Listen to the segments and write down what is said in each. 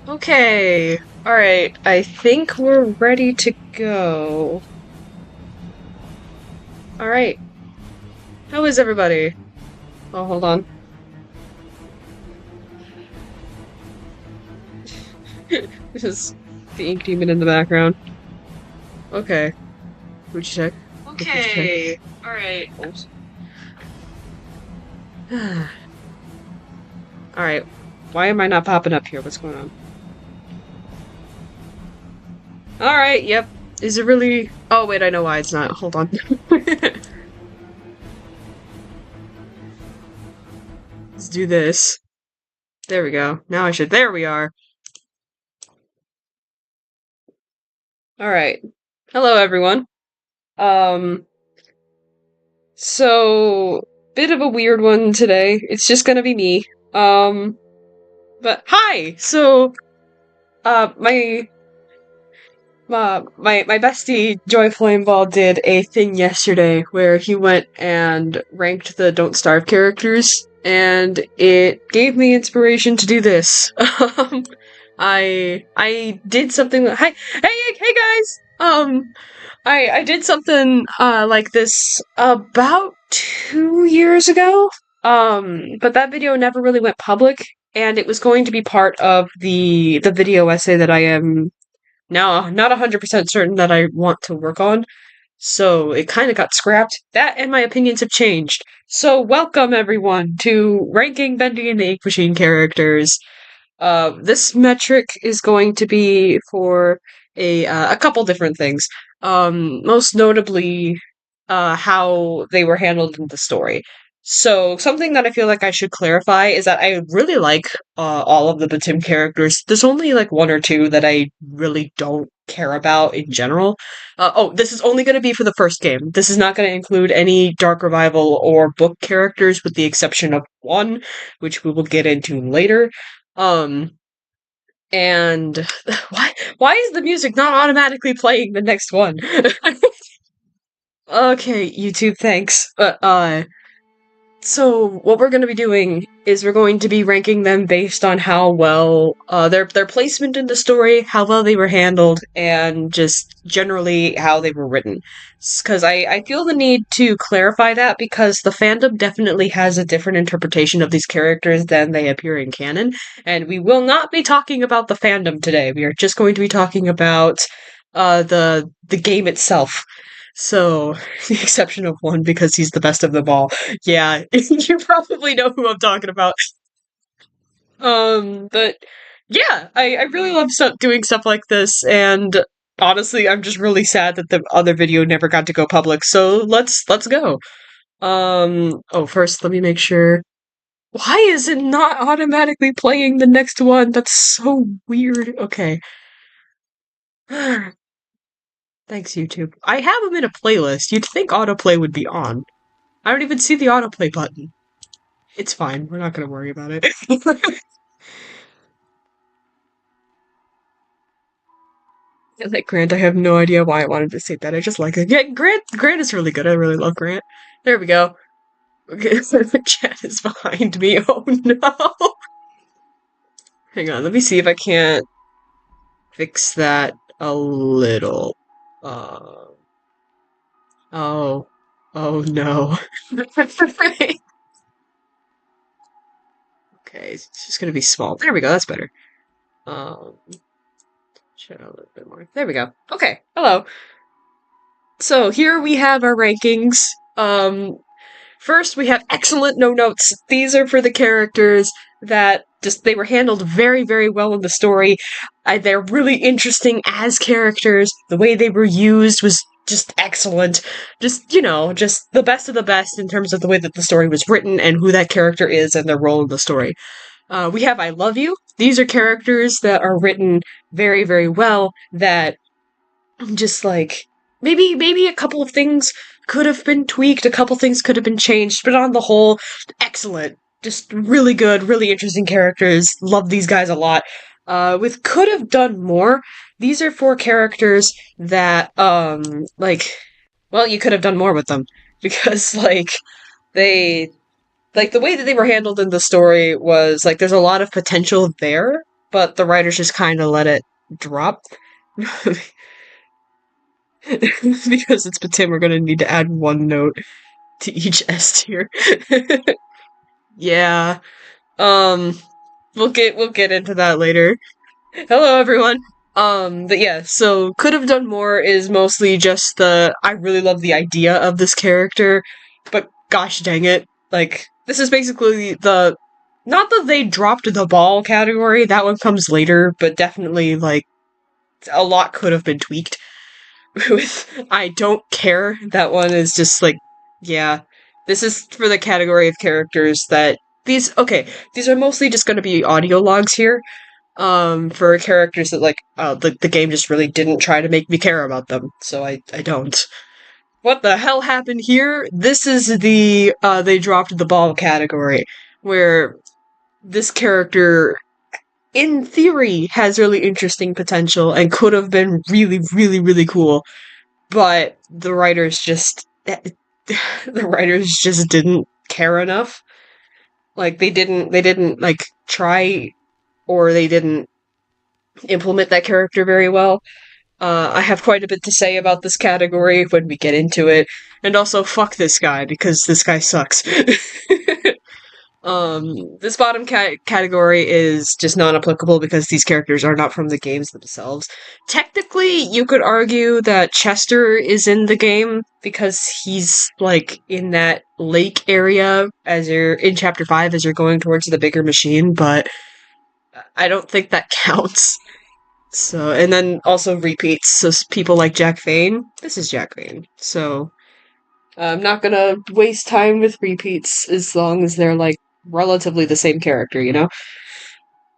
Okay, alright, I think we're ready to go. Alright, how is everybody? Oh, hold on. This is the ink demon in the background. Okay, food check. Okay, alright. Alright, why am I not popping up here? What's going on? Alright, yep. Is it really? Oh, wait, I know why it's not. Hold on. Let's do this. There we go. Now I should. There we are. Alright. Hello, everyone. Um, so, bit of a weird one today. It's just gonna be me. But hi! So, my my bestie Joy Flameball did a thing yesterday where he went and ranked the Don't Starve characters, and it gave me inspiration to do this. I did something. Hey guys. I did something like this about 2 years ago. But that video never really went public, and it was going to be part of the video essay that I am now not 100% certain that I want to work on. So it kind of got scrapped. That and my opinions have changed. So welcome everyone to ranking Bendy and the Ink Machine characters. This metric is going to be for a couple different things. Most notably, how they were handled in the story. So something that I feel like I should clarify is that I really like all of the BATIM characters. There's only like one or two that I really don't care about in general. Oh, this is only going to be for the first game. This is not going to include any Dark Revival or book characters, with the exception of one, which we will get into later. Um, and why is the music not automatically playing the next one? Okay, YouTube, thanks. So what we're going to be doing is we're going to be ranking them based on how well their placement in the story, how well they were handled, and just generally how they were written. Because I feel the need to clarify that because the fandom definitely has a different interpretation of these characters than they appear in canon, and we will not be talking about the fandom today. We are just going to be talking about the game itself. So, the exception of one because he's the best of them all. Yeah, you probably know who I'm talking about. But yeah, I really love doing stuff like this, and honestly, I'm just really sad that the other video never got to go public. So let's go. Oh, first let me make sure. Why is it not automatically playing the next one? That's so weird. Okay. Thanks, YouTube. I have them in a playlist. You'd think autoplay would be on. I don't even see the autoplay button. It's fine. We're not gonna worry about it. Like Grant, I have no idea why I wanted to say that. I just like it. Yeah, Grant is really good. I really love Grant. There we go. Okay, the chat is behind me. Oh no. Hang on, let me see if I can't fix that a little. Oh. Oh no. Okay, it's just gonna be small. There we go, that's better. Show a little bit more. There we go. Okay, hello. So here we have our rankings. First we have excellent no notes. These are for the characters that just they were handled very, very well in the story. They're really interesting as characters. The way they were used was just excellent. Just, you know, just the best of the best in terms of the way that the story was written and who that character is and their role in the story. We have I Love You. These are characters that are written very, very well that just like maybe a couple of things could have been tweaked, a couple things could have been changed, but on the whole, excellent. Just really good, really interesting characters. Love these guys a lot. With could have done more, these are four characters that, like, well, you could have done more with them. Because, like, they, like, the way that they were handled in the story was, like, there's a lot of potential there, but the writers just kind of let it drop. Because it's BATIM, we're gonna need to add one note to each S tier. Yeah. Um, we'll get into that later. Hello, everyone. But yeah, so could have done more is mostly just I really love the idea of this character, but gosh dang it. Like, this is basically not that they dropped the ball category, that one comes later, but definitely, like, a lot could have been tweaked with I don't care. That one is just like, yeah, this is for the category of characters that these are mostly just going to be audio logs here for characters that like the game just really didn't try to make me care about them, so I don't. What the hell happened here? This is the they dropped the ball category, where this character in theory has really interesting potential and could have been really really really cool, but the writers just didn't care enough. Like they didn't like try, or they didn't implement that character very well. I have quite a bit to say about this category when we get into it, and also fuck this guy because this guy sucks. This bottom category is just non-applicable because these characters are not from the games themselves. Technically, you could argue that Chester is in the game because he's like in that lake area as you're in chapter 5 as you're going towards the bigger machine, but I don't think that counts. So, and then also repeats, so people like Jack Vane. This is Jack Vane. So, I'm not gonna waste time with repeats as long as they're like relatively the same character, you know?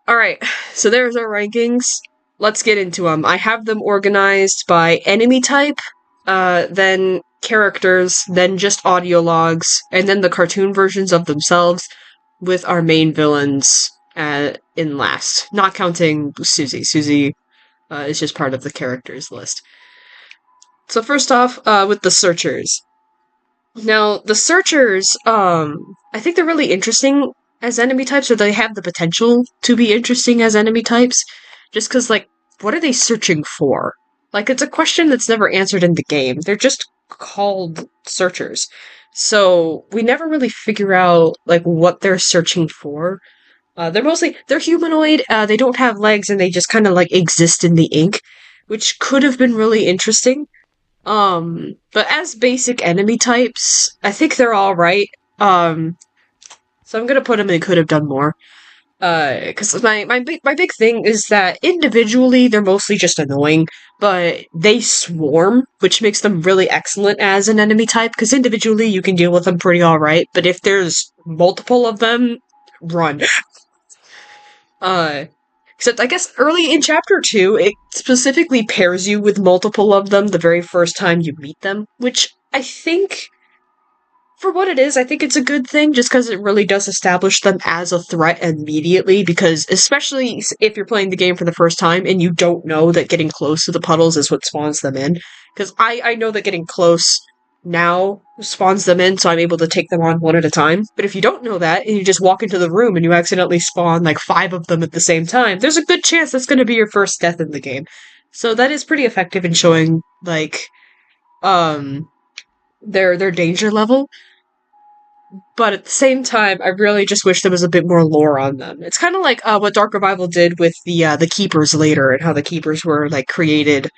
Alright, so there's our rankings. Let's get into them. I have them organized by enemy type, then characters, then just audio logs, and then the cartoon versions of themselves, with our main villains in last. Not counting Susie. Susie is just part of the characters list. So first off, with the searchers. Now, the searchers, I think they're really interesting as enemy types, or they have the potential to be interesting as enemy types, just because, like, what are they searching for? Like, it's a question that's never answered in the game. They're just called searchers. So, we never really figure out, like, what they're searching for. They're humanoid, they don't have legs, and they just kind of, like, exist in the ink, which could have been really interesting. But as basic enemy types, I think they're alright. So I'm gonna put them in could have done more. Cause my big thing is that individually they're mostly just annoying, but they swarm, which makes them really excellent as an enemy type, because individually you can deal with them pretty alright, but if there's multiple of them, run. Except I guess early in chapter 2, it specifically pairs you with multiple of them the very first time you meet them, which I think, for what it is, I think it's a good thing, just because it really does establish them as a threat immediately, because especially if you're playing the game for the first time and you don't know that getting close to the puddles is what spawns them in, because I know that getting close now spawns them in, so I'm able to take them on one at a time. But if you don't know that, and you just walk into the room and you accidentally spawn like 5 of them at the same time, there's a good chance that's going to be your first death in the game. So that is pretty effective in showing, like, their danger level. But at the same time, I really just wish there was a bit more lore on them. It's kind of like what Dark Revival did with the Keepers later, and how the Keepers were like created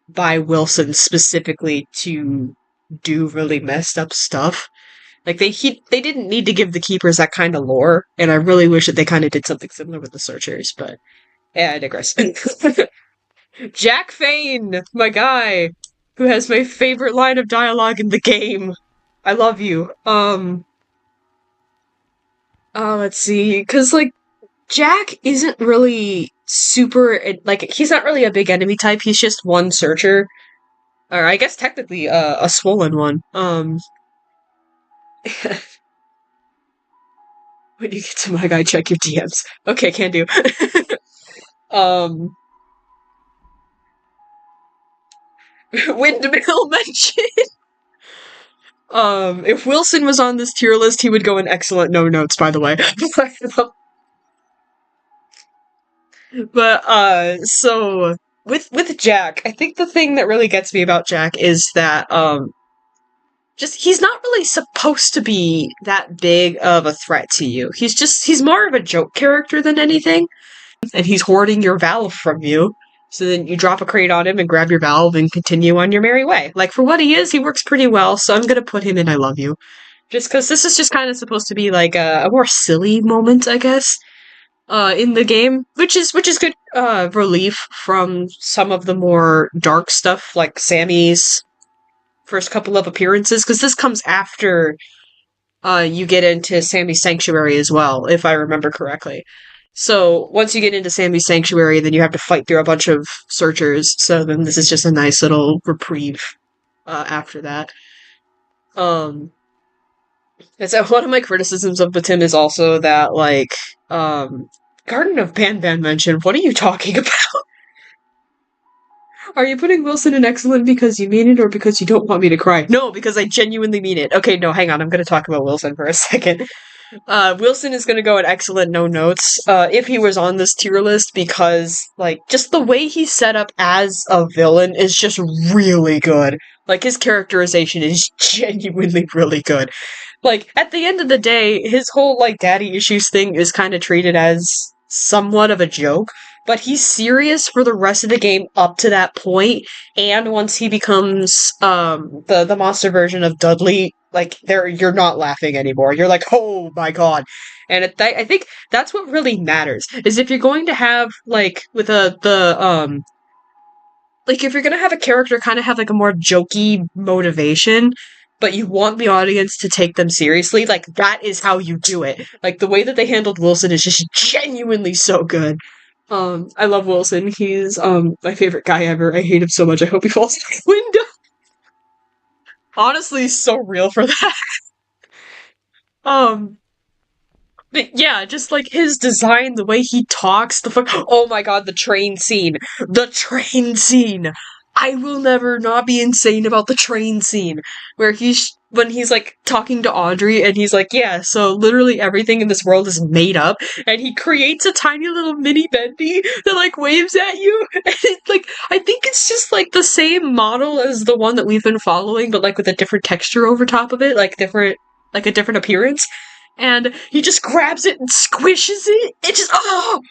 by Wilson specifically to do really messed up stuff. Like they didn't need to give the Keepers that kind of lore, and I really wish that they kind of did something similar with the Searchers. But yeah, I digress. Jack Fane, my guy, who has my favorite line of dialogue in the game. I love you. Let's see, because, like, Jack isn't really super, like, he's not really a big enemy type, he's just one searcher. Or, I guess, technically, a swollen one. When you get to my guy, check your DMs. Okay, can do. um... Windmill mention! If Wilson was on this tier list, he would go in excellent no notes, by the way. But so with Jack, I think the thing that really gets me about Jack is that just he's not really supposed to be that big of a threat to you. He's more of a joke character than anything, and he's hoarding your valve from you. So then you drop a crate on him and grab your valve and continue on your merry way. Like for what he is, he works pretty well, so I'm gonna put him in I love you. Just because this is just kind of supposed to be like a more silly moment, I guess, in the game, which is good relief from some of the more dark stuff, like Sammy's first couple of appearances, because this comes after you get into Sammy's Sanctuary as well, if I remember correctly. So once you get into Sammy's Sanctuary, then you have to fight through a bunch of searchers. So then this is just a nice little reprieve after that. And so one of my criticisms of BATIM is also that, like, Garden of Banban mentioned, what are you talking about? Are you putting Wilson in excellent because you mean it or because you don't want me to cry? No, because I genuinely mean it. Okay, no, hang on, I'm gonna talk about Wilson for a second. Wilson is gonna go in excellent no notes, if he was on this tier list, because, like, just the way he's set up as a villain is just really good. Like, his characterization is genuinely really good. Like, at the end of the day, his whole, like, daddy issues thing is kind of treated as somewhat of a joke, but he's serious for the rest of the game up to that point, and once he becomes, the monster version of Dudley, like, you're not laughing anymore. You're like, oh my god. And I think that's what really matters, is if you're going to have, like, with like, if you're gonna have a character kind of have, like, a more jokey motivation, but you want the audience to take them seriously, like, that is how you do it. Like, the way that they handled Wilson is just genuinely so good. I love Wilson. He's, my favorite guy ever. I hate him so much. I hope he falls out the window. Honestly, so real for that. Um, but yeah, just like his design, the way he talks, oh my god, the train scene. The train scene! I will never not be insane about the train scene. Where when he's like talking to Audrey and he's like, yeah, so literally everything in this world is made up, and he creates a tiny little mini bendy that like waves at you. And it's like, I think it's just like the same model as the one that we've been following, but like with a different texture over top of it, like a different appearance. And he just grabs it and squishes it. It just, oh!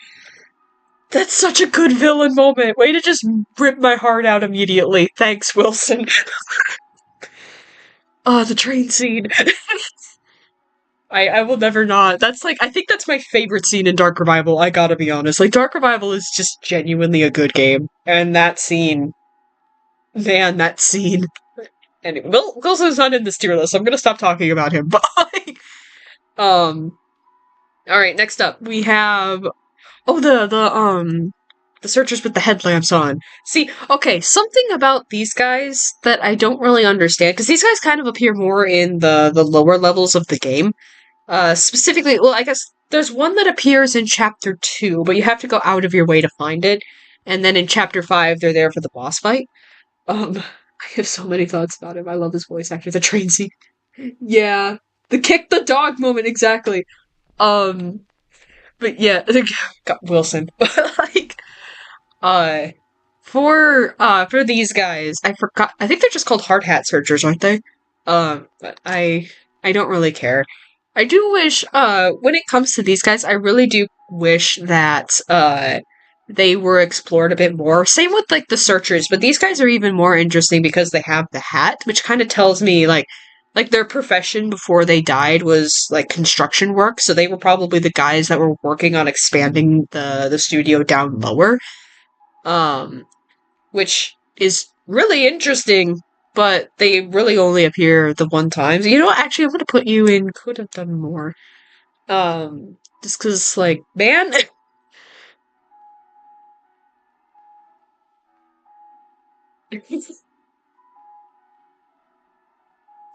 That's such a good villain moment. Way to just rip my heart out immediately. Thanks, Wilson. Oh, the train scene. I will never not. That's like, I think that's my favorite scene in Dark Revival, I gotta be honest. Like, Dark Revival is just genuinely a good game. And that scene, man, that scene. Anyway, Wilson's not in this tier list, so I'm gonna stop talking about him. But, like, alright, next up, we have, oh, the searchers with the headlamps on. See, okay, something about these guys that I don't really understand, because these guys kind of appear more in the lower levels of the game. Specifically, well, I guess there's one that appears in Chapter 2, but you have to go out of your way to find it. And then in Chapter 5, they're there for the boss fight. I have so many thoughts about him. I love his voice actor, the train scene. Yeah, the kick the dog moment, exactly. But yeah, God, Wilson. Like, uh, for these guys, I forgot. I think they're just called hard hat searchers, aren't they? But I don't really care. I do wish, when it comes to these guys, I really do wish that, they were explored a bit more. Same with, like, the searchers, but these guys are even more interesting because they have the hat, which kind of tells me, like, their profession before they died was, like, construction work, so they were probably the guys that were working on expanding the studio down lower. Which is really interesting, but they really only appear the one time. You know what, actually, I'm gonna put you in could have done more. Just cause, like, man...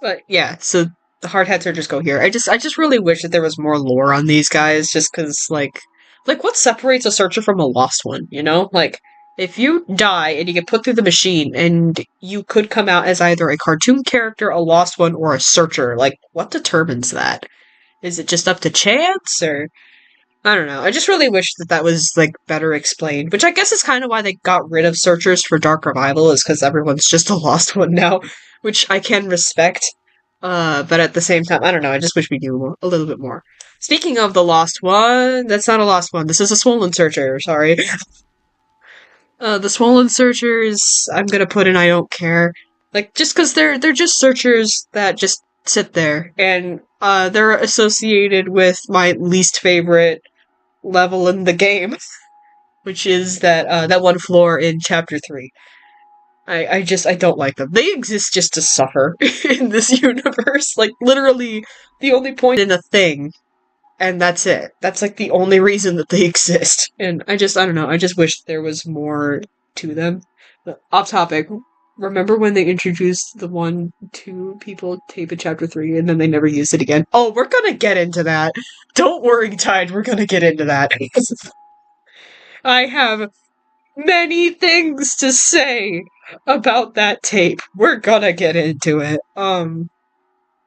But yeah, so the hard hats are just go here. I just really wish that there was more lore on these guys, just cause, like what separates a searcher from a lost one, you know? Like, if you die and you get put through the machine and you could come out as either a cartoon character, a lost one, or a searcher, like, what determines that? Is it just up to chance, or... I don't know. I just really wish that that was, like, better explained. Which I guess is kind of why they got rid of searchers for Dark Revival, is because everyone's just a lost one now. Which I can respect. But at the same time, I don't know. I just wish we knew a little bit more. Speaking of the lost one, that's not a lost one. This is a swollen searcher. Sorry. The swollen searchers, I'm gonna put in I don't care. Like, just because they're just searchers that just sit there. And, they're associated with my least favorite level in the game, which is that one floor in chapter 3. I don't like them. They exist just to suffer in this universe. Like, literally, the only point in a thing, and that's it. That's, like, the only reason that they exist. And I don't know, I just wish there was more to them. But off topic, remember when they introduced the 1-2 people tape in chapter 3 and then they never used it again? Oh, we're gonna get into that. Don't worry, Tide, we're gonna get into that. I have many things to say about that tape. We're gonna get into it.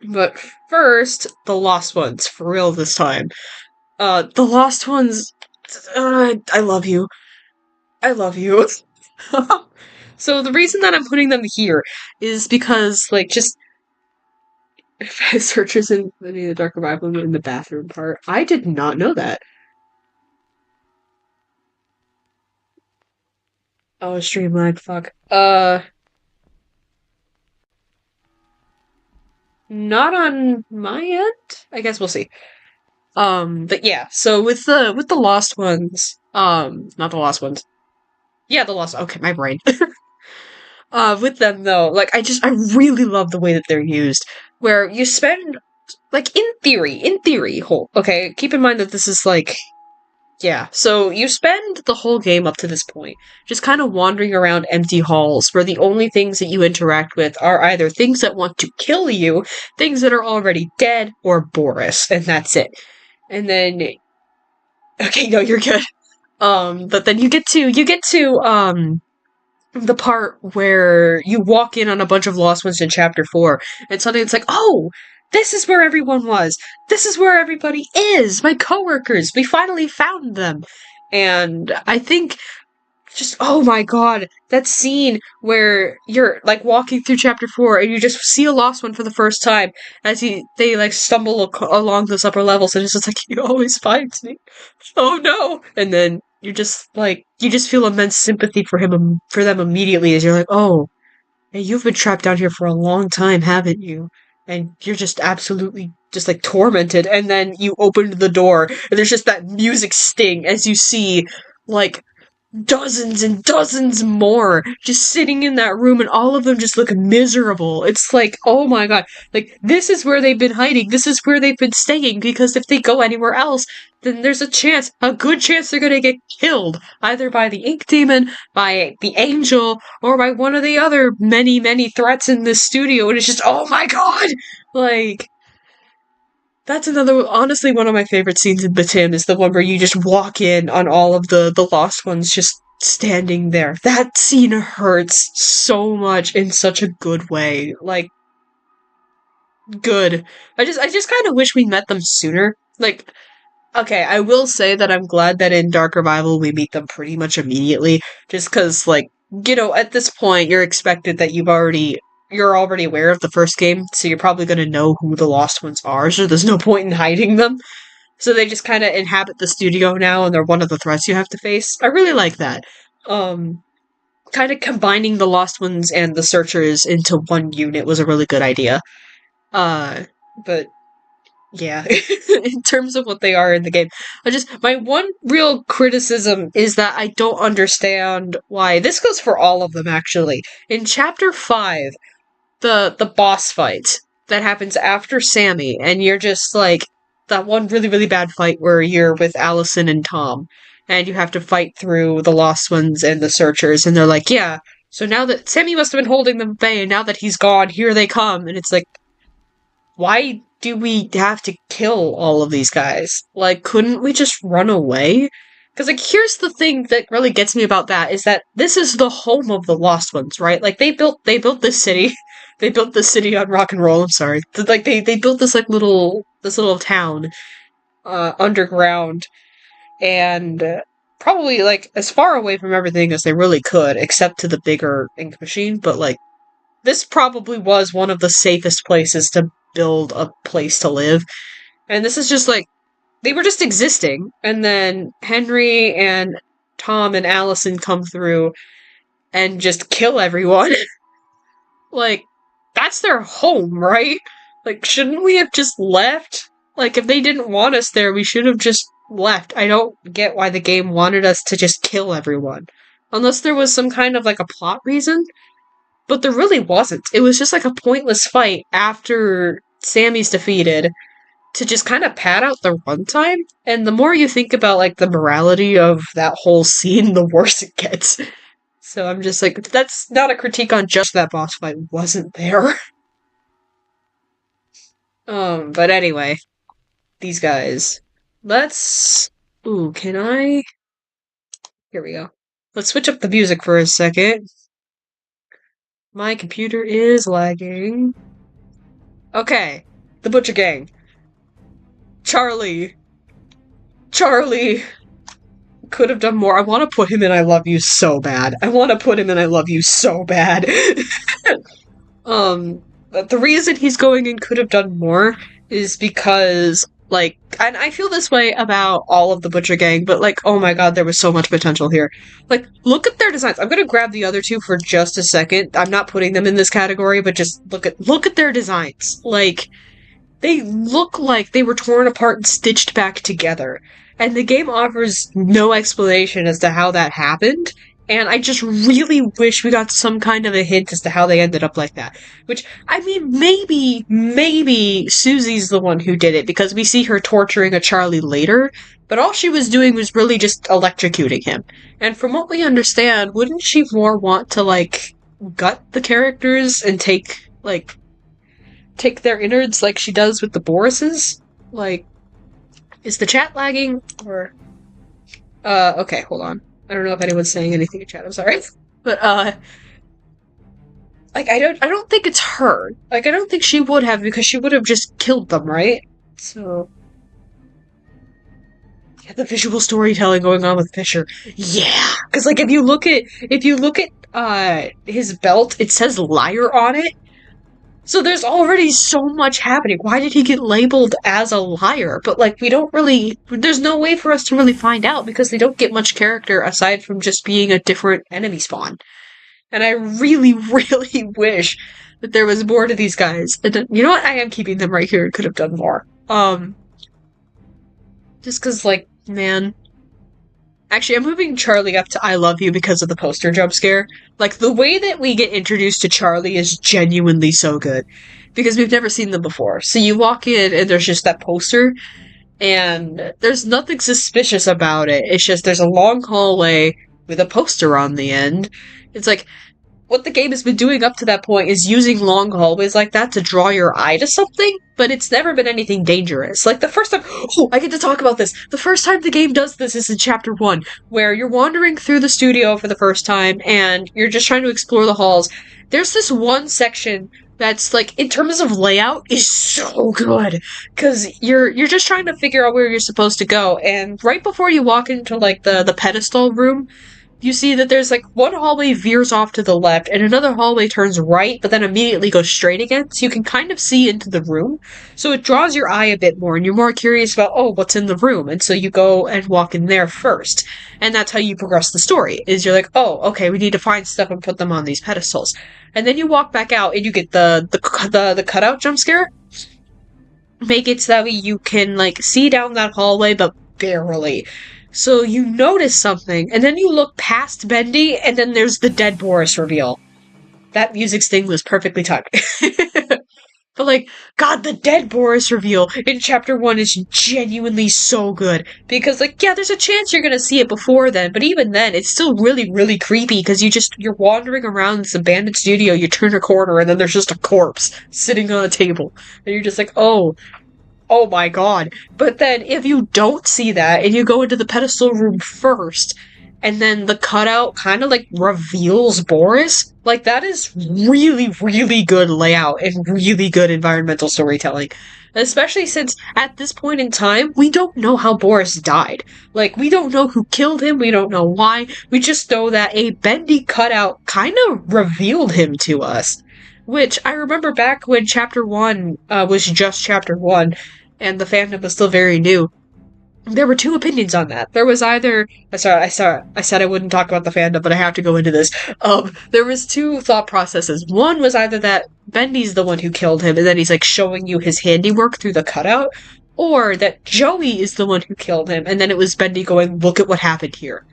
But first, the Lost Ones, for real this time. The Lost Ones, I love you. I love you. So the reason that I'm putting them here is because, like, just searchers in the Dark Revival in the bathroom part. I did not know that. Oh, streamline, fuck. Not on my end? I guess we'll see. But yeah, so with the Lost Ones, not the Lost Ones. Yeah, the Lost, okay, my brain. With them though, like, I really love the way that they're used, where you spend, like, in theory, okay, keep in mind that this is, like, yeah, so you spend the whole game up to this point just kind of wandering around empty halls where the only things that you interact with are either things that want to kill you, things that are already dead, or Boris, and that's it. And then, okay, no, you're good. But then you get to, the part where you walk in on a bunch of Lost Ones in chapter 4, and suddenly it's like, oh, this is where everyone was. This is where everybody is. My coworkers. We finally found them. And I think just, oh my god, that scene where you're, like, walking through chapter 4 and you just see a Lost One for the first time as they, like, stumble along those upper levels, and it's just like, he always finds me. Oh no! And then you're just, like, you just feel immense sympathy for them immediately as you're like, oh, hey, you've been trapped down here for a long time, haven't you? And you're just absolutely just, like, tormented, and then you open the door, and there's just that music sting as you see, like, dozens and dozens more just sitting in that room, and all of them just look miserable. It's like, oh my god, like, this is where they've been hiding, this is where they've been staying, because if they go anywhere else, then there's a good chance they're gonna get killed, either by the Ink Demon, by the Angel, or by one of the other many, many threats in this studio, and it's just, oh my god! Like, that's honestly, one of my favorite scenes in BATIM is the one where you just walk in on all of the Lost Ones just standing there. That scene hurts so much in such a good way. Like, good. I just kind of wish we met them sooner. Like, okay, I will say that I'm glad that in Dark Revival we meet them pretty much immediately, just because, like, you know, at this point you're expected that you're already aware of the first game, so you're probably going to know who the Lost Ones are, so there's no point in hiding them. So they just kind of inhabit the studio now, and they're one of the threats you have to face. I really like that. Kind of combining the Lost Ones and the Searchers into one unit was a really good idea. But yeah, in terms of what they are in the game, my one real criticism is that I don't understand why, this goes for all of them actually. In chapter 5, the boss fight that happens after Sammy, and you're just, like, that one really, really bad fight where you're with Allison and Tom, and you have to fight through the Lost Ones and the Searchers, and they're like, yeah, so now that Sammy must have been holding them at bay, and now that he's gone, here they come, and it's like, why do we have to kill all of these guys? Like, couldn't we just run away? Because, like, here's the thing that really gets me about that, is that this is the home of the Lost Ones, right? Like, they built this city. They built this city on rock and roll, I'm sorry. Like, they built this, like, little town, underground. and probably like as far away from everything as they really could, except to the bigger ink machine. But like this probably was one of the safest places to build a place to live. And this is just like they were just existing, and then Henry and Tom and Allison come through and just kill everyone. Like, that's their home, right? Like, shouldn't we have just left? Like, if they didn't want us there, we should have just left. I don't get why the game wanted us to just kill everyone. Unless there was some kind of, like, a plot reason. But there really wasn't. It was just, like, a pointless fight after Sammy's defeated to just kind of pad out the runtime. And the more you think about, like, the morality of that whole scene, the worse it gets. So I'm just like, that's not a critique on just that boss fight wasn't there. But anyway, these guys. Let's... Ooh, can I... Here we go. Let's switch up the music for a second. My computer is lagging. Okay, the Butcher Gang. Charlie could have done more. I want to put him in I Love You so bad. I want to put him in I Love You so bad. But the reason he's going in could have done more is because, like, and I feel this way about all of the Butcher Gang, but, like, oh my god, there was so much potential here. Like, look at their designs. I'm gonna grab the other two for just a second. I'm not putting them in this category, but just look at their designs. Like, they look like they were torn apart and stitched back together. And the game offers no explanation as to how that happened. And I just really wish we got some kind of a hint as to how they ended up like that. Which, I mean, maybe Susie's the one who did it, because we see her torturing a Charlie later, but all she was doing was really just electrocuting him. And from what we understand, wouldn't she more want to, like, gut the characters and take their innards like she does with the Borises? Like, is the chat lagging? Or... okay, hold on. I don't know if anyone's saying anything in chat, I'm sorry. But, like, I don't think it's her. Like, I don't think she would have, because she would have just killed them, right? So... yeah, the visual storytelling going on with Fisher. Yeah! Because, like, if you look at, his belt, it says liar on it. So there's already so much happening. Why did he get labeled as a liar? But, like, we don't really... there's no way for us to really find out, because they don't get much character aside from just being a different enemy spawn. And I really, really wish that there was more to these guys. And you know what? I am keeping them right here and could have done more. Just because, like, man... Actually, I'm moving Charlie up to I Love You because of the poster jump scare. Like, the way that we get introduced to Charlie is genuinely so good. Because we've never seen them before. So you walk in and there's just that poster, and there's nothing suspicious about it. It's just there's a long hallway with a poster on the end. It's like, what the game has been doing up to that point is using long hallways like that to draw your eye to something, but it's never been anything dangerous. Like, the first time... oh, I get to talk about this! The first time the game does this is in Chapter 1, where you're wandering through the studio for the first time, and you're just trying to explore the halls. There's this one section that's, like, in terms of layout, is so good! Because you're just trying to figure out where you're supposed to go, and right before you walk into, like, the pedestal room, you see that there's, like, one hallway veers off to the left, and another hallway turns right, but then immediately goes straight again, so you can kind of see into the room. So it draws your eye a bit more, and you're more curious about, oh, what's in the room? And so you go and walk in there first. And that's how you progress the story, is you're like, oh, okay, we need to find stuff and put them on these pedestals. And then you walk back out, and you get the cutout jump scare. Make it so that way you can, like, see down that hallway, but barely. So you notice something, and then you look past Bendy, and then there's the dead Boris reveal. That music sting was perfectly timed. But, like, God, the dead Boris reveal in Chapter 1 is genuinely so good. Because, like, yeah, there's a chance you're gonna see it before then, but even then, it's still really, really creepy, because you're wandering around this abandoned studio, you turn a corner, and then there's just a corpse sitting on a table. And you're just like, oh my god. But then, if you don't see that, and you go into the pedestal room first, and then the cutout kind of, like, reveals Boris, like, that is really, really good layout, and really good environmental storytelling. Especially since at this point in time, we don't know how Boris died. Like, we don't know who killed him, we don't know why. We just know that a bendy cutout kind of revealed him to us. Which I remember back when Chapter 1 was just Chapter 1, and the fandom was still very new. There were two opinions on that. There was either I said I wouldn't talk about the fandom, but I have to go into this. There was two thought processes. One was either that Bendy's the one who killed him, and then he's like showing you his handiwork through the cutout, or that Joey is the one who killed him, and then it was Bendy going, "Look at what happened here.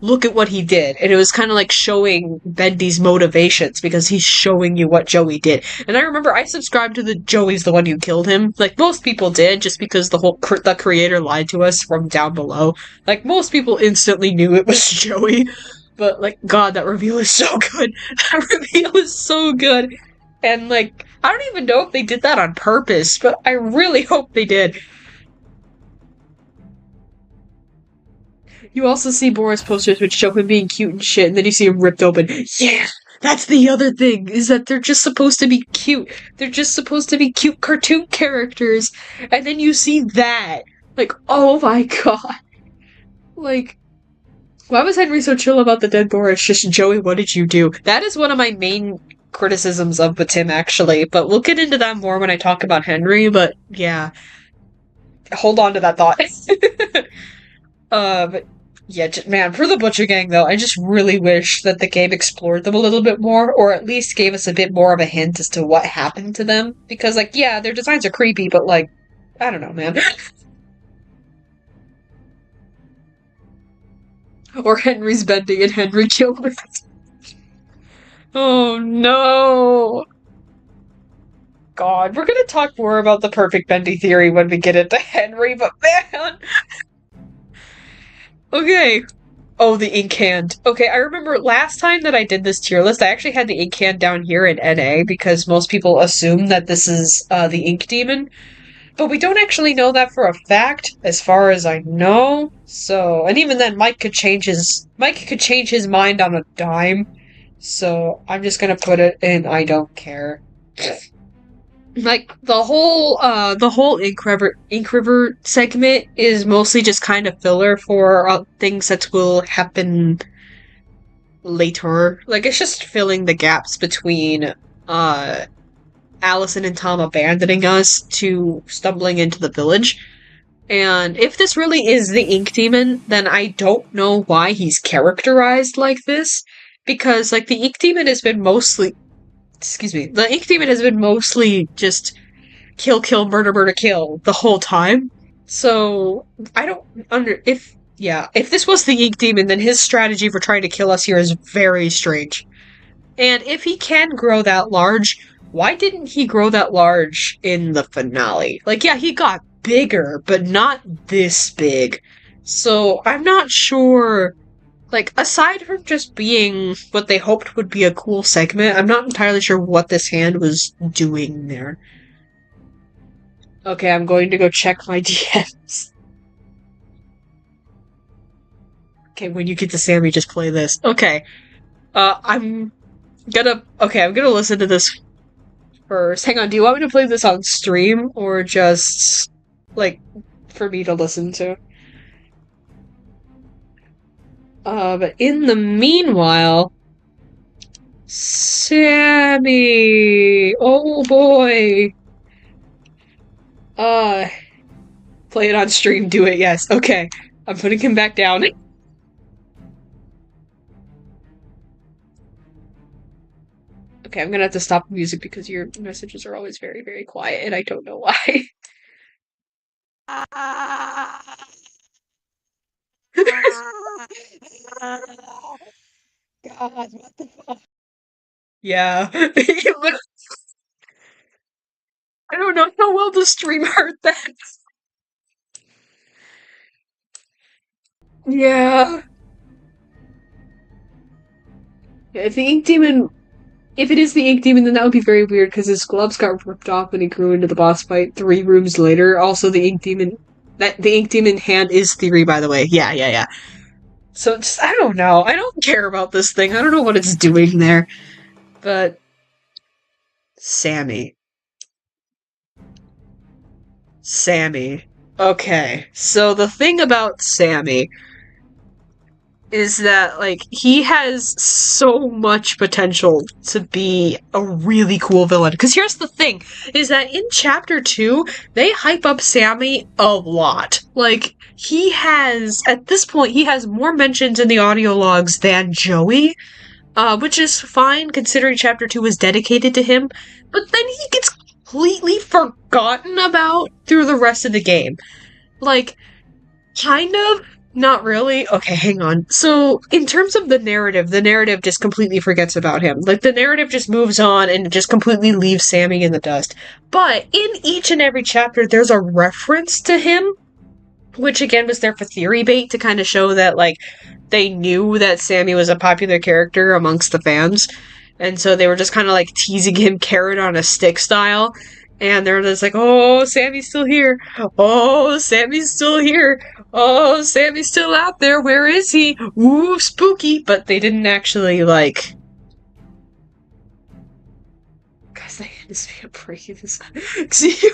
Look at what he did." And it was kind of like showing Bendy's motivations because he's showing you what Joey did. And I remember I subscribed to the Joey's the one who killed him. Like most people did, just because the creator lied to us from down below. Like most people instantly knew it was Joey. But like, God, that reveal is so good. That reveal is so good. And like, I don't even know if they did that on purpose, but I really hope they did. You also see Boris posters which show him being cute and shit, and then you see him ripped open. Yeah! That's the other thing, is that they're just supposed to be cute. They're just supposed to be cute cartoon characters, and then you see that. Like, oh my god. Like, why was Henry so chill about the dead Boris? Just, Joey, what did you do? That is one of my main criticisms of BATIM, actually, but we'll get into that more when I talk about Henry, but yeah. Hold on to that thought. But yeah, man, for the Butcher Gang, though, I just really wish that the game explored them a little bit more, or at least gave us a bit more of a hint as to what happened to them. Because, like, yeah, their designs are creepy, but, like, I don't know, man. Or Henry's bending and Henry killed it. Oh, no! God, we're gonna talk more about the perfect bendy theory when we get into Henry, but man! Okay. Oh, the ink hand. Okay, I remember last time that I did this tier list, I actually had the ink hand down here in NA because most people assume that this is the ink demon. But we don't actually know that for a fact, as far as I know. So, and even then, Mike could change his mind on a dime. So I'm just gonna put it in I don't care. Like the whole Ink River segment is mostly just kind of filler for things that will happen later. Like it's just filling the gaps between Allison and Tom abandoning us to stumbling into the village. And if this really is the Ink Demon, then I don't know why he's characterized like this. Because like the Ink Demon has been mostly the Ink Demon has been mostly just kill, kill, murder, murder, kill the whole time. So, I don't if this was the Ink Demon, then his strategy for trying to kill us here is very strange. And if he can grow that large, why didn't he grow that large in the finale? Like, yeah, he got bigger, but not this big. So, I'm not sure. Like, aside from just being what they hoped would be a cool segment, I'm not entirely sure what this hand was doing there. Okay, I'm going to go check my DMs. Okay, when you get to Sammy, just play this. Okay. I'm gonna listen to this first. Hang on, do you want me to play this on stream, or just, like, for me to listen to? But in the meanwhile, Sammy! Oh boy! Play it on stream, do it, yes. Okay, I'm putting him back down. Okay, I'm gonna have to stop the music because your messages are always very, very quiet, and I don't know why. God, what the fuck? Yeah. I don't know how well the stream heard that. Yeah. If the Ink Demon... If it is the Ink Demon, then that would be very weird, because his gloves got ripped off when he grew into the boss fight 3 rooms later. Also, the Ink Demon... The Ink Demon hand is theory, by the way. Yeah. So, just, I don't know. I don't care about this thing. I don't know what it's doing there. But... Sammy. Sammy. Okay, so the thing about Sammy is that, like, he has so much potential to be a really cool villain. Because here's the thing, is that in Chapter 2, they hype up Sammy a lot. Like, he has, at this point, he has more mentions in the audio logs than Joey, which is fine, considering Chapter 2 was dedicated to him, but then he gets completely forgotten about through the rest of the game. Like, kind of, not really. Okay, hang on. So, in terms of the narrative just completely forgets about him. Like, the narrative just moves on and just completely leaves Sammy in the dust. But in each and every chapter, there's a reference to him, which again was there for theory bait to kind of show that, like, they knew that Sammy was a popular character amongst the fans. And so they were just kind of, like, teasing him carrot on a stick style. And they're just like, oh, Sammy's still here. Oh, Sammy's still here. Oh, Sammy's still out there. Where is he? Ooh, spooky. But they didn't actually, like... Guys, they just made a break in this. See,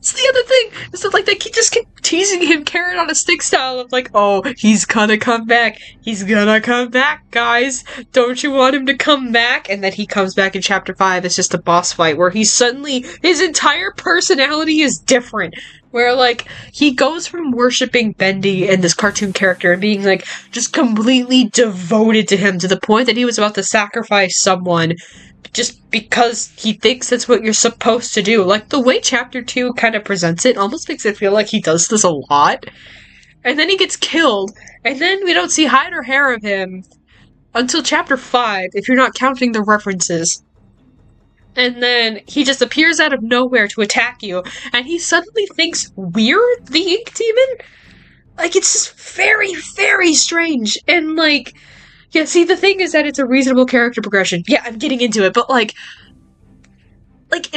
it's the other thing, is that, like, they just keep teasing him carrot on a stick style of, like, oh, he's gonna come back. He's gonna come back, guys. Don't you want him to come back? And then he comes back in Chapter 5. It's just a boss fight where he suddenly, his entire personality is different. Where, like, he goes from worshipping Bendy and this cartoon character and being, like, just completely devoted to him to the point that he was about to sacrifice someone just because he thinks that's what you're supposed to do. Like, the way Chapter 2 kind of presents it almost makes it feel like he does this a lot. And then he gets killed, and then we don't see hide or hair of him until Chapter 5, if you're not counting the references. And then he just appears out of nowhere to attack you, and he suddenly thinks we're the Ink Demon? Like, it's just very, very strange. And, like, yeah, see, the thing is that it's a reasonable character progression. Yeah, I'm getting into it, but, like,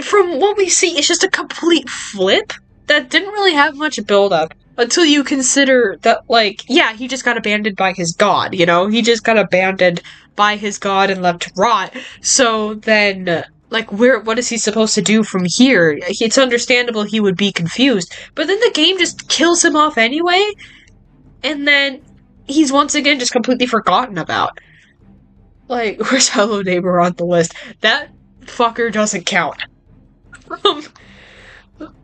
from what we see, it's just a complete flip that didn't really have much build-up until you consider that, like, yeah, he just got abandoned by his god, you know? He just got abandoned by his god and left to rot. So then, like, what is he supposed to do from here? It's understandable he would be confused, but then the game just kills him off anyway, and then he's once again just completely forgotten about. Like, where's Hello Neighbor on the list? That fucker doesn't count.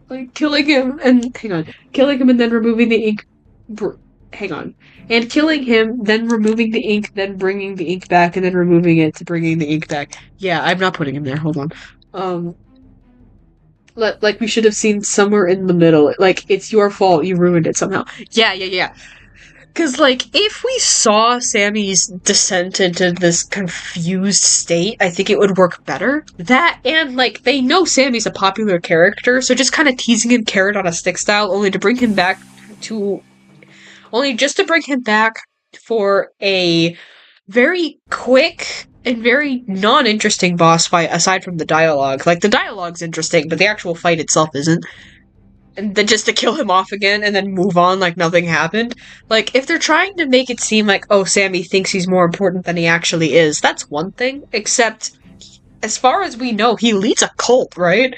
Like, killing him and then removing the ink. And killing him, then removing the ink, then bringing the ink back, and then removing it to bringing the ink back. Yeah, I'm not putting him there. Hold on. Like, we should have seen somewhere in the middle. Like, it's your fault. You ruined it somehow. Yeah. Because, like, if we saw Sammy's descent into this confused state, I think it would work better. That, and, like, they know Sammy's a popular character, so just kind of teasing him carrot on a stick style, only to bring him back for a very quick and very non-interesting boss fight, aside from the dialogue. Like, the dialogue's interesting, but the actual fight itself isn't. And then just to kill him off again and then move on like nothing happened. Like, if they're trying to make it seem like, oh, Sammy thinks he's more important than he actually is, that's one thing. Except, as far as we know, he leads a cult, right?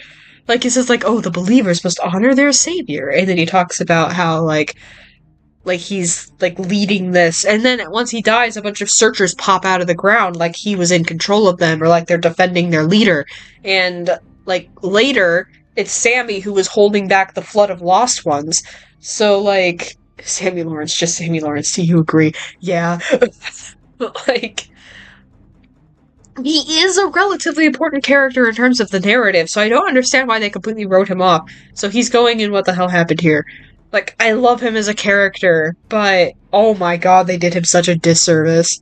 Like, he says, like, oh, the believers must honor their savior. And then he talks about how, like he's, like, leading this. And then once he dies, a bunch of searchers pop out of the ground like he was in control of them, or like they're defending their leader. And, like, later, it's Sammy who was holding back the flood of lost ones. So, like, Sammy Lawrence, just Sammy Lawrence, do you agree? Yeah. Like, he is a relatively important character in terms of the narrative, so I don't understand why they completely wrote him off. So he's going in what the hell happened here. Like, I love him as a character, but, oh my god, they did him such a disservice.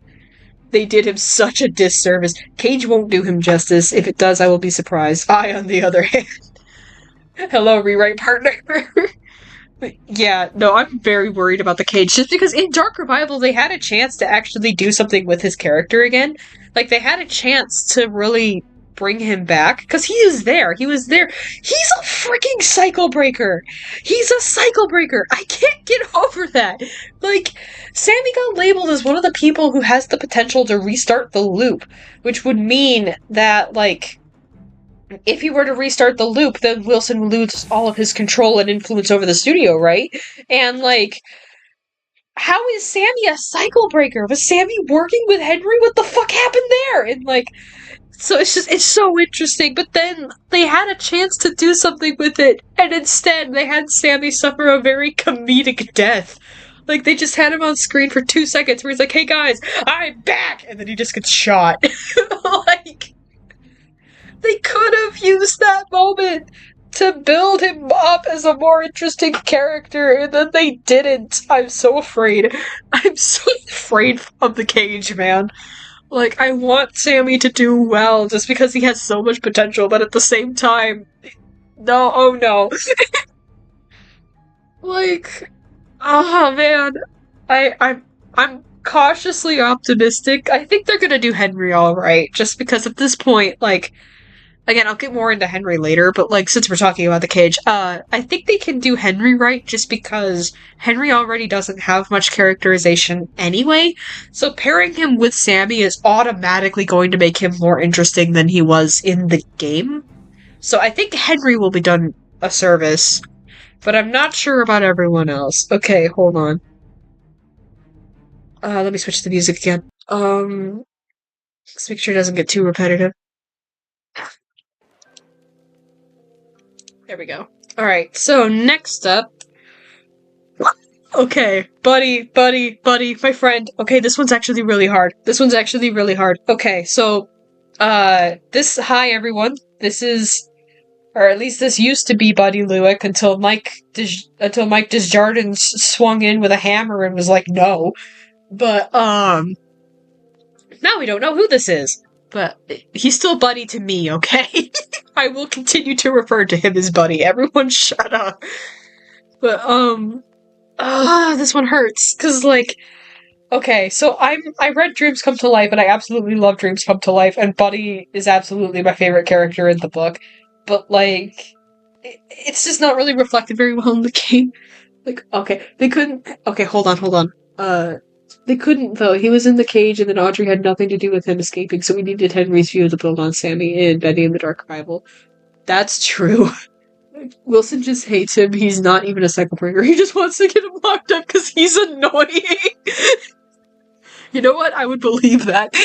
They did him such a disservice. Cage won't do him justice. If it does, I will be surprised. I, on the other hand... Hello, rewrite partner. Yeah, no, I'm very worried about the Cage, just because in Dark Revival they had a chance to actually do something with his character again. Like, they had a chance to really bring him back, because he is there. He was there. He's a freaking cycle breaker. He's a cycle breaker. I can't get over that. Like, Sammy got labeled as one of the people who has the potential to restart the loop, which would mean that, like, if he were to restart the loop, then Wilson would lose all of his control and influence over the studio, right? And, like, how is Sammy a cycle breaker? Was Sammy working with Henry? What the fuck happened there? And, like, so it's so interesting. But then they had a chance to do something with it, and instead they had Sammy suffer a very comedic death. Like, they just had him on screen for 2 seconds where he's like, hey guys, I'm back! And then he just gets shot. Like, they could have used that moment to build him up as a more interesting character, and then they didn't. I'm so afraid. I'm so afraid of the cage, man. Like, I want Sammy to do well just because he has so much potential, but at the same time, no, oh no. Like, oh man. I'm cautiously optimistic. I think they're gonna do Henry alright, just because at this point, like, again, I'll get more into Henry later, but, like, since we're talking about the cage, I think they can do Henry right just because Henry already doesn't have much characterization anyway, so pairing him with Sammy is automatically going to make him more interesting than he was in the game. So I think Henry will be done a service, but I'm not sure about everyone else. Okay, hold on. Let me switch the music again. Let's make sure it doesn't get too repetitive. There we go. Alright, so next up. Okay, buddy, my friend. Okay, this one's actually really hard. Okay, so, hi everyone. This is, or at least this used to be Buddy Lewick until Mike Desjardins swung in with a hammer and was like, no. But, now we don't know who this is. But he's still Buddy to me, okay? I will continue to refer to him as Buddy. Everyone shut up. But, this one hurts. Cause, like, okay, so I read Dreams Come to Life, and I absolutely love Dreams Come to Life, and Buddy is absolutely my favorite character in the book. But, like, it's just not really reflected very well in the game. Like, okay, they couldn't, okay, hold on. They couldn't, though. He was in the cage, and then Audrey had nothing to do with him escaping, so we needed Henry's view to build on Sammy and Betty in the Dark Rival. That's true. Wilson just hates him. He's not even a cycle breaker. He just wants to get him locked up because he's annoying. You know what? I would believe that.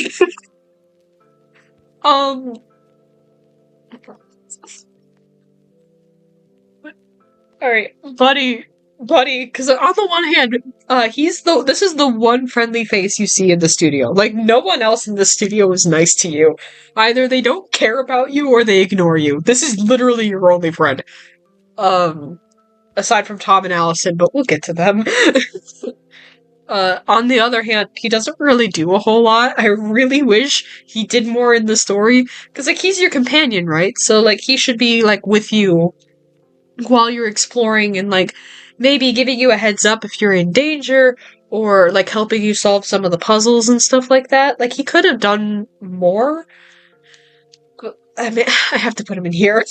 Alright, Buddy, because on the one hand, this is the one friendly face you see in the studio. Like, no one else in the studio is nice to you. Either they don't care about you or they ignore you. This is literally your only friend. Aside from Tom and Allison, but we'll get to them. On the other hand, he doesn't really do a whole lot. I really wish he did more in the story, because, like, he's your companion, right? So, like, he should be, like, with you while you're exploring and, like, maybe giving you a heads up if you're in danger, or, like, helping you solve some of the puzzles and stuff like that. Like, he could have done more. I mean, I have to put him in here.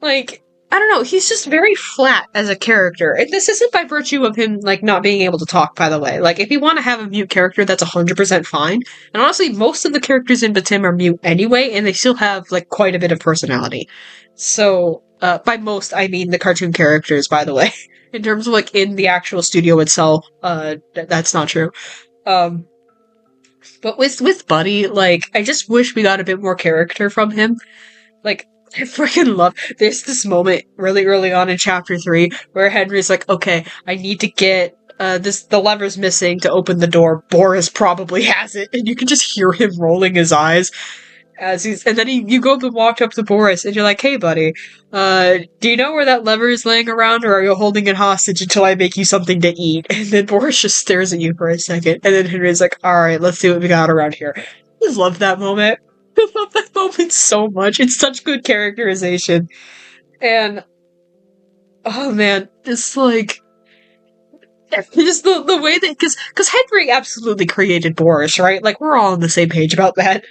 Like, I don't know, he's just very flat as a character. And this isn't by virtue of him, like, not being able to talk, by the way. Like, if you want to have a mute character, that's 100% fine. And honestly, most of the characters in BATIM are mute anyway, and they still have, like, quite a bit of personality. So, by most, I mean the cartoon characters, by the way. In terms of, like, in the actual studio itself, that's not true. But with Buddy, like, I just wish we got a bit more character from him. Like, I freaking love, there's this moment really early on in chapter 3 where Henry's like, okay, I need to get, the lever's missing to open the door. Boris probably has it. And you can just hear him rolling his eyes as and then you go up and walk up to Boris and you're like, hey buddy, do you know where that lever is laying around, or are you holding it hostage until I make you something to eat? And then Boris just stares at you for a second, and then Henry's like, alright, let's see what we got around here. I just love that moment. I love that moment so much. It's such good characterization. And, oh man, it's like, just the way that, because Henry absolutely created Boris, right? Like, we're all on the same page about that.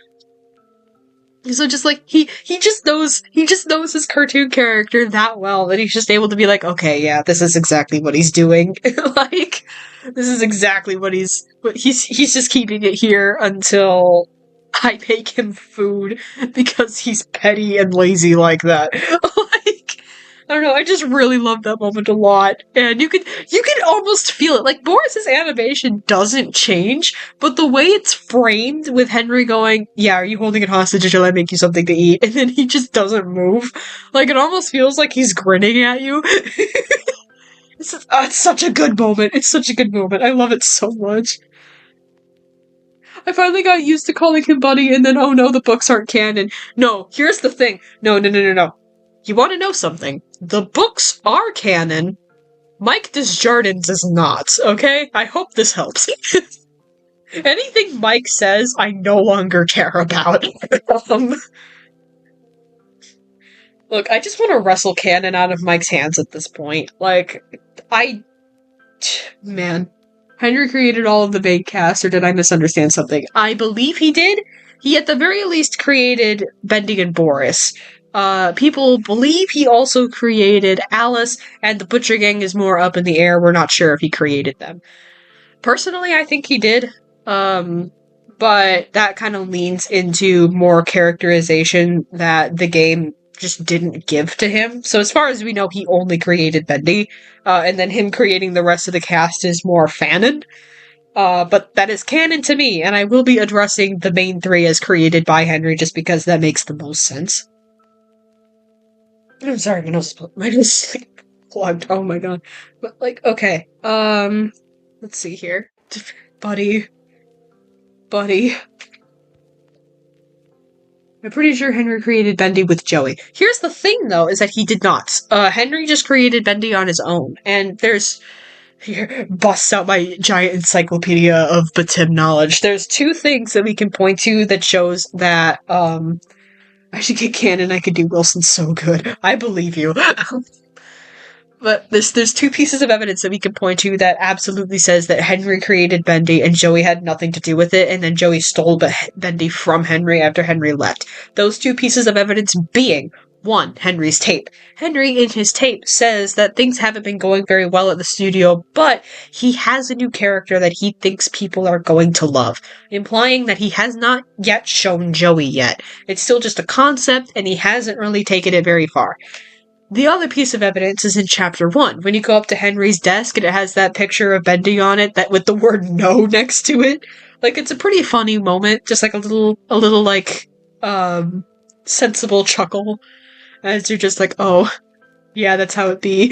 So just like, he just knows his cartoon character that well that he's just able to be like, okay, yeah, this is exactly what he's doing. Like, this is exactly what he's just keeping it here until I make him food because he's petty and lazy like that. Like, I don't know, I just really love that moment a lot. And you can almost feel it. Like, Boris's animation doesn't change, but the way it's framed with Henry going, yeah, are you holding it hostage until I make you something to eat? And then he just doesn't move. Like, it almost feels like he's grinning at you. It's such a good moment. It's such a good moment. I love it so much. I finally got used to calling him Buddy, and then, oh no, the books aren't canon. No, here's the thing. No. You want to know something? The books are canon. Mike Desjardins is not, okay? I hope this helps. Anything Mike says, I no longer care about. Look, I just want to wrestle canon out of Mike's hands at this point. Like, man. Henry created all of the main cast, or did I misunderstand something? I believe he did. He at the very least created Bendy and Boris. People believe he also created Alice, and the Butcher Gang is more up in the air. We're not sure if he created them. Personally, I think he did. But that kind of leans into more characterization that the game just didn't give to him. So as far as we know, he only created Bendy, and then him creating the rest of the cast is more fanon. But that is canon to me, and I will be addressing the main three as created by Henry just because that makes the most sense. I'm sorry, my nose is like plugged. Oh my god. But like, okay. Let's see here. Buddy. I'm pretty sure Henry created Bendy with Joey. Here's the thing, though, is that he did not. Henry just created Bendy on his own, and there's... Here, busts out my giant encyclopedia of BATIM knowledge. There's two things that we can point to that shows that, I should get canon, I could do Wilson so good. I believe you. But there's two pieces of evidence that we can point to that absolutely says that Henry created Bendy and Joey had nothing to do with it, and then Joey stole Bendy from Henry after Henry left. Those two pieces of evidence being, one, Henry's tape. Henry, in his tape, says that things haven't been going very well at the studio, but he has a new character that he thinks people are going to love, implying that he has not yet shown Joey yet. It's still just a concept, and he hasn't really taken it very far. The other piece of evidence is in Chapter 1, when you go up to Henry's desk and it has that picture of Bendy on it, that with the word no next to it. Like, it's a pretty funny moment, just like a little like, sensible chuckle, as you're just like, oh, yeah, that's how it be.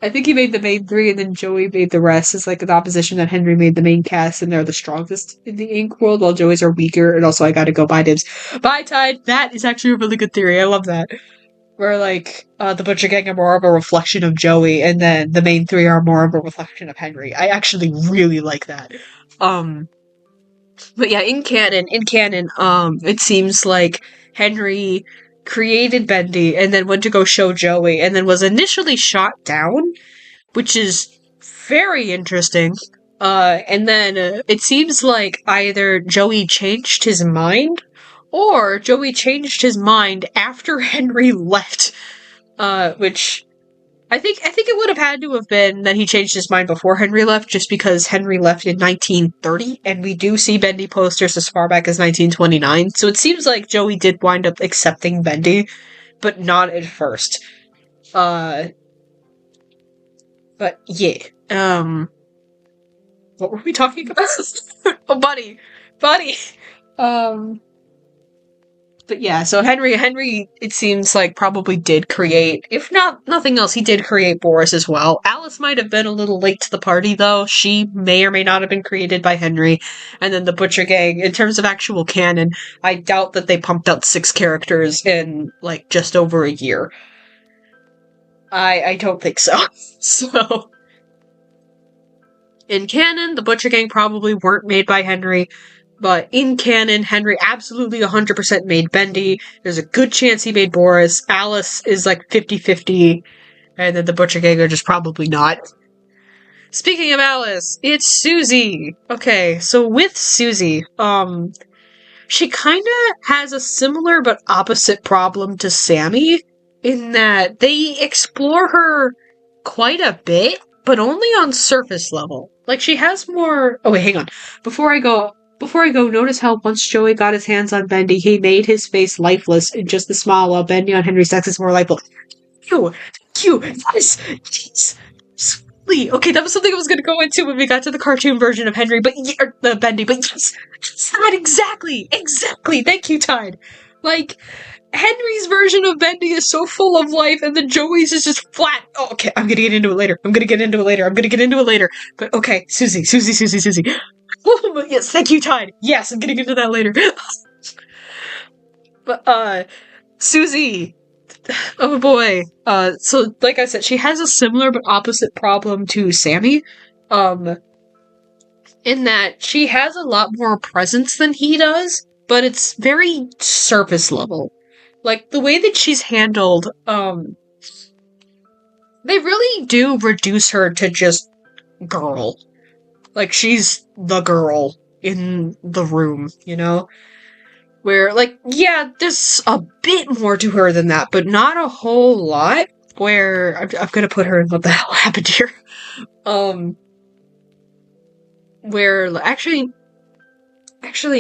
I think he made the main three, and then Joey made the rest. It's like an opposition that Henry made the main cast, and they're the strongest in the ink world, while Joey's are weaker, and also I gotta go buy dibs. Bye, Tide! That is actually a really good theory, I love that. Where, like, the Butcher Gang are more of a reflection of Joey, and then the main three are more of a reflection of Henry. I actually really like that. But yeah, in canon, it seems like Henry created Bendy, and then went to go show Joey, and then was initially shot down, which is very interesting. And then it seems like either Joey changed his mind, or Joey changed his mind after Henry left, which I think it would have had to have been that he changed his mind before Henry left, just because Henry left in 1930, and we do see Bendy posters as far back as 1929, so it seems like Joey did wind up accepting Bendy, but not at first. But yeah, what were we talking about? Oh, Buddy! But yeah, so Henry, it seems like probably did create, if not nothing else, he did create Boris as well. Alice might have been a little late to the party, though. She may or may not have been created by Henry. And then the Butcher Gang, in terms of actual canon, I doubt that they pumped out 6 characters in, like, just over a year. I don't think so. So, in canon, the Butcher Gang probably weren't made by Henry. But in canon, Henry absolutely 100% made Bendy. There's a good chance he made Boris. Alice is like 50-50. And then the Butcher Gang are just probably not. Speaking of Alice, it's Susie! Okay, so with Susie, she kinda has a similar but opposite problem to Sammy, in that they explore her quite a bit, but only on surface level. Like, she has more... Oh, wait, hang on. Before I go before I go, notice how once Joey got his hands on Bendy, he made his face lifeless in just a smile, while Bendy on Henry's sex is more lifeless. Thank you, yes, sweetly. Okay, that was something I was going to go into when we got to the cartoon version of Henry, but Bendy, but yes, that exactly. Thank you, Tide. Like, Henry's version of Bendy is so full of life, and then Joey's is just flat. Oh, okay, I'm gonna get into it later. But okay, Susie. Yes, thank you, Tide. Yes, I'm getting into that later. But, Susie. Oh boy. So, like I said, she has a similar but opposite problem to Sammy. In that she has a lot more presence than he does, but it's very surface level. Like, the way that she's handled, they really do reduce her to just girl. Like, she's the girl in the room, you know? Where, like, yeah, there's a bit more to her than that, but not a whole lot. Where, I'm gonna put her in what the hell happened here. Where, actually,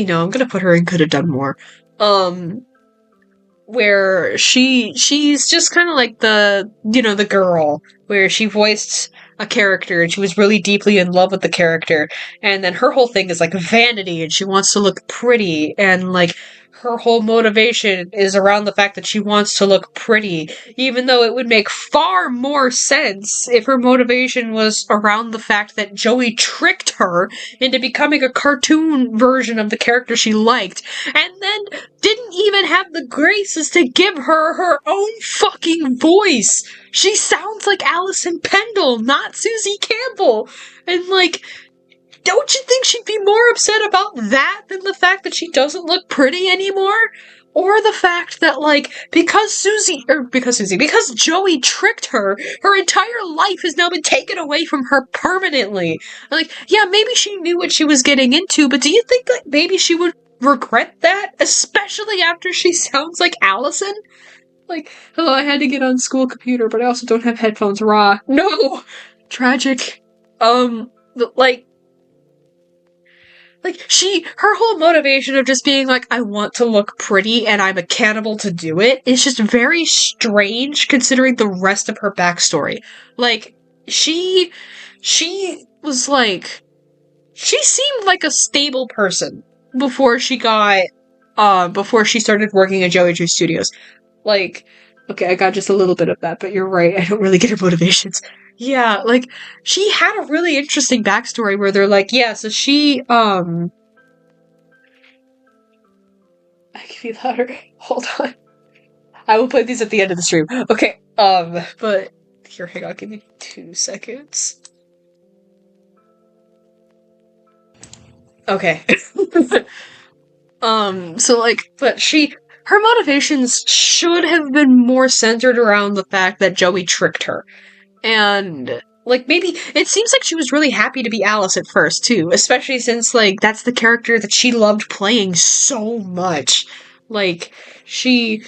no, I'm gonna put her in could have done more. Where she's just kind of like the girl, where she voiced a character and she was really deeply in love with the character, and then her whole thing is like vanity and she wants to look pretty, and like her whole motivation is around the fact that she wants to look pretty, even though it would make far more sense if her motivation was around the fact that Joey tricked her into becoming a cartoon version of the character she liked, and then didn't even have the graces to give her her own fucking voice. She sounds like Allison Pendle, not Susie Campbell. And like, don't you think she'd be more upset about that than the fact that she doesn't look pretty anymore? Or the fact that, like, because Joey tricked her, her entire life has now been taken away from her permanently. Like, yeah, maybe she knew what she was getting into, but do you think, like, maybe she would regret that? Especially after she sounds like Allison? Like, hello, I had to get on school computer, but I also don't have headphones. Raw. No! Tragic. Her whole motivation of just being like, I want to look pretty and I'm a cannibal to do it is just very strange considering the rest of her backstory. Like, she was like, she seemed like a stable person before she started working at Joey Drew Studios. Like, okay, I got just a little bit of that, but you're right, I don't really get her motivations. Yeah, like, she had a really interesting backstory where they're like, yeah, so she, I can be louder. Hold on. I will play these at the end of the stream. Okay, but, here, hang on, give me 2 seconds. Okay. So, like, but her motivations should have been more centered around the fact that Joey tricked her. And, like, maybe, it seems like she was really happy to be Alice at first, too. Especially since, like, that's the character that she loved playing so much. Like, I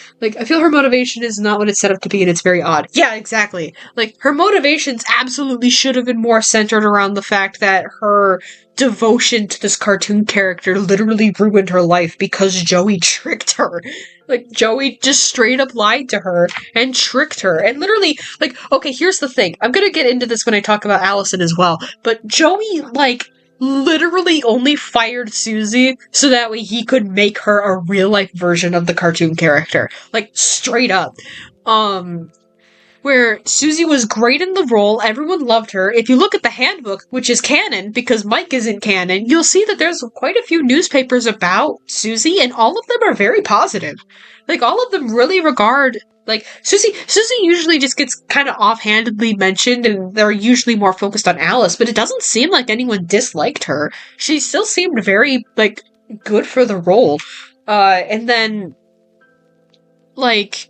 feel her motivation is not what it's set up to be, and it's very odd. Yeah, exactly. Like, her motivations absolutely should have been more centered around the fact that her devotion to this cartoon character literally ruined her life because Joey tricked her. Like, Joey just straight up lied to her and tricked her. And literally, like, okay, here's the thing. I'm gonna get into this when I talk about Allison as well. But Joey, like, literally only fired Susie so that way he could make her a real-life version of the cartoon character. Like, straight up. Where Susie was great in the role, everyone loved her. If you look at the handbook, which is canon, because Mike isn't canon, you'll see that there's quite a few newspapers about Susie, and all of them are very positive. Like, all of them really regard, like, Susie usually just gets kind of offhandedly mentioned, and they're usually more focused on Alice, but it doesn't seem like anyone disliked her. She still seemed very, like, good for the role. And then, like,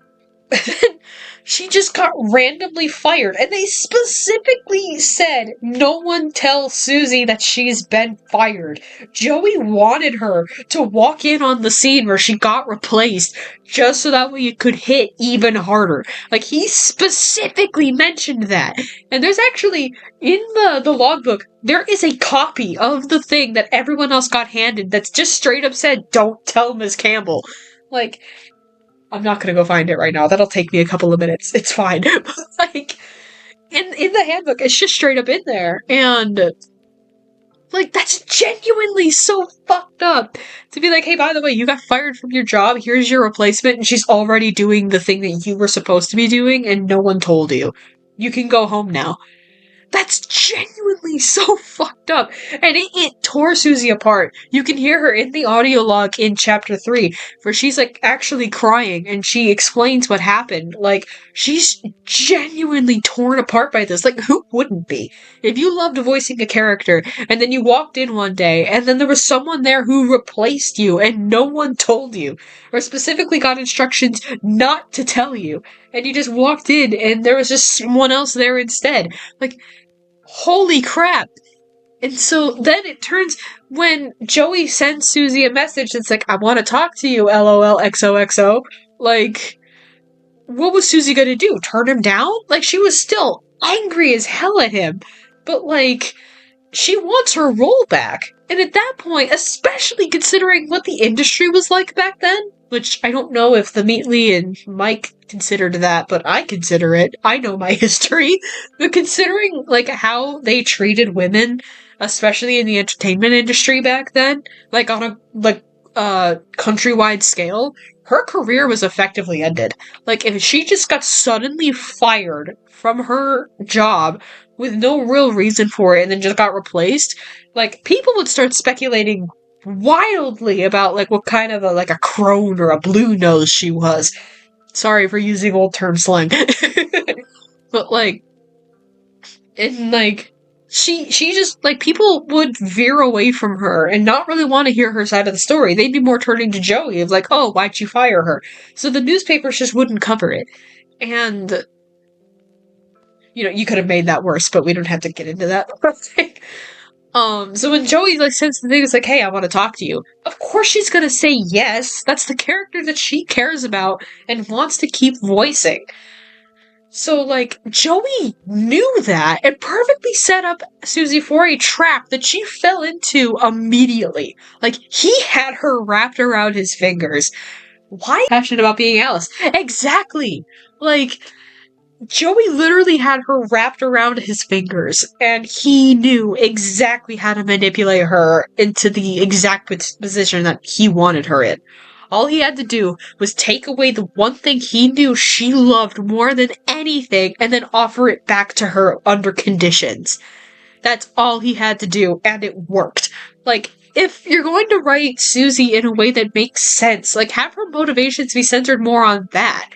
she just got randomly fired. And they specifically said, no one tell Susie that she's been fired. Joey wanted her to walk in on the scene where she got replaced just so that way it could hit even harder. Like, he specifically mentioned that. And there's actually, in the logbook, there is a copy of the thing that everyone else got handed that's just straight up said, don't tell Ms. Campbell. Like, I'm not gonna go find it right now. That'll take me a couple of minutes. It's fine. Like, in the handbook, it's just straight up in there. And, like, that's genuinely so fucked up. To be like, hey, by the way, you got fired from your job, here's your replacement, and she's already doing the thing that you were supposed to be doing, and no one told you. You can go home now. That's genuinely so fucked up. And it tore Susie apart. You can hear her in the audio log in chapter 3, where she's like actually crying and she explains what happened. Like, she's genuinely torn apart by this. Like, who wouldn't be? If you loved voicing a character and then you walked in one day and then there was someone there who replaced you and no one told you, or specifically got instructions not to tell you, and you just walked in and there was just someone else there instead. Like, holy crap. And so then it turns, when Joey sends Susie a message that's like, I want to talk to you, LOL XOXO, like, what was Susie gonna do? Turn him down? Like, she was still angry as hell at him. But, like, she wants her role back. And at that point, especially considering what the industry was like back then, which I don't know if the Meatley and Mike considered that, but I consider it. I know my history. But considering, like, how they treated women, especially in the entertainment industry back then, like, on a, like, countrywide scale, her career was effectively ended. Like, if she just got suddenly fired from her job with no real reason for it and then just got replaced, like, people would start speculating wildly about, like, what kind of a crone or a blue nose she was. Sorry for using old term slang. But, like, and, like, she just, like, people would veer away from her and not really want to hear her side of the story. They'd be more turning to Joey of, like, oh, why'd you fire her? So the newspapers just wouldn't cover it. And, you know, you could have made that worse, but we don't have to get into that. So when Joey, like, sends the thing, it's like, hey, I want to talk to you. Of course she's gonna say yes. That's the character that she cares about and wants to keep voicing. So, like, Joey knew that and perfectly set up Susie for a trap that she fell into immediately. Like, he had her wrapped around his fingers. Why? Passionate about being Alice. Exactly! Like, Joey literally had her wrapped around his fingers, and he knew exactly how to manipulate her into the exact position that he wanted her in. All he had to do was take away the one thing he knew she loved more than anything and then offer it back to her under conditions. That's all he had to do, and it worked. Like, if you're going to write Susie in a way that makes sense, like, have her motivations be centered more on that.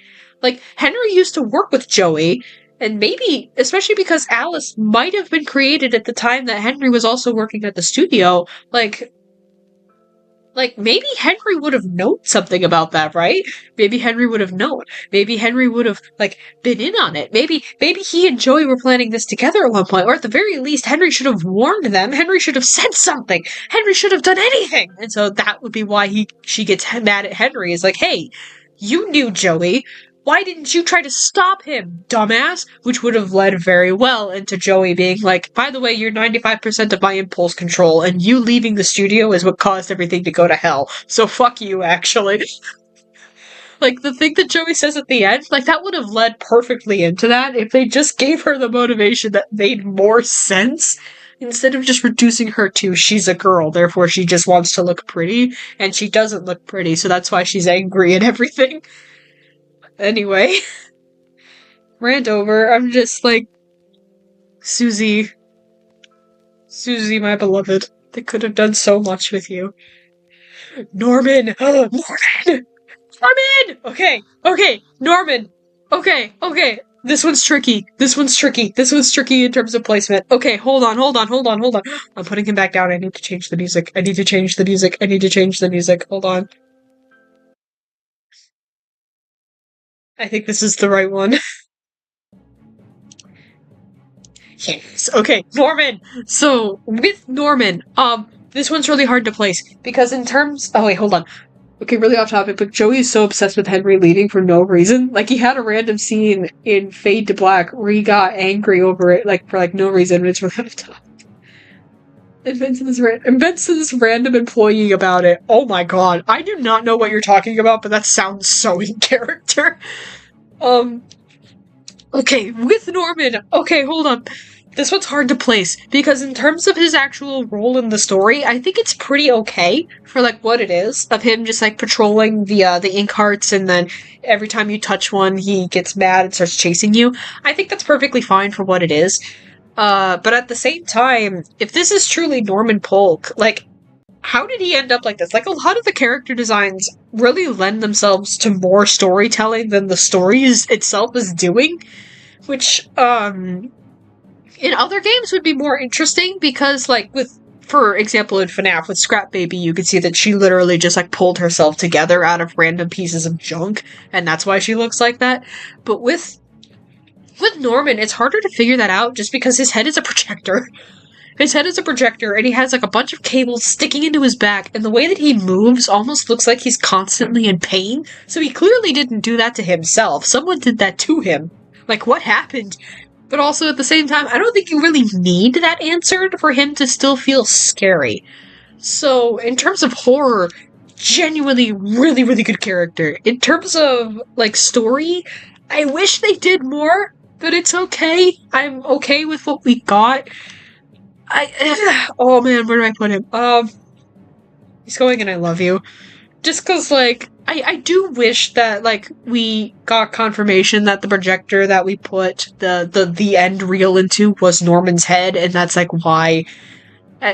Like, Henry used to work with Joey, and maybe, especially because Alice might have been created at the time that Henry was also working at the studio, like, maybe Henry would have known something about that, right? Maybe Henry would have known. Maybe Henry would have, like, been in on it. Maybe he and Joey were planning this together at one point, or at the very least, Henry should have warned them. Henry should have said something. Henry should have done anything. And so that would be why she gets mad at Henry, is like, hey, you knew Joey. Why didn't you try to stop him, dumbass? Which would have led very well into Joey being like, by the way, you're 95% of my impulse control, and you leaving the studio is what caused everything to go to hell. So fuck you, actually. Like, the thing that Joey says at the end, like, that would have led perfectly into that if they just gave her the motivation that made more sense. Instead of just reducing her to, she's a girl, therefore she just wants to look pretty, and she doesn't look pretty, so that's why she's angry and everything. Anyway, rant over. I'm just like, Susie, my beloved, they could have done so much with you. Norman! Norman! Okay, Norman! Okay. This one's tricky in terms of placement. Okay, hold on. I'm putting him back down. I need to change the music. Hold on. I think this is the right one. Yes. Okay, Norman. So with Norman, this one's really hard to place because in terms. Oh wait, hold on. Okay, really off topic, but Joey's so obsessed with Henry leaving for no reason. Like he had a random scene in Fade to Black where he got angry over it, like for like no reason. And it's really off topic. Invents this random employee about it. Oh my god, I do not know what you're talking about, but that sounds so in character. Okay, with Norman. Okay, hold on. This one's hard to place because in terms of his actual role in the story, I think it's pretty okay for like what it is of him just like patrolling the ink hearts, and then every time you touch one, he gets mad and starts chasing you. I think that's perfectly fine for what it is. But at the same time, if this is truly Norman Polk, like, how did he end up like this? Like, a lot of the character designs really lend themselves to more storytelling than the stories itself is doing, which, in other games would be more interesting because, like, for example, in FNAF with Scrap Baby, you could see that she literally just, like, pulled herself together out of random pieces of junk, and that's why she looks like that. But with Norman, it's harder to figure that out just because his head is a projector. His head is a projector, and he has, like, a bunch of cables sticking into his back, and the way that he moves almost looks like he's constantly in pain, so he clearly didn't do that to himself. Someone did that to him. Like, what happened? But also, at the same time, I don't think you really need that answered for him to still feel scary. So, in terms of horror, genuinely really, really good character. In terms of, like, story, I wish they did more, but it's okay. I'm okay with what we got. Oh man, where do I put him? He's going and I love you. Just cause, like, I do wish that, like, we got confirmation that the projector that we put the end reel into was Norman's head, and that's, like, why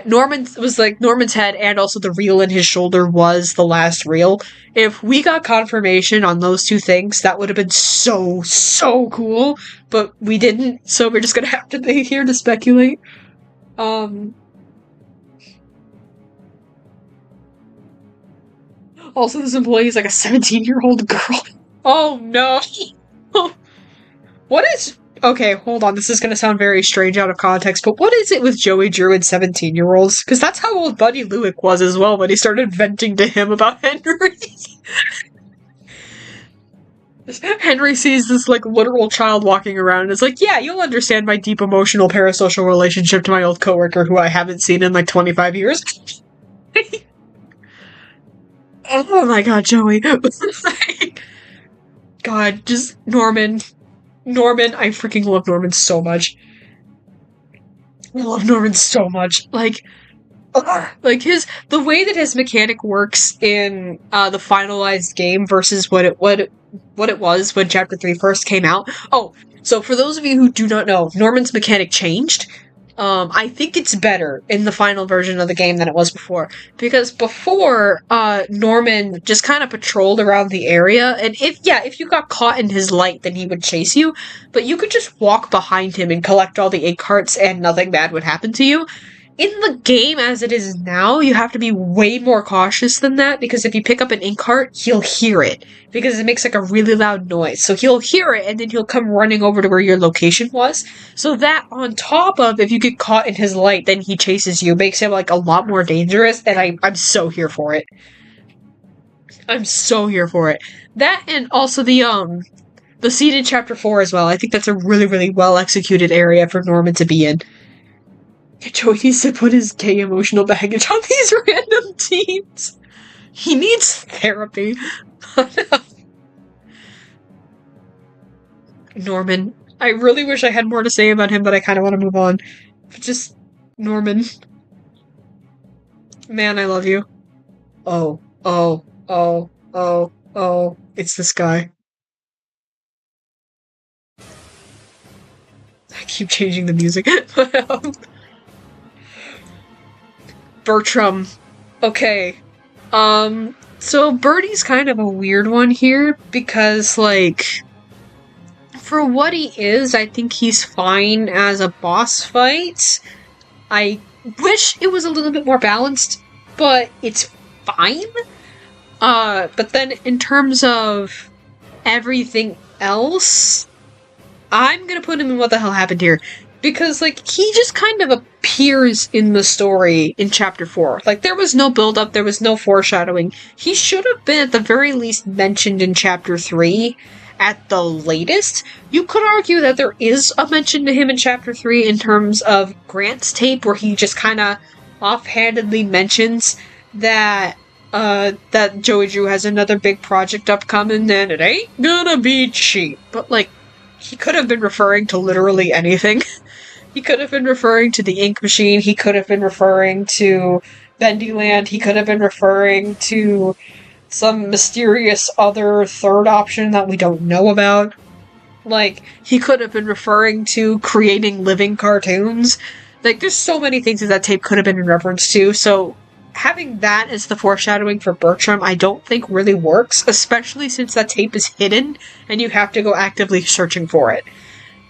Norman's head, and also the reel in his shoulder was the last reel. If we got confirmation on those two things, that would have been so, so cool, but we didn't, so we're just gonna have to be here to speculate. Also, this employee is like a 17-year-old girl. Oh no! What is... Okay, hold on, this is gonna sound very strange out of context, but what is it with Joey Drew and 17-year-olds? Because that's how old Buddy Lewick was as well when he started venting to him about Henry. Henry sees this, like, literal child walking around and is like, yeah, you'll understand my deep emotional parasocial relationship to my old coworker who I haven't seen in, like, 25 years. Oh my god, Joey. God, just Norman. Norman, I freaking love Norman so much. I love Norman so much. Like the way that his mechanic works in the finalized game versus what it was when Chapter 3 first came out. Oh, so for those of you who do not know, Norman's mechanic changed. I think it's better in the final version of the game than it was before. Because before, Norman just kind of patrolled around the area, and if you got caught in his light, then he would chase you, but you could just walk behind him and collect all the ink hearts and nothing bad would happen to you. In the game as it is now, you have to be way more cautious than that, because if you pick up an ink heart, he'll hear it, because it makes like a really loud noise. So he'll hear it, and then he'll come running over to where your location was. So that, on top of if you get caught in his light, then he chases you, makes him like a lot more dangerous, and I'm so here for it. I'm so here for it. That, and also the scene in Chapter 4 as well. I think that's a really, really well executed area for Norman to be in. Joey needs to put his gay emotional baggage on these random teens. He needs therapy. Norman. I really wish I had more to say about him, but I kind of want to move on. But just Norman. Man, I love you. Oh. It's this guy. I keep changing the music. Bertram. Okay. So Birdie's kind of a weird one here, because, like, for what he is, I think he's fine as a boss fight. I wish it was a little bit more balanced, but it's fine. But then in terms of everything else, I'm gonna put him in what the hell happened here. because, like, he just kind of appears in the story in chapter 4. Like, there was no build-up, there was no foreshadowing. He should have been, at the very least, mentioned in chapter 3, at the latest. You could argue that there is a mention to him in chapter 3 in terms of Grant's tape, where he just kind of offhandedly mentions that Joey Drew has another big project upcoming, and it ain't gonna be cheap. But, like, he could have been referring to literally anything. He could have been referring to the ink machine, he could have been referring to Bendyland, he could have been referring to some mysterious other third option that we don't know about. Like, he could have been referring to creating living cartoons. Like, there's so many things that tape could have been in reference to, so having that as the foreshadowing for Bertram, I don't think really works, especially since that tape is hidden, and you have to go actively searching for it.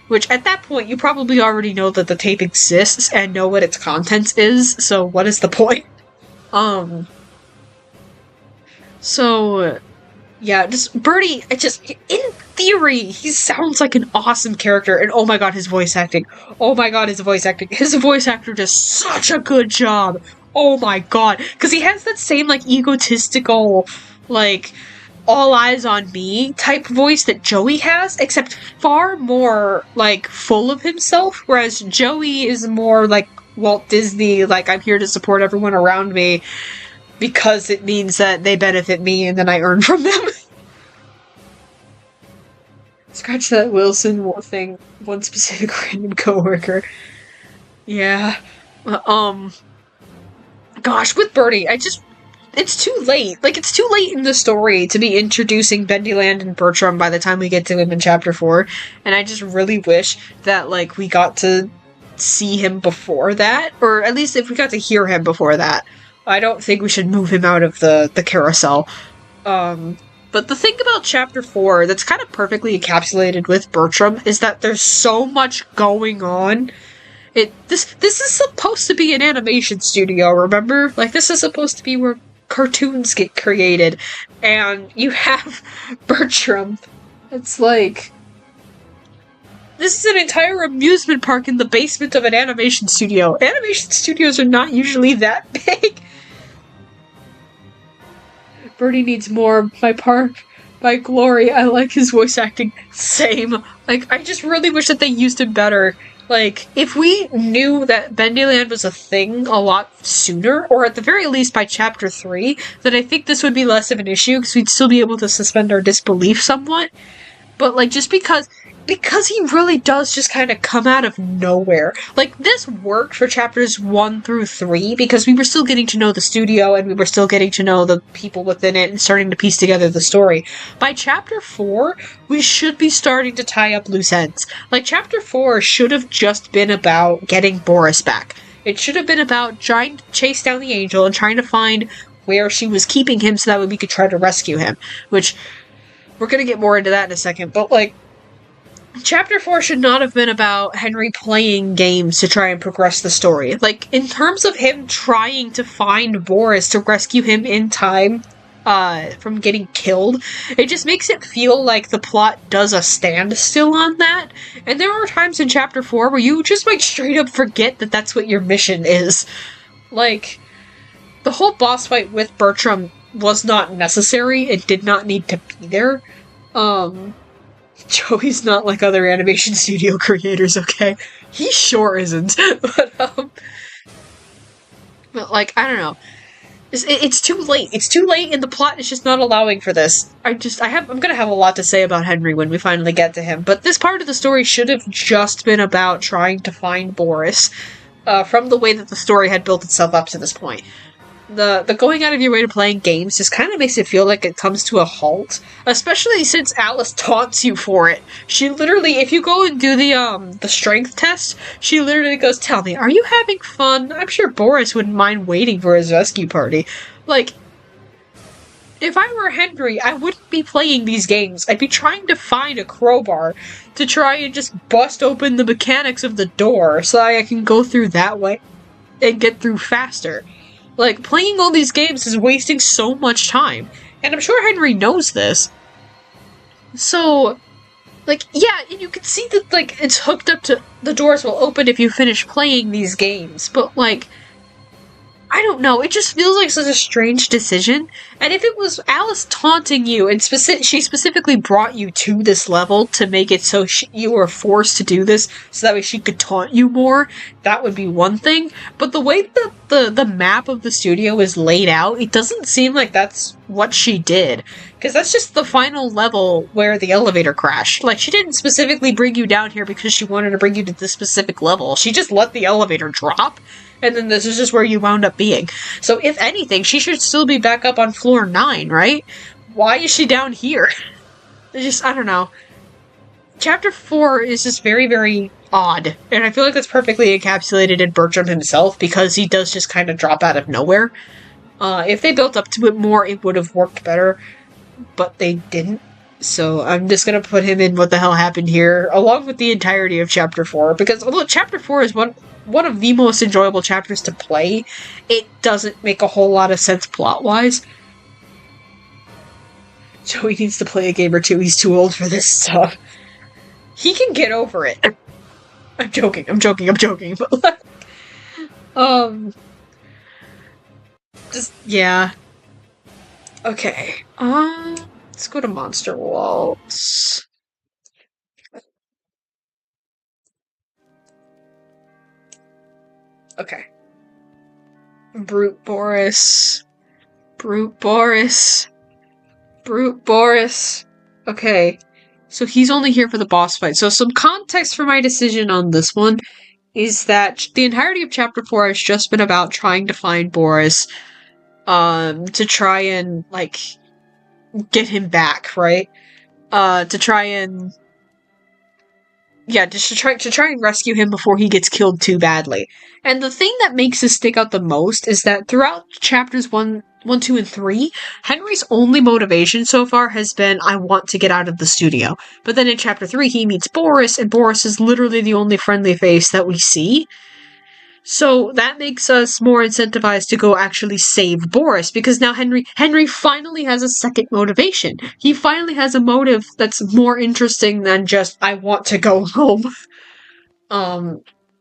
Which, at that point, you probably already know that the tape exists and know what its contents is, so what is the point? So, yeah, just, Birdie, in theory, he sounds like an awesome character, and oh my god, his voice acting. Oh my god, his voice acting. His voice actor does such a good job. Oh my god. Because he has that same, like, egotistical, like, all eyes on me type voice that Joey has, except far more, like, full of himself, whereas Joey is more like Walt Disney, like, I'm here to support everyone around me because it means that they benefit me and then I earn from them. Scratch that Wilson thing, one specific random coworker. Yeah. Gosh, with Birdie, it's too late. Like, it's too late in the story to be introducing Bendyland and Bertram by the time we get to him in chapter 4, and I just really wish that, like, we got to see him before that, or at least if we got to hear him before that. I don't think we should move him out of the carousel. But the thing about chapter 4 that's kind of perfectly encapsulated with Bertram is that there's so much going on. This is supposed to be an animation studio, remember? Like, this is supposed to be where cartoons get created, and you have Bertram. It's like, this is an entire amusement park in the basement of an animation studio. Animation studios are not usually that big. Birdie needs more. My park, by Glory. I like his voice acting. Same. Like, I just really wish that they used him better. Like, if we knew that Bendyland was a thing a lot sooner, or at the very least by chapter 3, then I think this would be less of an issue, because we'd still be able to suspend our disbelief somewhat. But, like, just because he really does just kind of come out of nowhere. Like, this worked for chapters 1 through 3, because we were still getting to know the studio, and we were still getting to know the people within it, and starting to piece together the story. By chapter 4, we should be starting to tie up loose ends. Like, chapter 4 should have just been about getting Boris back. It should have been about trying to chase down the angel, and trying to find where she was keeping him, so that way we could try to rescue him. Which, we're gonna get more into that in a second, but, like, chapter 4 should not have been about Henry playing games to try and progress the story. Like, in terms of him trying to find Boris to rescue him in time from getting killed, it just makes it feel like the plot does a standstill on that. And there are times in chapter 4 where you just might straight up forget that that's what your mission is. Like, the whole boss fight with Bertram was not necessary. It did not need to be there. Joey's not like other animation studio creators, okay? He sure isn't. But like, I don't know. It's too late. It's too late, and the plot is just not allowing for this. I'm gonna have a lot to say about Henry when we finally get to him, but this part of the story should have just been about trying to find Boris, from the way that the story had built itself up to this point. The going out of your way to playing games just kind of makes it feel like it comes to a halt, especially since Alice taunts you for it. She literally, if you go and do the strength test, she literally goes, "Tell me, are you having fun? I'm sure Boris wouldn't mind waiting for his rescue party." Like, if I were Henry, I wouldn't be playing these games. I'd be trying to find a crowbar to try and just bust open the mechanics of the door so I can go through that way and get through faster. Like, playing all these games is wasting so much time, and I'm sure Henry knows this. So, Like, yeah, and you can see that, like, it's hooked up to the doors will open if you finish playing these games, but, like, I don't know, it just feels like such a strange decision. And if it was Alice taunting you, and she specifically brought you to this level to make it so you were forced to do this, so that way she could taunt you more, that would be one thing. But the way that the map of the studio is laid out, it doesn't seem like that's what she did. Because that's just the final level where the elevator crashed. Like, she didn't specifically bring you down here because she wanted to bring you to this specific level. She just let the elevator drop, and then this is just where you wound up being. So if anything, she should still be back up on floor 9, right? Why is she down here? I don't know. Chapter 4 is just very, very odd. And I feel like that's perfectly encapsulated in Bertram himself, because he does just kind of drop out of nowhere. If they built up to it more, it would have worked better. But they didn't. So I'm just gonna put him in what the hell happened here, along with the entirety of Chapter 4, because although Chapter 4 is one of the most enjoyable chapters to play, it doesn't make a whole lot of sense plot-wise. Joey needs to play a game or two, he's too old for this stuff. He can get over it. I'm joking, but like, just, yeah. Okay, let's go to Monster Waltz. Okay. Brute Boris. Okay. So he's only here for the boss fight. So some context for my decision on this one is that the entirety of Chapter 4 has just been about trying to find Boris, to try and, like, get him back, right? To try and rescue him before he gets killed too badly. And the thing that makes this stick out the most is that throughout chapters 1, 2, and 3, Henry's only motivation so far has been, I want to get out of the studio. But then in chapter 3, he meets Boris, and Boris is literally the only friendly face that we see. So that makes us more incentivized to go actually save Boris, because now Henry finally has a second motivation. He finally has a motive that's more interesting than just, I want to go home.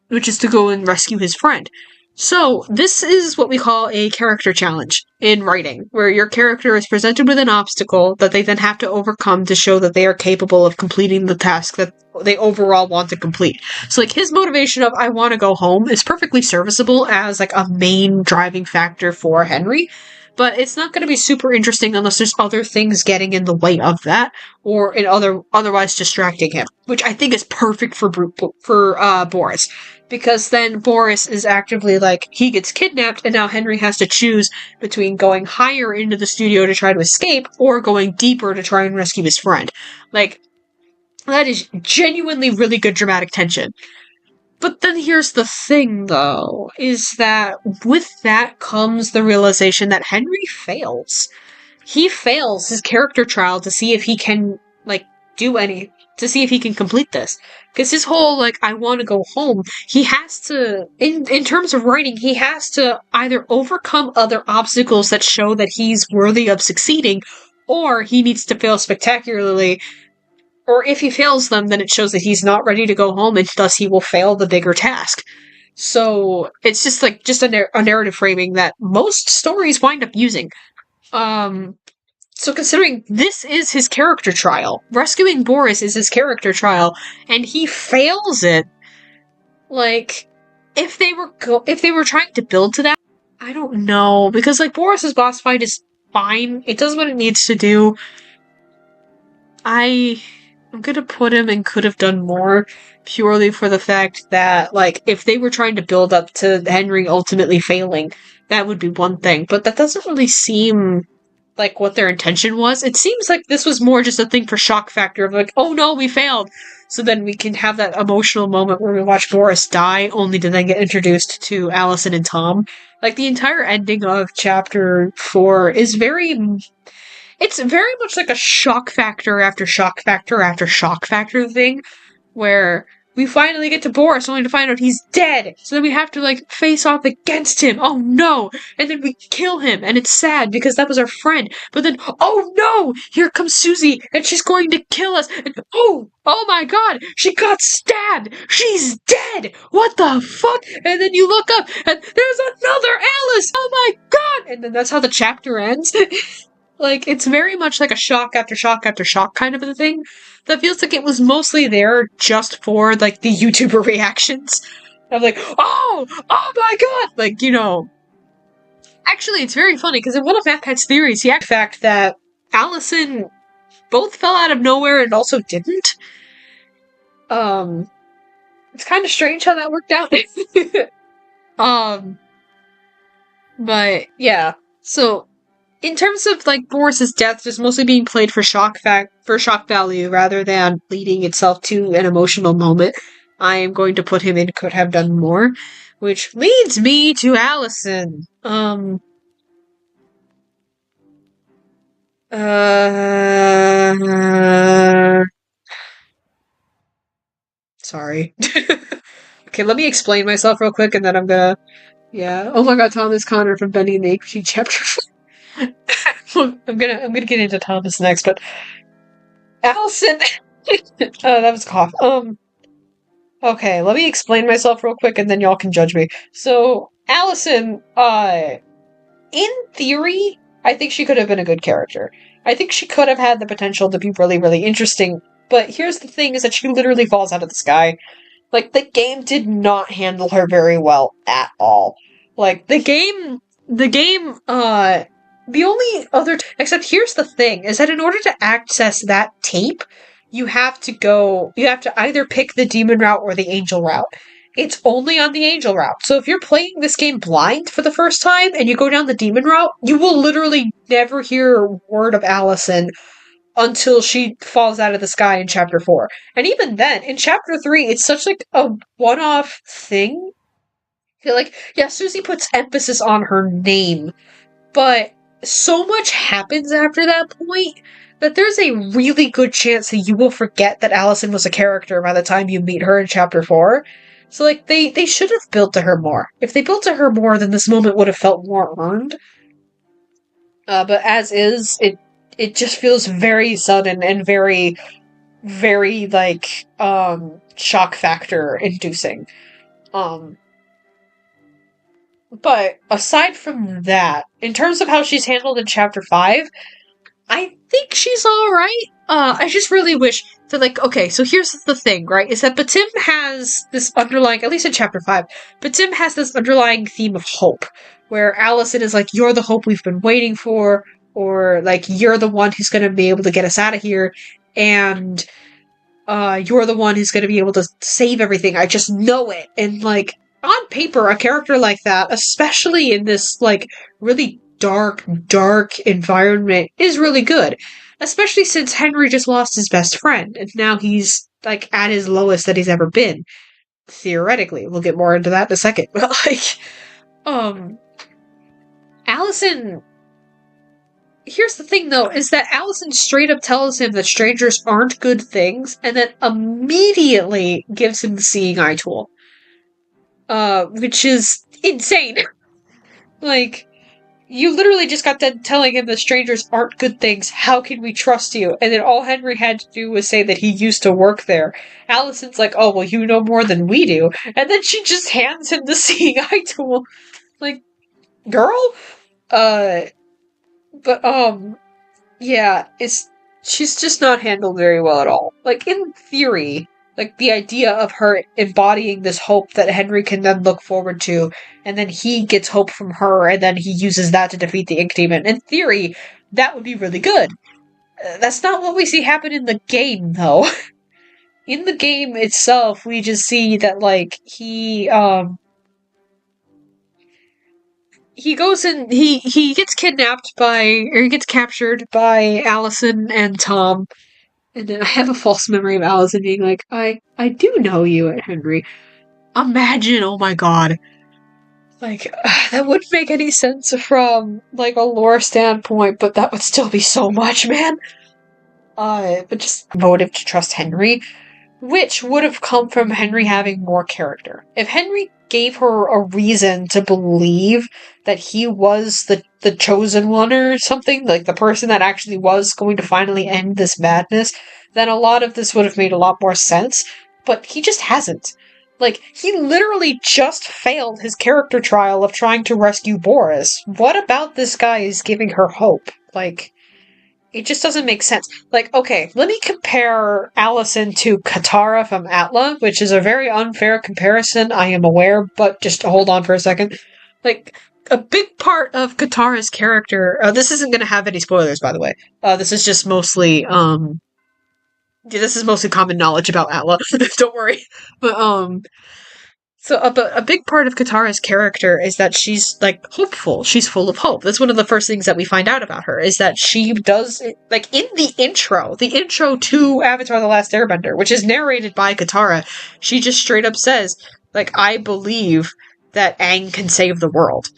Which is to go and rescue his friend. So, this is what we call a character challenge in writing, where your character is presented with an obstacle that they then have to overcome to show that they are capable of completing the task that they overall want to complete. So, like, his motivation of, I want to go home, is perfectly serviceable as, like, a main driving factor for Henry, but it's not going to be super interesting unless there's other things getting in the way of that, or otherwise distracting him, which I think is perfect for Boris. Because then Boris is actively, like, he gets kidnapped, and now Henry has to choose between going higher into the studio to try to escape, or going deeper to try and rescue his friend. Like, that is genuinely really good dramatic tension. But then here's the thing, though, is that with that comes the realization that Henry fails. He fails his character trial to see if he can, like, to see if he can complete this. Because his whole, like, I want to go home, he has to, in terms of writing, he has to either overcome other obstacles that show that he's worthy of succeeding, or he needs to fail spectacularly, or if he fails them, then it shows that he's not ready to go home, and thus he will fail the bigger task. So, it's just, like, just a narrative framing that most stories wind up using. So considering this is his character trial, rescuing Boris is his character trial, and he fails it, like, if they were trying to build to that, I don't know, because, like, Boris's boss fight is fine, it does what it needs to do. I'm gonna put him and could have done more, purely for the fact that, like, if they were trying to build up to Henry ultimately failing, that would be one thing, but that doesn't really seem like what their intention was. It seems like this was more just a thing for shock factor of, like, oh no, we failed, so then we can have that emotional moment where we watch Boris die, only to then get introduced to Allison and Tom. Like, the entire ending of chapter 4 is it's very much like a shock factor after shock factor after shock factor thing, where we finally get to Boris, only to find out he's dead. So then we have to, like, face off against him. Oh no! And then we kill him, and it's sad because that was our friend. But then, oh no! Here comes Susie, and she's going to kill us. And oh my god! She got stabbed! She's dead! What the fuck? And then you look up, and there's another Alice! Oh my god! And then that's how the chapter ends. Like, it's very much like a shock after shock after shock kind of a thing. That feels like it was mostly there just for, like, the YouTuber reactions. I'm like, oh my god! Like, you know. Actually, it's very funny, because in one of MatPat's theories, he had the fact that Allison both fell out of nowhere and also didn't. It's kind of strange how that worked out. But, yeah. So, in terms of, like, Boris's death just mostly being played for shock value rather than leading itself to an emotional moment, I am going to put him in could have done more, which leads me to Allison. Sorry. Okay, let me explain myself real quick and then I'm gonna... Yeah. Oh my god, Thomas Connor from Benny and the Ape Machine chapter. I'm gonna get into Thomas next, but Allison. That was a cough. Okay, let me explain myself real quick, and then y'all can judge me. So Allison, in theory, I think she could have been a good character. I think she could have had the potential to be really, really interesting. But here's the thing: is that she literally falls out of the sky. Like, the game did not handle her very well at all. Like, the only other... Except here's the thing, is that in order to access that tape, you have to either pick the demon route or the angel route. It's only on the angel route. So if you're playing this game blind for the first time and you go down the demon route, you will literally never hear a word of Allison until she falls out of the sky in chapter 4. And even then, in chapter 3, it's such like a one-off thing. Like, yeah, Susie puts emphasis on her name, but so much happens after that point that there's a really good chance that you will forget that Allison was a character by the time you meet her in chapter 4. So, like, they should have built to her more. If they built to her more, then this moment would have felt more earned. But as is, it just feels very sudden and very, very, like, shock factor inducing. But aside from that, in terms of how she's handled in chapter 5, I think she's alright. I just really wish that, like, okay, so here's the thing, right, is that BATIM has this underlying, at least in chapter 5, BATIM has this underlying theme of hope, where Allison is like, you're the hope we've been waiting for, or, like, you're the one who's gonna be able to get us out of here, and, you're the one who's gonna be able to save everything, I just know it, and, like, on paper, a character like that, especially in this, like, really dark environment, is really good. Especially since Henry just lost his best friend, and now he's, like, at his lowest that he's ever been. Theoretically. We'll get more into that in a second. But, like, Allison... Here's the thing, though, is that Allison straight up tells him that strangers aren't good things, and then immediately gives him the seeing eye tool. Which is insane. Like, you literally just got done telling him that strangers aren't good things. How can we trust you? And then all Henry had to do was say that he used to work there. Allison's like, oh, well, you know more than we do. And then she just hands him the seeing eye tool. Like, girl? Yeah, she's just not handled very well at all. Like, in theory, like, the idea of her embodying this hope that Henry can then look forward to, and then he gets hope from her, and then he uses that to defeat the Ink Demon. In theory, that would be really good. That's not what we see happen in the game, though. In the game itself, we just see that, like, he goes and he gets kidnapped he gets captured by Allison and Tom. And then I have a false memory of Allison being like, I do know you, Henry. Imagine, oh my god. Like, that wouldn't make any sense from, like, a lore standpoint, but that would still be so much, man. But just motive to trust Henry. which would have come from Henry having more character. If Henry gave her a reason to believe that he was the chosen one or something, like the person that actually was going to finally end this madness, then a lot of this would have made a lot more sense. But he just hasn't. Like, he literally just failed his character trial of trying to rescue Boris. What about this guy is giving her hope? Like, it just doesn't make sense. Like, okay, let me compare Allison to Katara from Atla, which is a very unfair comparison, I am aware, but just hold on for a second. Like, a big part of Katara's character, this isn't going to have any spoilers, by the way. This is just mostly, this is mostly common knowledge about Atla. Don't worry. But, so a big part of Katara's character is that she's, like, hopeful. She's full of hope. That's one of the first things that we find out about her, is that she does, like, in the intro to Avatar: The Last Airbender, which is narrated by Katara, she just straight up says, like, I believe that Aang can save the world.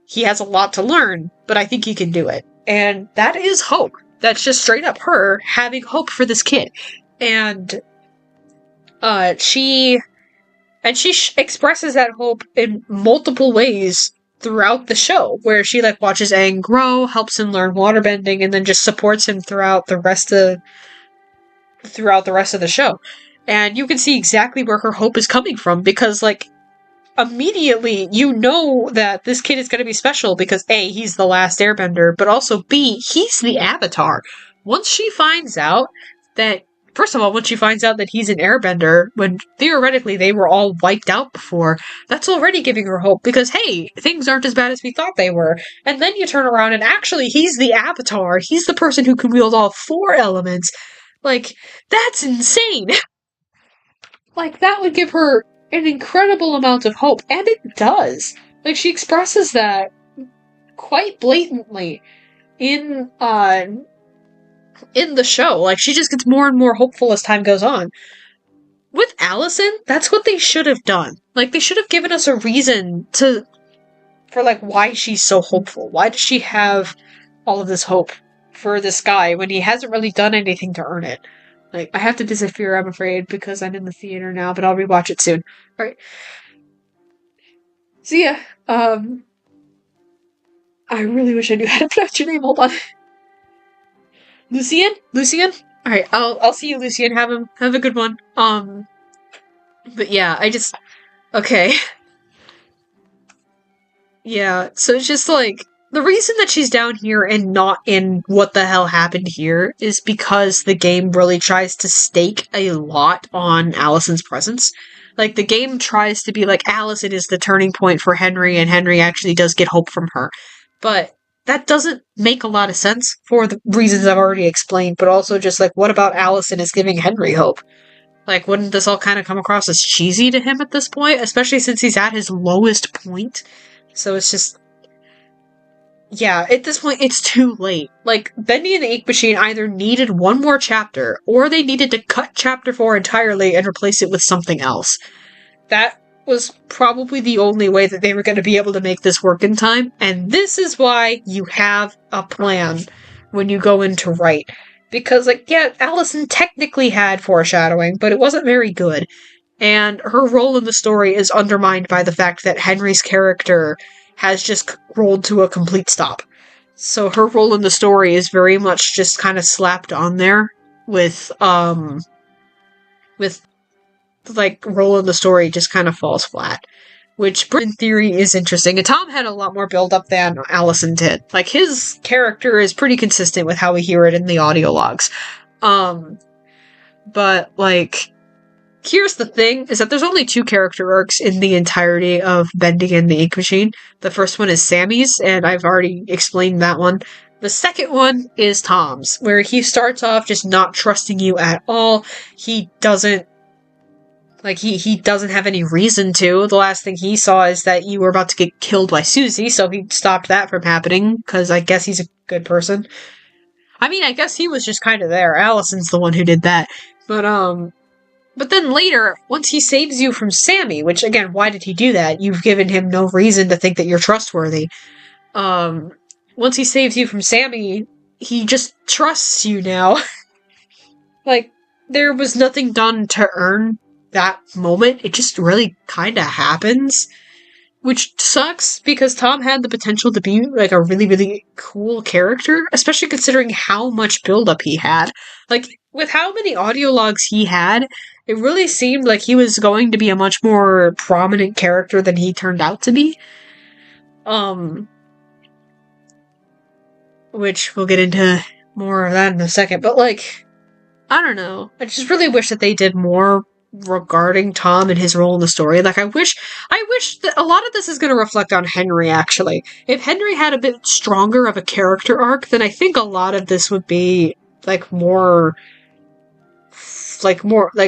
He has a lot to learn, but I think he can do it. And that is hope. That's just straight up her having hope for this kid. And, she expresses that hope in multiple ways throughout the show, where she, like, watches Aang grow, helps him learn waterbending, and then just supports him throughout the rest of the show. And you can see exactly where her hope is coming from, because, like, immediately you know that this kid is going to be special because A, he's the last airbender, but also B, he's the Avatar. Once she finds out that First of all, when she finds out that he's an airbender, when theoretically they were all wiped out before, that's already giving her hope, because hey, things aren't as bad as we thought they were. And then you turn around and actually he's the Avatar. He's the person who can wield all 4 elements. Like, that's insane. Like, that would give her an incredible amount of hope, and it does. Like, she expresses that quite blatantly in the show. Like, she just gets more and more hopeful as time goes on. With Allison, that's what they should have done. Like, they should have given us a reason for like, why she's so hopeful. Why does she have all of this hope for this guy when he hasn't really done anything to earn it? Like, I have to disappear, I'm afraid, because I'm in the theater now, but I'll rewatch it soon. Alright. So yeah, I really wish I knew how to pronounce your name, hold on. Lucian? Alright, I'll see you, Lucian. Have a good one. But yeah, okay. Yeah, so it's just like, the reason that she's down here and not in what the hell happened here is because the game really tries to stake a lot on Allison's presence. Like, the game tries to be like, Allison is the turning point for Henry, and Henry actually does get hope from her. But that doesn't make a lot of sense for the reasons I've already explained, but also just like, what about Allison is giving Henry hope? Like, wouldn't this all kind of come across as cheesy to him at this point? Especially since he's at his lowest point. So it's just, yeah, at this point, it's too late. Like, Bendy and the Ink Machine either needed one more chapter, or they needed to cut Chapter 4 entirely and replace it with something else. That was probably the only way that they were going to be able to make this work in time, and this is why you have a plan when you go in to write. Because, like, yeah, Allison technically had foreshadowing, but it wasn't very good. And her role in the story is undermined by the fact that Henry's character has just rolled to a complete stop. So her role in the story is very much just kind of slapped on there with like, role in the story just kind of falls flat. Which, in theory, is interesting. And Tom had a lot more build-up than Allison did. Like, his character is pretty consistent with how we hear it in the audio logs. But, like, here's the thing, is that there's only 2 character arcs in the entirety of Bendy and the Ink Machine. The first one is Sammy's, and I've already explained that one. The second one is Tom's, where he starts off just not trusting you at all. He doesn't he doesn't have any reason to. The last thing he saw is that you were about to get killed by Susie, so he stopped that from happening, because I guess he's a good person. I mean, I guess he was just kind of there. Allison's the one who did that. But then later, once he saves you from Sammy, which, again, why did he do that? You've given him no reason to think that you're trustworthy. Once he saves you from Sammy, he just trusts you now. Like, there was nothing done to earn that moment. It just really kind of happens. Which sucks because Tom had the potential to be like a really, really cool character, especially considering how much buildup he had. Like, with how many audio logs he had, it really seemed like he was going to be a much more prominent character than he turned out to be. Which we'll get into more of that in a second. But, like, I don't know. I just really wish that they did more regarding Tom and his role in the story. Like, I wish that a lot of this is going to reflect on Henry, actually. If Henry had a bit stronger of a character arc, then I think a lot of this would be, like, more,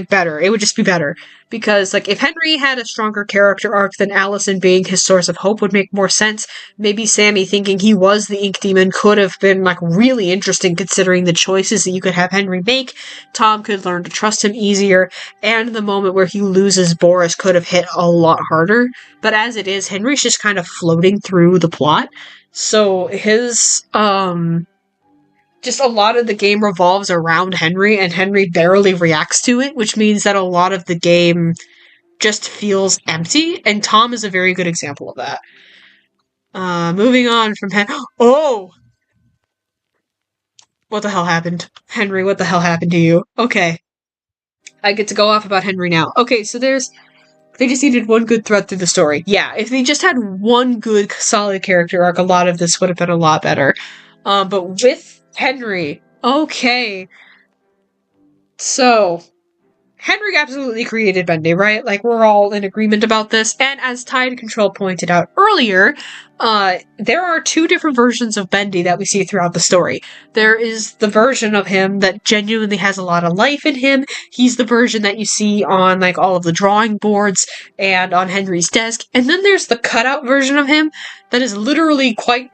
better. It would just be better. Because, like, if Henry had a stronger character arc, then Allison being his source of hope would make more sense. Maybe Sammy thinking he was the Ink Demon could have been, like, really interesting considering the choices that you could have Henry make. Tom could learn to trust him easier, and the moment where he loses Boris could have hit a lot harder. But as it is, Henry's just kind of floating through the plot. So his, just a lot of the game revolves around Henry, and Henry barely reacts to it, which means that a lot of the game just feels empty, and Tom is a very good example of that. Moving on from Oh! What the hell happened? Henry, what the hell happened to you? Okay. I get to go off about Henry now. Okay, so they just needed one good thread through the story. Yeah, if they just had one good, solid character arc, a lot of this would have been a lot better. But with Henry. Okay. So, Henry absolutely created Bendy, right? Like, we're all in agreement about this. And as Tide Control pointed out earlier, there are two different versions of Bendy that we see throughout the story. There is the version of him that genuinely has a lot of life in him. He's the version that you see on, like, all of the drawing boards and on Henry's desk. And then there's the cutout version of him that is literally quite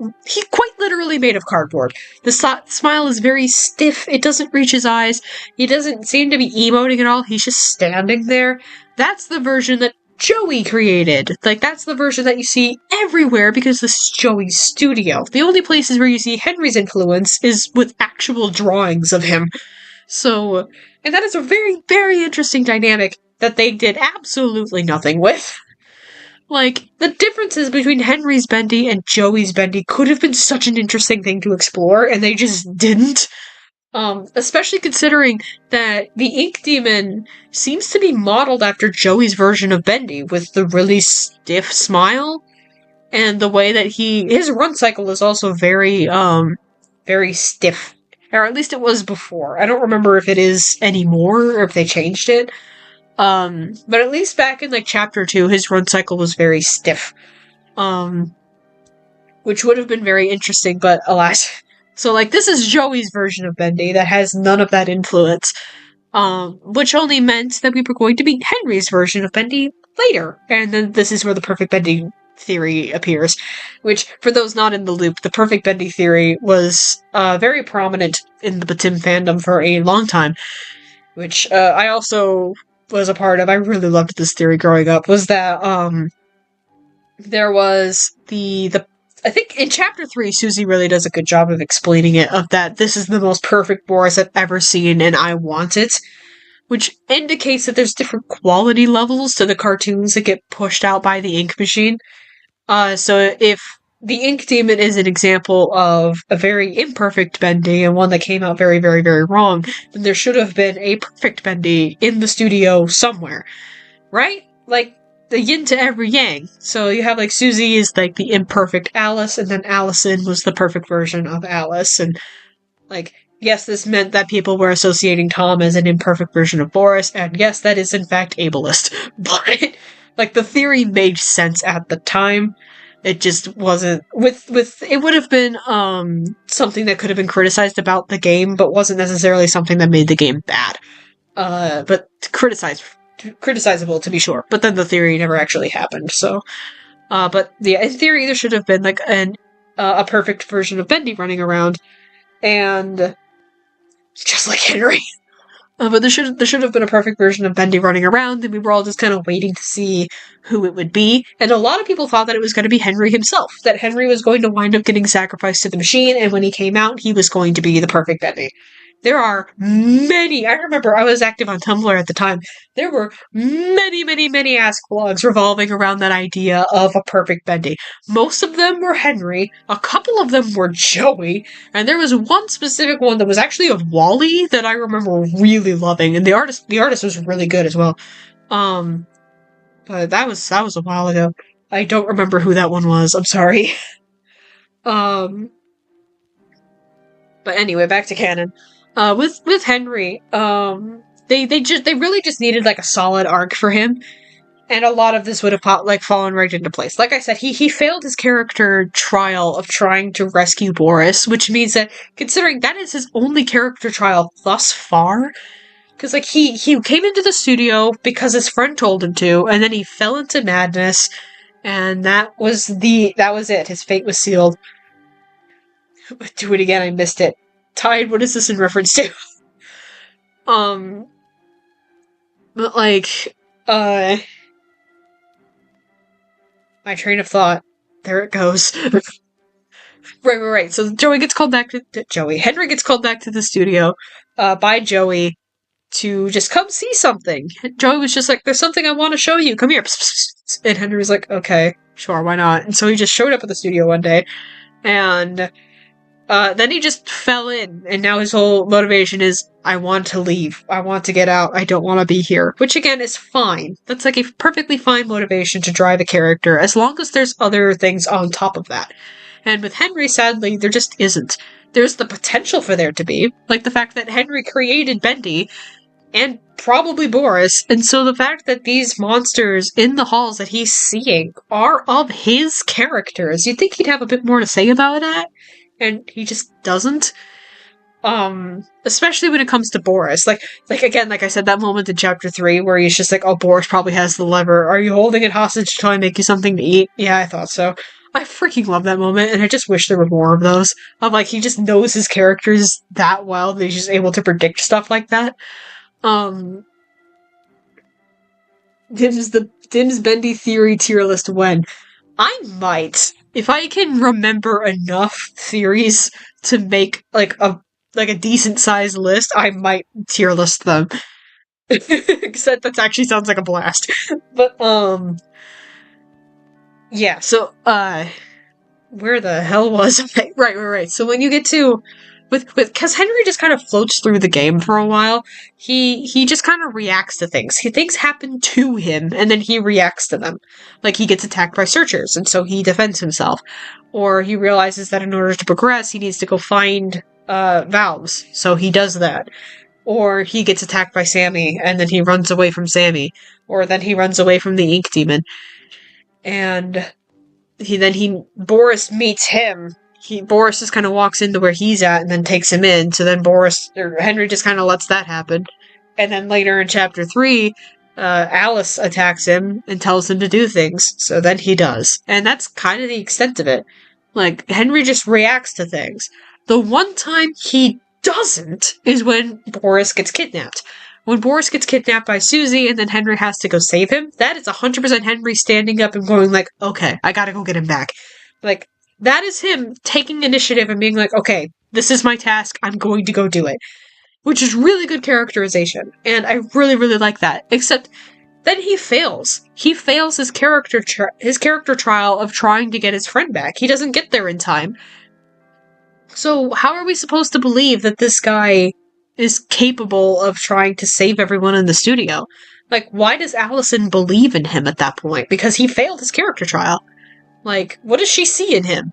literally made of cardboard. The smile is very stiff. It doesn't reach his eyes. He doesn't seem to be emoting at all. He's just standing there. That's the version that Joey created. Like, that's the version that you see everywhere because this is Joey's studio. The only places where you see Henry's influence is with actual drawings of him. So, and that is a very, very interesting dynamic that they did absolutely nothing with. Like, the differences between Henry's Bendy and Joey's Bendy could have been such an interesting thing to explore, and they just didn't. Especially considering that the Ink Demon seems to be modeled after Joey's version of Bendy, with the really stiff smile, and the way that his run cycle is also very, very stiff. Or at least it was before. I don't remember if it is anymore, or if they changed it. But at least back in, like, Chapter 2, his run cycle was very stiff. Which would have been very interesting, but alas. So, like, this is Joey's version of Bendy that has none of that influence. Which only meant that we were going to meet Henry's version of Bendy later. And then this is where the perfect Bendy theory appears. Which, for those not in the loop, the perfect Bendy theory was very prominent in the BATIM fandom for a long time. Which I also was a part of. I really loved this theory growing up. Was that there was I think in Chapter 3, Susie really does a good job of explaining it, of that this is the most perfect Boris I've ever seen, and I want it. Which indicates that there's different quality levels to the cartoons that get pushed out by the ink machine. So if the Ink Demon is an example of a very imperfect Bendy, and one that came out very, very, very wrong, then there should have been a perfect Bendy in the studio somewhere. Right? Like, the yin to every yang. So you have, like, Susie is, like, the imperfect Alice, and then Allison was the perfect version of Alice, and, like, yes, this meant that people were associating Tom as an imperfect version of Boris, and yes, that is in fact ableist. But, like, the theory made sense at the time. It just wasn't, it would have been, something that could have been criticized about the game, but wasn't necessarily something that made the game bad. But criticizable to be sure, but then the theory never actually happened, so. But yeah, in theory, there should have been, like, a perfect version of Bendy running around, and just like Henry. But there should have been a perfect version of Bendy running around, and we were all just kind of waiting to see who it would be. And a lot of people thought that it was going to be Henry himself, that Henry was going to wind up getting sacrificed to the machine, and when he came out, he was going to be the perfect Bendy. there are many, I remember I was active on Tumblr at the time, there were many, many, many Ask blogs revolving around that idea of a perfect bendy. Most of them were Henry, a couple of them were Joey, and there was one specific one that was actually of Wally that I remember really loving, and the artist was really good as well. But that was a while ago. I don't remember who that one was, I'm sorry. But anyway, back to canon. With Henry, they really just needed like a solid arc for him, and a lot of this would have fallen right into place. Like I said, he failed his character trial of trying to rescue Boris, which means that, considering that is his only character trial thus far, because like he came into the studio because his friend told him to, and then he fell into madness, and that was it. His fate was sealed. Do it again, I missed it. Tide, what is this in reference to? But like, my train of thought. There it goes. Right. So Henry gets called back to the studio, by Joey to just come see something. Joey was just like, there's something I want to show you. Come here. And Henry was like, okay, sure, why not? And so he just showed up at the studio one day, and then he just fell in, and now his whole motivation is, I want to leave. I want to get out. I don't want to be here. Which, again, is fine. That's like a perfectly fine motivation to drive a character, as long as there's other things on top of that. And with Henry, sadly, there just isn't. There's the potential for there to be. Like the fact that Henry created Bendy, and probably Boris, and so the fact that these monsters in the halls that he's seeing are of his characters, you'd think he'd have a bit more to say about that, and he just doesn't. Especially when it comes to Boris. Like again, like I said, that moment in chapter 3 where he's just like, oh, Boris probably has the lever. Are you holding it hostage till I make you something to eat? Yeah, I thought so. I freaking love that moment, and I just wish there were more of those. Of like, he just knows his characters that well that he's just able to predict stuff like that. Dim's Bendy theory tier list when. I might, if I can remember enough theories to make like a decent sized list, I might tier list them. Except that actually sounds like a blast. But yeah, so where the hell was I? Right. So when you get to because Henry just kind of floats through the game for a while, he just kind of reacts to things. Things happen to him, and then he reacts to them. Like, he gets attacked by searchers, and so he defends himself. Or he realizes that in order to progress, he needs to go find valves, so he does that. Or he gets attacked by Sammy, and then he runs away from Sammy. Or then he runs away from the ink demon. And Boris meets him. Boris just kind of walks into where he's at and then takes him in, so then Henry just kind of lets that happen. And then later in chapter 3, Alice attacks him and tells him to do things, so then he does. And that's kind of the extent of it. Like, Henry just reacts to things. The one time he doesn't is when Boris gets kidnapped. When Boris gets kidnapped by Susie and then Henry has to go save him, that is 100% Henry standing up and going like, okay, I gotta go get him back. Like, that is him taking initiative and being like, okay, this is my task, I'm going to go do it. Which is really good characterization, and I really, really like that. Except, then he fails. He fails his character trial of trying to get his friend back. He doesn't get there in time. So how are we supposed to believe that this guy is capable of trying to save everyone in the studio? Like, why does Allison believe in him at that point? Because he failed his character trial. Like, what does she see in him?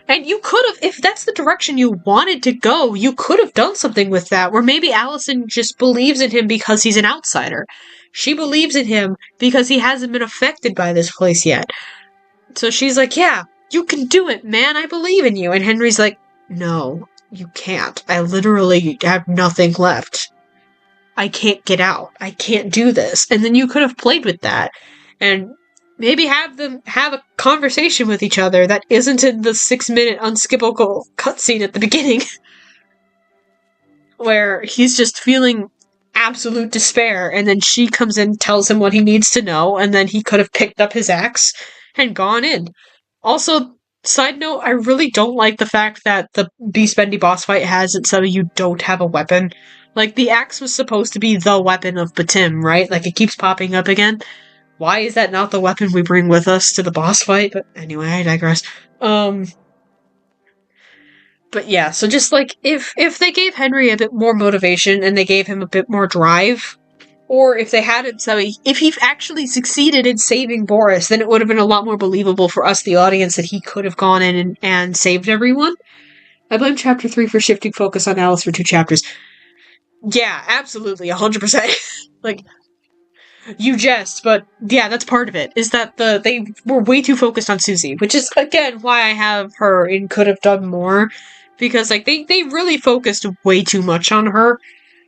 And you could have, if that's the direction you wanted to go, you could have done something with that, where maybe Allison just believes in him because he's an outsider. She believes in him because he hasn't been affected by this place yet. So she's like, yeah, you can do it, man, I believe in you. And Henry's like, no, you can't. I literally have nothing left. I can't get out. I can't do this. And then you could have played with that. And maybe have them have a conversation with each other that isn't in the 6-minute unskippable cutscene at the beginning. Where he's just feeling absolute despair, and then she comes in, tells him what he needs to know, and then he could have picked up his axe and gone in. Also, Side note, I really don't like the fact that the Beast Bendy boss fight has it so you don't have a weapon. Like, the axe was supposed to be the weapon of BATIM, right? Like, it keeps popping up again. Why is that not the weapon we bring with us to the boss fight? But anyway, I digress. But yeah, so just like, if they gave Henry a bit more motivation and they gave him a bit more drive, or if they had it so if he actually succeeded in saving Boris, then it would have been a lot more believable for us, the audience, that he could have gone in and saved everyone. I blame Chapter 3 for shifting focus on Alice for 2 chapters. Yeah, absolutely, 100%. Like, you jest, but yeah, that's part of it, is that they were way too focused on Susie, which is, again, why I have her in Could Have Done More, because, like, they really focused way too much on her,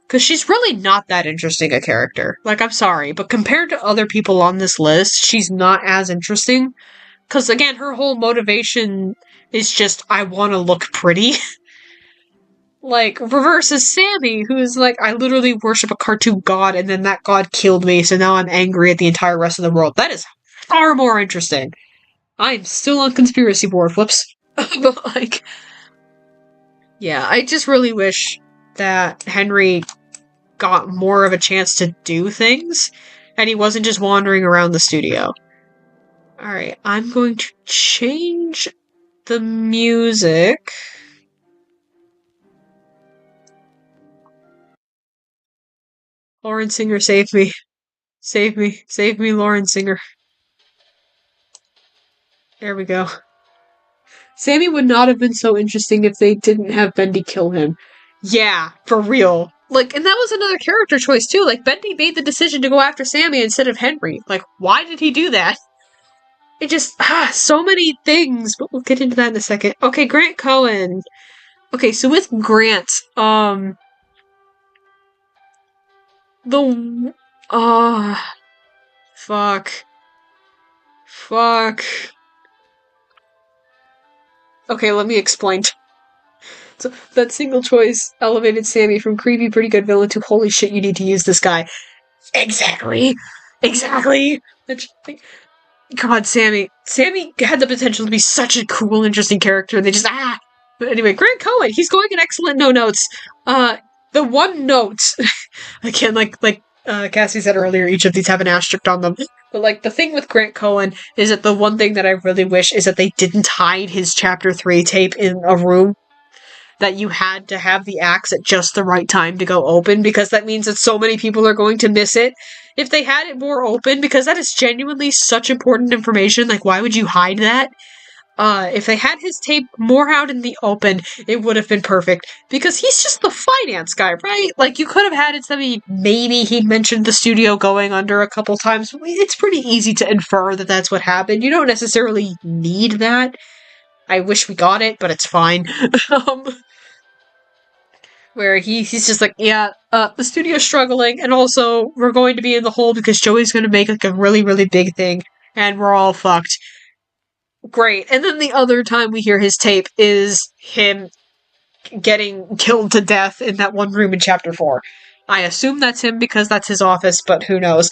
because she's really not that interesting a character. Like, I'm sorry, but compared to other people on this list, she's not as interesting, because, again, her whole motivation is just, I want to look pretty. Like, versus Sammy, who's like, I literally worship a cartoon god, and then that god killed me, so now I'm angry at the entire rest of the world. That is far more interesting. I'm still on conspiracy board flips. But, like, yeah, I just really wish that Henry got more of a chance to do things, and he wasn't just wandering around the studio. Alright, I'm going to change the music. Lauren Singer, save me. Save me. Save me, Lauren Singer. There we go. Sammy would not have been so interesting if they didn't have Bendy kill him. Yeah, for real. Like, and that was another character choice, too. Like, Bendy made the decision to go after Sammy instead of Henry. Like, why did he do that? It just, so many things, but we'll get into that in a second. Okay, Grant Cohen. Okay, so with Grant, fuck. Fuck. Okay, let me explain. So, that single choice elevated Sammy from creepy, pretty good villain to holy shit, you need to use this guy. Exactly! Exactly! God, Sammy. Sammy had the potential to be such a cool, interesting character, and they just, But anyway, Grant Cohen, he's going an excellent no notes. The one note, again, like Cassie said earlier, each of these have an asterisk on them. But, like, the thing with Grant Cohen is that the one thing that I really wish is that they didn't hide his Chapter 3 tape in a room, that you had to have the axe at just the right time to go open, because that means that so many people are going to miss it. If they had it more open, because that is genuinely such important information, like, why would you hide that? If they had his tape more out in the open, it would have been perfect. Because he's just the finance guy, right? Like, you could have had it so maybe he mentioned the studio going under a couple times. It's pretty easy to infer that that's what happened. You don't necessarily need that. I wish we got it, but it's fine. Where he's just like, yeah, the studio's struggling, and also, we're going to be in the hole because Joey's going to make, like, a really, really big thing, and we're all fucked. Great. And then the other time we hear his tape is him getting killed to death in that one room in Chapter 4. I assume that's him because that's his office, but who knows.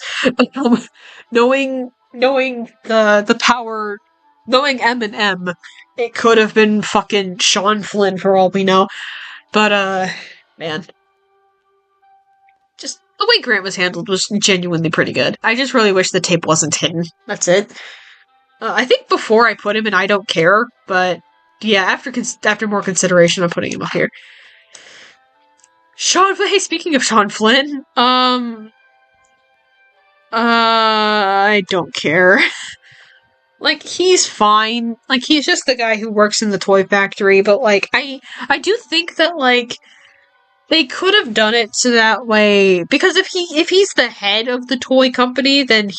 Knowing the power, knowing M, it could have been fucking Sean Flynn for all we know. But, man. Just the way Grant was handled was genuinely pretty good. I just really wish the tape wasn't hidden. That's it. I think before I put him in I Don't Care, but yeah, after more consideration, I'm putting him up here. Sean Flynn, hey, speaking of Sean Flynn, I don't care. Like, he's fine. Like, he's just the guy who works in the toy factory, but, like, I do think that, like, they could have done it so that way, because if he's the head of the toy company, then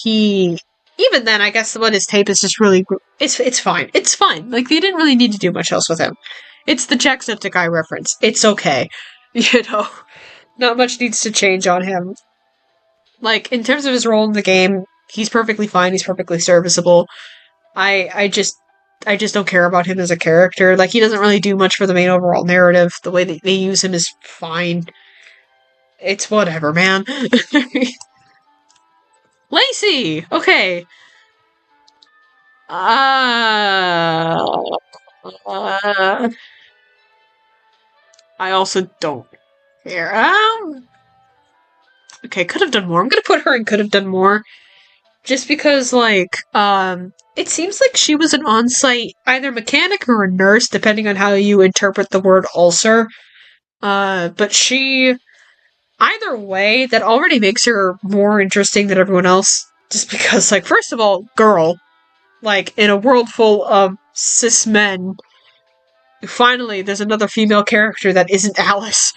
even then, I guess what his tape is just really, it's fine. It's fine. Like, they didn't really need to do much else with him. It's the Jacksepticeye reference. It's okay. You know? Not much needs to change on him. Like, in terms of his role in the game, he's perfectly fine. He's perfectly serviceable. I just don't care about him as a character. Like, he doesn't really do much for the main overall narrative. The way that they use him is fine. It's whatever, man. Lacey! Okay. Uh, I also don't care. Okay, could have done more. I'm gonna put her in could have done more. Just because, like, it seems like she was an on-site either mechanic or a nurse, depending on how you interpret the word ulcer. But either way, that already makes her more interesting than everyone else. Just because, like, first of all, girl, like, in a world full of cis men, finally, there's another female character that isn't Alice.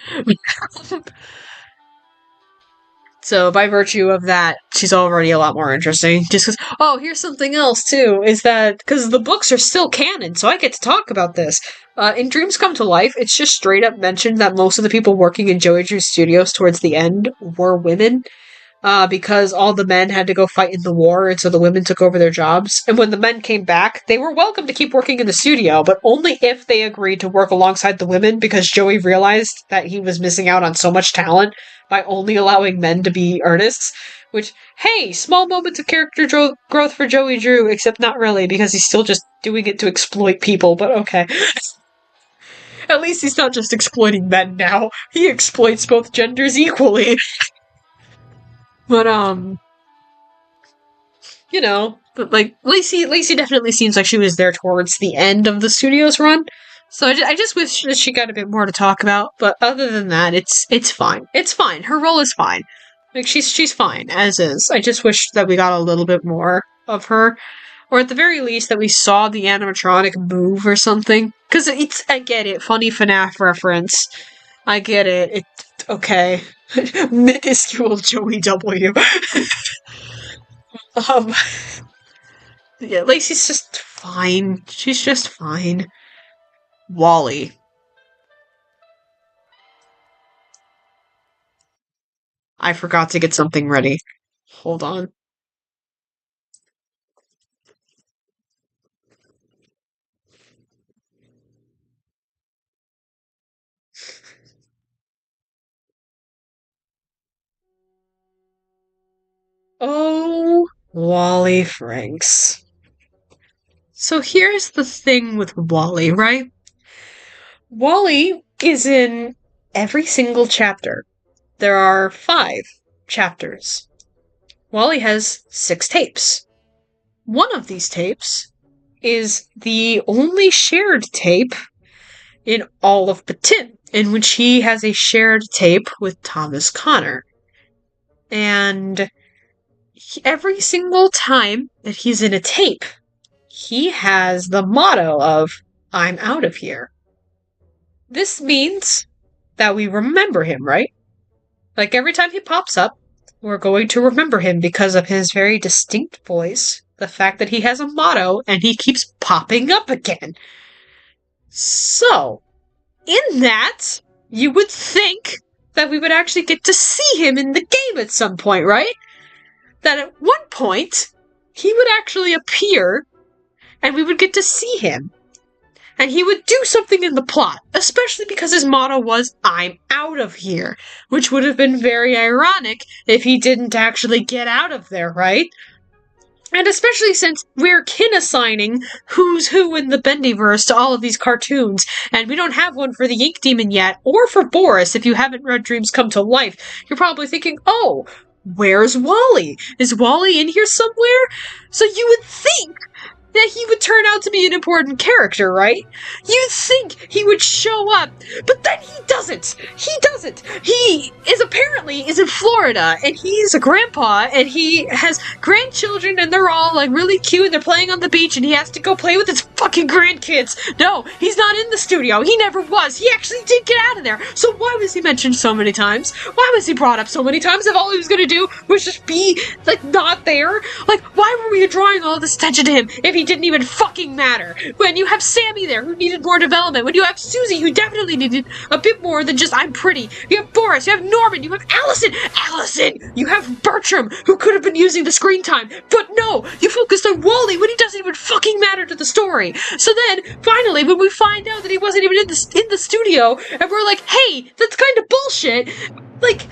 So, by virtue of that, she's already a lot more interesting. Just because, oh, here's something else, too, is that, because the books are still canon, so I get to talk about this. In Dreams Come to Life, it's just straight up mentioned that most of the people working in Joey Drew's studios towards the end were women. Because all the men had to go fight in the war, and so the women took over their jobs. And when the men came back, they were welcome to keep working in the studio, but only if they agreed to work alongside the women, because Joey realized that he was missing out on so much talent by only allowing men to be artists. Which, hey, small moments of character growth for Joey Drew, except not really, because he's still just doing it to exploit people, but okay. At least he's not just exploiting men now. He exploits both genders equally. But, you know, but like Lacey definitely seems like she was there towards the end of the studio's run. So I just wish that she got a bit more to talk about. But other than that, it's fine. It's fine. Her role is fine. Like she's fine as is. I just wish that we got a little bit more of her, or at the very least that we saw the animatronic move or something. Because I get it, funny FNAF reference. I get it. It's okay. Minuscule Joey W. um. Yeah, Lacey's just fine. She's just fine. Wally. I forgot to get something ready. Hold on. Oh, Wally Franks. So here's the thing with Wally, right? Wally is in every single chapter. There are 5 chapters. Wally has 6 tapes. One of these tapes is the only shared tape in all of BATIM, in which he has a shared tape with Thomas Connor. And every single time that he's in a tape, he has the motto of, "I'm out of here." This means that we remember him, right? Like every time he pops up, we're going to remember him because of his very distinct voice, the fact that he has a motto, and he keeps popping up again. So, in that, you would think that we would actually get to see him in the game at some point, right? That at one point, he would actually appear, and we would get to see him. And he would do something in the plot, especially because his motto was, "I'm out of here," which would have been very ironic if he didn't actually get out of there, right? And especially since we're kin assigning who's who in the Bendyverse to all of these cartoons, and we don't have one for the Ink Demon yet, or for Boris if you haven't read Dreams Come to Life, you're probably thinking, oh, where's Wally? Is Wally in here somewhere? So you would think that he would turn out to be an important character, right? You'd think he would show up, but then he doesn't. He doesn't. He is in Florida, and he's a grandpa, and he has grandchildren, and they're all like really cute, and they're playing on the beach, and he has to go play with his fucking grandkids. No, he's not in the studio. He never was. He actually did get out of there. So why was he mentioned so many times? Why was he brought up so many times if all he was gonna do was just be, like, not there? Like, why were we drawing all this attention to him if he didn't even fucking matter? When you have Sammy there, who needed more development. When you have Susie, who definitely needed a bit more than just, "I'm pretty." You have Boris, you have Norman, you have Allison! You have Bertram, who could have been using the screen time. But no, you focused on Wally when he doesn't even fucking matter to the story. So then, finally, when we find out that he wasn't even in the studio, and we're like, hey, that's kind of bullshit. Like,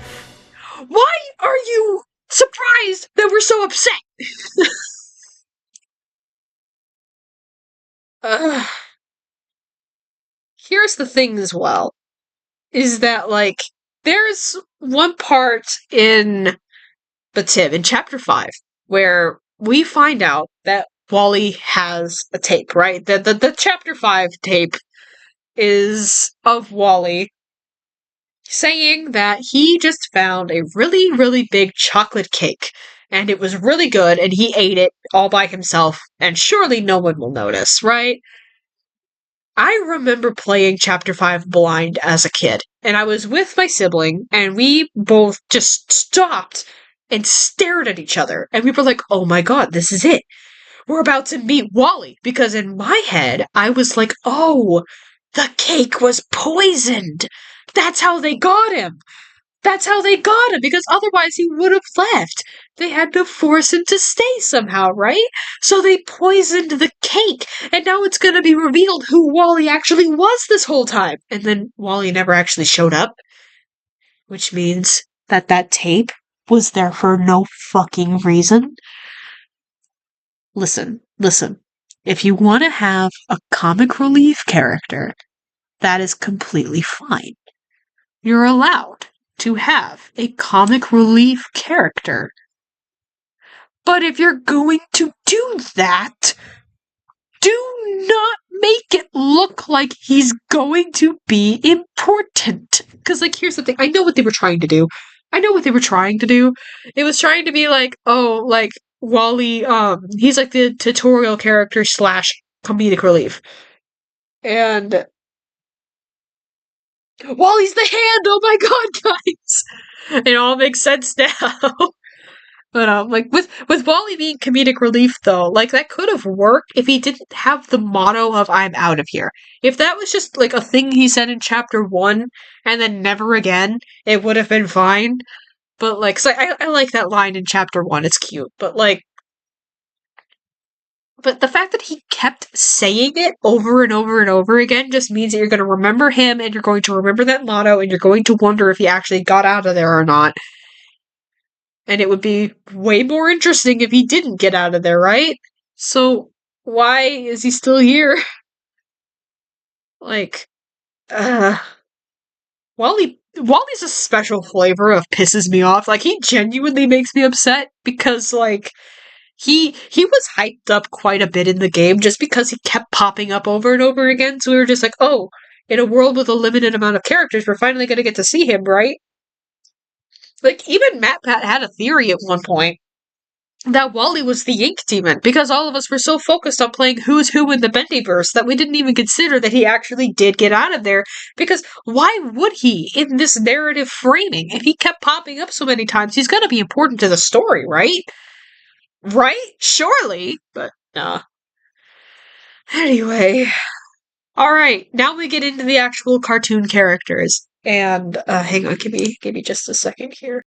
why are you surprised that we're so upset? here's the thing as well, is that, like, there's one part in BATIM, in chapter 5, where we find out that Wally has a tape, right? The chapter 5 tape is of Wally saying that he just found a really, really big chocolate cake, and it was really good, and he ate it all by himself, and surely no one will notice, right? I remember playing Chapter 5 blind as a kid, and I was with my sibling, and we both just stopped and stared at each other, and we were like, oh my god, this is it. We're about to meet Wally, because in my head, I was like, oh, the cake was poisoned. That's how they got him. That's how they got him, because otherwise he would have left. They had to force him to stay somehow, right? So they poisoned the cake, and now it's gonna be revealed who Wally actually was this whole time. And then Wally never actually showed up, which means that that tape was there for no fucking reason. Listen. If you want to have a comic relief character, that is completely fine. You're allowed to have a comic relief character. But if you're going to do that, do not make it look like he's going to be important. Because, like, here's the thing. I know what they were trying to do. It was trying to be like, oh, like, Wally, he's like the tutorial character / comedic relief. And Wally's the hand! Oh my god, guys! It all makes sense now. But like with Wally being comedic relief though, like that could have worked if he didn't have the motto of "I'm out of here." If that was just like a thing he said in chapter 1 and then never again, it would have been fine. But like, 'cause I like that line in chapter 1, it's cute. But like, but the fact that he kept saying it over and over and over again just means that you're going to remember him and you're going to remember that motto and you're going to wonder if he actually got out of there or not. And it would be way more interesting if he didn't get out of there, right? So, why is he still here? Like, Wally's a special flavor of pisses me off. Like, he genuinely makes me upset because, like, he was hyped up quite a bit in the game just because he kept popping up over and over again, so we were just like, oh, in a world with a limited amount of characters, we're finally gonna get to see him, right? Like, even MatPat had a theory at one point that Wally was the Ink Demon, because all of us were so focused on playing Who's Who in the Bendyverse that we didn't even consider that he actually did get out of there, because why would he, in this narrative framing? If he kept popping up so many times, he's gonna be important to the story, right? Right? Surely. But, Anyway. Alright, now we get into the actual cartoon characters. And, hang on, give me just a second here.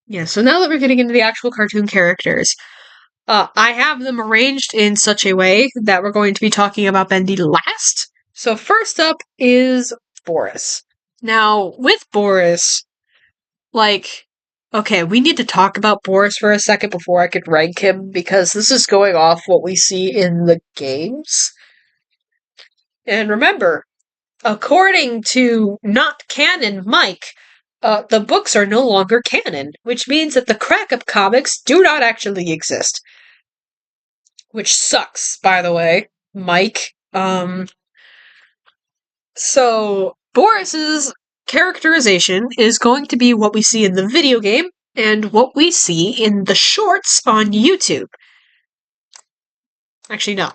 Yeah, so now that we're getting into the actual cartoon characters, I have them arranged in such a way that we're going to be talking about Bendy last. So first up is Boris. Now, with Boris, like, okay, we need to talk about Boris for a second before I could rank him, because this is going off what we see in the games. And remember, according to not canon Mike, the books are no longer canon, which means that the crack-up comics do not actually exist. Which sucks, by the way, Mike. So, Boris's characterization is going to be what we see in the video game and what we see in the shorts on YouTube. Actually, no.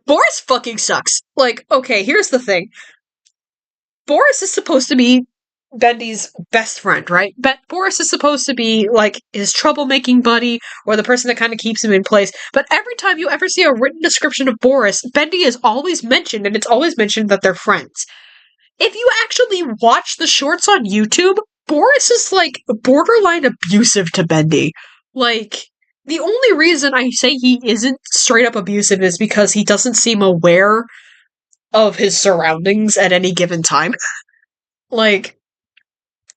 Boris fucking sucks. Like, okay, here's the thing. Boris is supposed to be Bendy's best friend, right? But Boris is supposed to be, like, his troublemaking buddy, or the person that kind of keeps him in place. But every time you ever see a written description of Boris, Bendy is always mentioned, and it's always mentioned that they're friends. If you actually watch the shorts on YouTube, Boris is, like, borderline abusive to Bendy. Like, the only reason I say he isn't straight up abusive is because he doesn't seem aware of his surroundings at any given time. Like,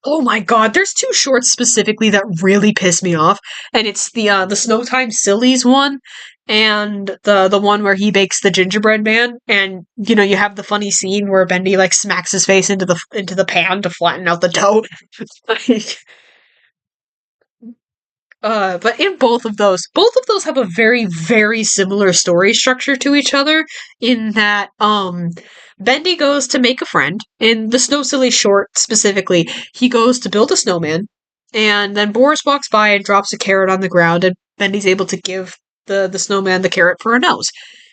Oh my god, there's two shorts specifically that really piss me off, and it's the Snowtime Sillies one, and the one where he bakes the gingerbread man, and you have the funny scene where Bendy like smacks his face into the pan to flatten out the dough. Like, but in both of those have a very, very similar story structure to each other in that, Bendy goes to make a friend. In the Snow Silly short specifically, he goes to build a snowman, and then Boris walks by and drops a carrot on the ground, and Bendy's able to give the snowman the carrot for a nose.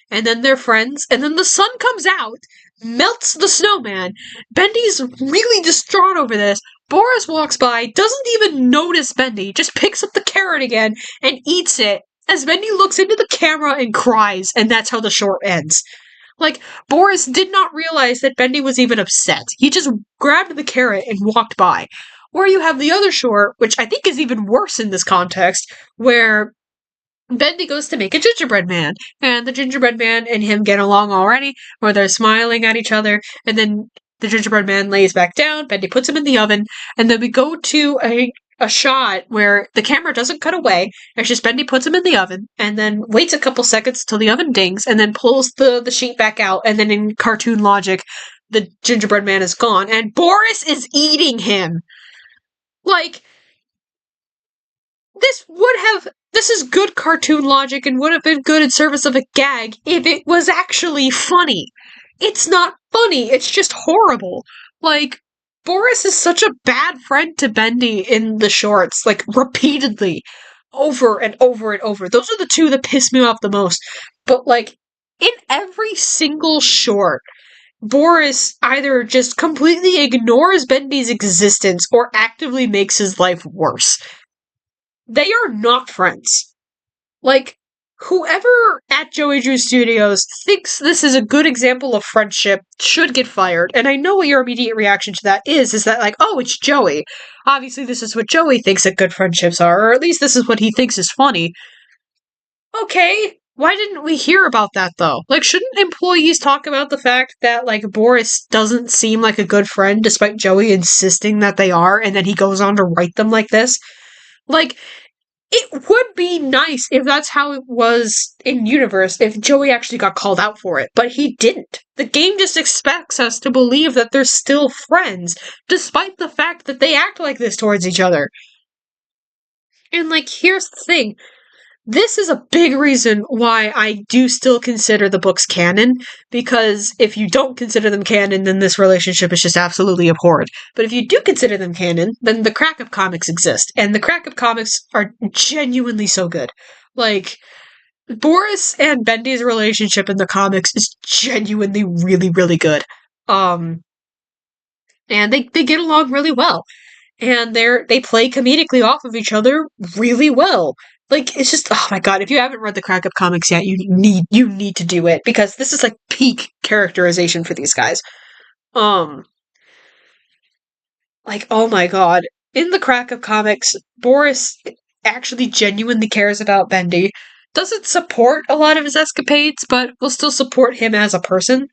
And then they're friends, and then the sun comes out, melts the snowman. Bendy's really distraught over this. Boris walks by, doesn't even notice Bendy, just picks up the carrot again and eats it as Bendy looks into the camera and cries, and that's how the short ends. Like, Boris did not realize that Bendy was even upset. He just grabbed the carrot and walked by. Or you have the other short, which I think is even worse in this context, where Bendy goes to make a gingerbread man, and the gingerbread man and him get along already, where they're smiling at each other, and then the gingerbread man lays back down, Bendy puts him in the oven, and then we go to a shot where the camera doesn't cut away, it's just Bendy puts him in the oven, and then waits a couple seconds till the oven dings, and then pulls the sheet back out, and then in cartoon logic, the gingerbread man is gone, and Boris is eating him! Like, this is good cartoon logic and would have been good in service of a gag if it was actually funny. It's not funny, it's just horrible. Like, Boris is such a bad friend to Bendy in the shorts, like, repeatedly. Over and over and over. Those are the two that piss me off the most. But, like, in every single short, Boris either just completely ignores Bendy's existence or actively makes his life worse. They are not friends. Like, whoever at Joey Drew Studios thinks this is a good example of friendship should get fired. And I know what your immediate reaction to that is that, like, oh, it's Joey. Obviously, this is what Joey thinks that good friendships are, or at least this is what he thinks is funny. Okay, why didn't we hear about that, though? Like, shouldn't employees talk about the fact that, like, Boris doesn't seem like a good friend despite Joey insisting that they are, and then he goes on to write them like this? Like, it would be nice if that's how it was in universe, if Joey actually got called out for it, but he didn't. The game just expects us to believe that they're still friends, despite the fact that they act like this towards each other. And, like, here's the thing. This is a big reason why I do still consider the books canon, because if you don't consider them canon, then this relationship is just absolutely abhorrent. But if you do consider them canon, then the Crack-Up comics exist, and the Crack-Up comics are genuinely so good. Like, Boris and Bendy's relationship in the comics is genuinely really, really good. And they get along really well. And they play comedically off of each other really well. Like, it's just, oh my god, if you haven't read the Crack-Up comics yet, you need to do it, because this is, like, peak characterization for these guys. Like, oh my god. In the Crack-Up comics, Boris actually genuinely cares about Bendy, doesn't support a lot of his escapades, but will still support him as a person,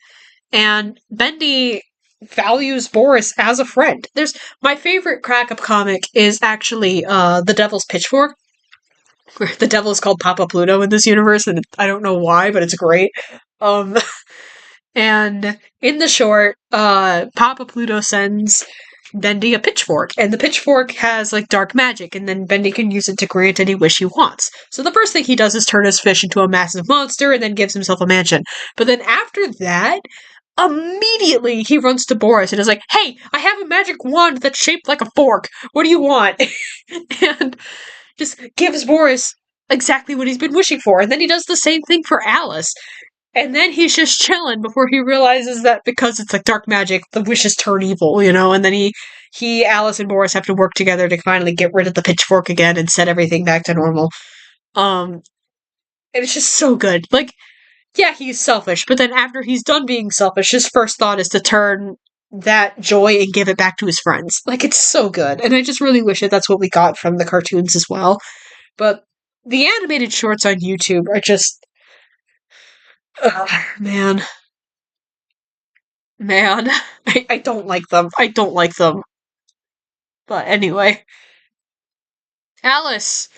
and Bendy values Boris as a friend. My favorite Crack-Up comic is actually, The Devil's Pitchfork, where the devil is called Papa Pluto in this universe, and I don't know why, but it's great. And in the short, Papa Pluto sends Bendy a pitchfork, and the pitchfork has, like, dark magic, and then Bendy can use it to grant any wish he wants. So the first thing he does is turn his fish into a massive monster, and then gives himself a mansion. But then after that, immediately he runs to Boris and is like, hey, I have a magic wand that's shaped like a fork. What do you want? And just gives Boris exactly what he's been wishing for. And then he does the same thing for Alice. And then he's just chilling before he realizes that because it's like dark magic, the wishes turn evil, and then Alice and Boris have to work together to finally get rid of the pitchfork again and set everything back to normal. And it's just so good. Like, yeah, he's selfish, but then after he's done being selfish, his first thought is to turn that joy and give it back to his friends. Like, it's so good, and I just really wish that that's what we got from the cartoons as well. But the animated shorts on YouTube are just... man. I don't like them. I don't like them. But anyway. Alice!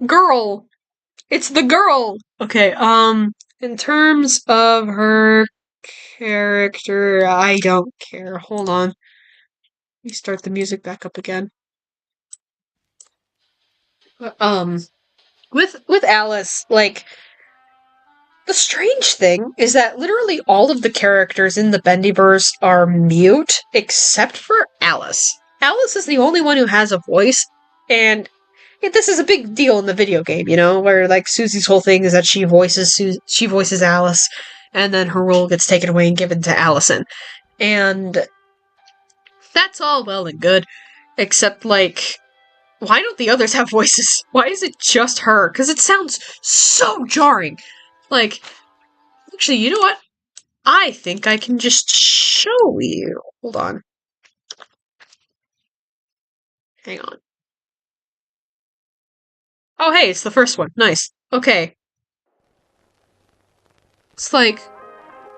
Girl! It's the girl! Okay, in terms of her character, I don't care. Hold on. Let me start the music back up again. With Alice, like, the strange thing is that literally all of the characters in the Bendyverse are mute, except for Alice. Alice is the only one who has a voice, and this is a big deal in the video game, you know, where like Susie's whole thing is that she voices Alice, and then her role gets taken away and given to Allison. And that's all well and good, except like, why don't the others have voices? Why is it just her? Because it sounds so jarring. Like, actually, you know what? I think I can just show you. Hold on. Hang on. Oh, hey, it's the first one. Nice. Okay. It's like,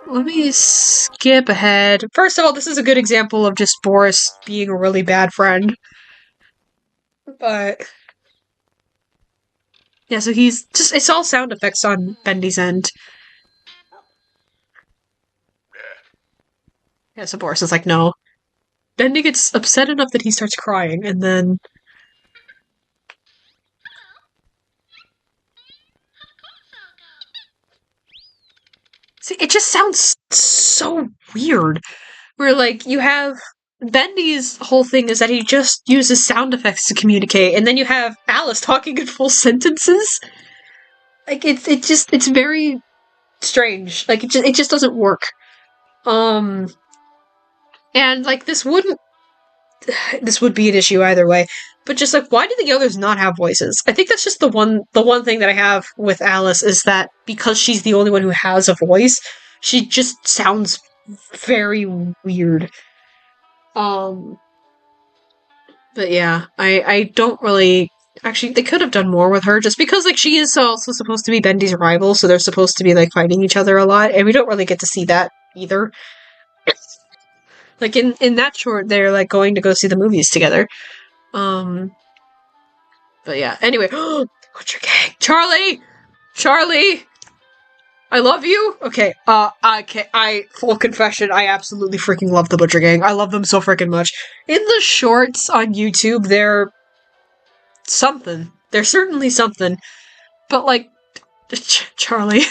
let me skip ahead. First of all, this is a good example of just Boris being a really bad friend. But yeah, so he's just, it's all sound effects on Bendy's end. Yeah, so Boris is like, no. Bendy gets upset enough that he starts crying, and then see, it just sounds so weird. Where, like, you have Bendy's whole thing is that he just uses sound effects to communicate, and then you have Alice talking in full sentences. Like, it's very strange. Like, it just doesn't work. And, like, this would be an issue either way. But just, like, why do the others not have voices? I think that's just the one thing that I have with Alice is that because she's the only one who has a voice, she just sounds very weird. But yeah, I don't really... Actually, they could have done more with her, just because, like, she is also supposed to be Bendy's rival, so they're supposed to be, like, fighting each other a lot, and we don't really get to see that either. Like, in that short, they're, like, going to go see the movies together. But yeah, anyway. What's your gang? Charlie! Charlie! I love you? Okay, full confession, I absolutely freaking love the Butcher Gang. I love them so freaking much. In the shorts on YouTube, they're something. They're certainly something. But, like, Charlie.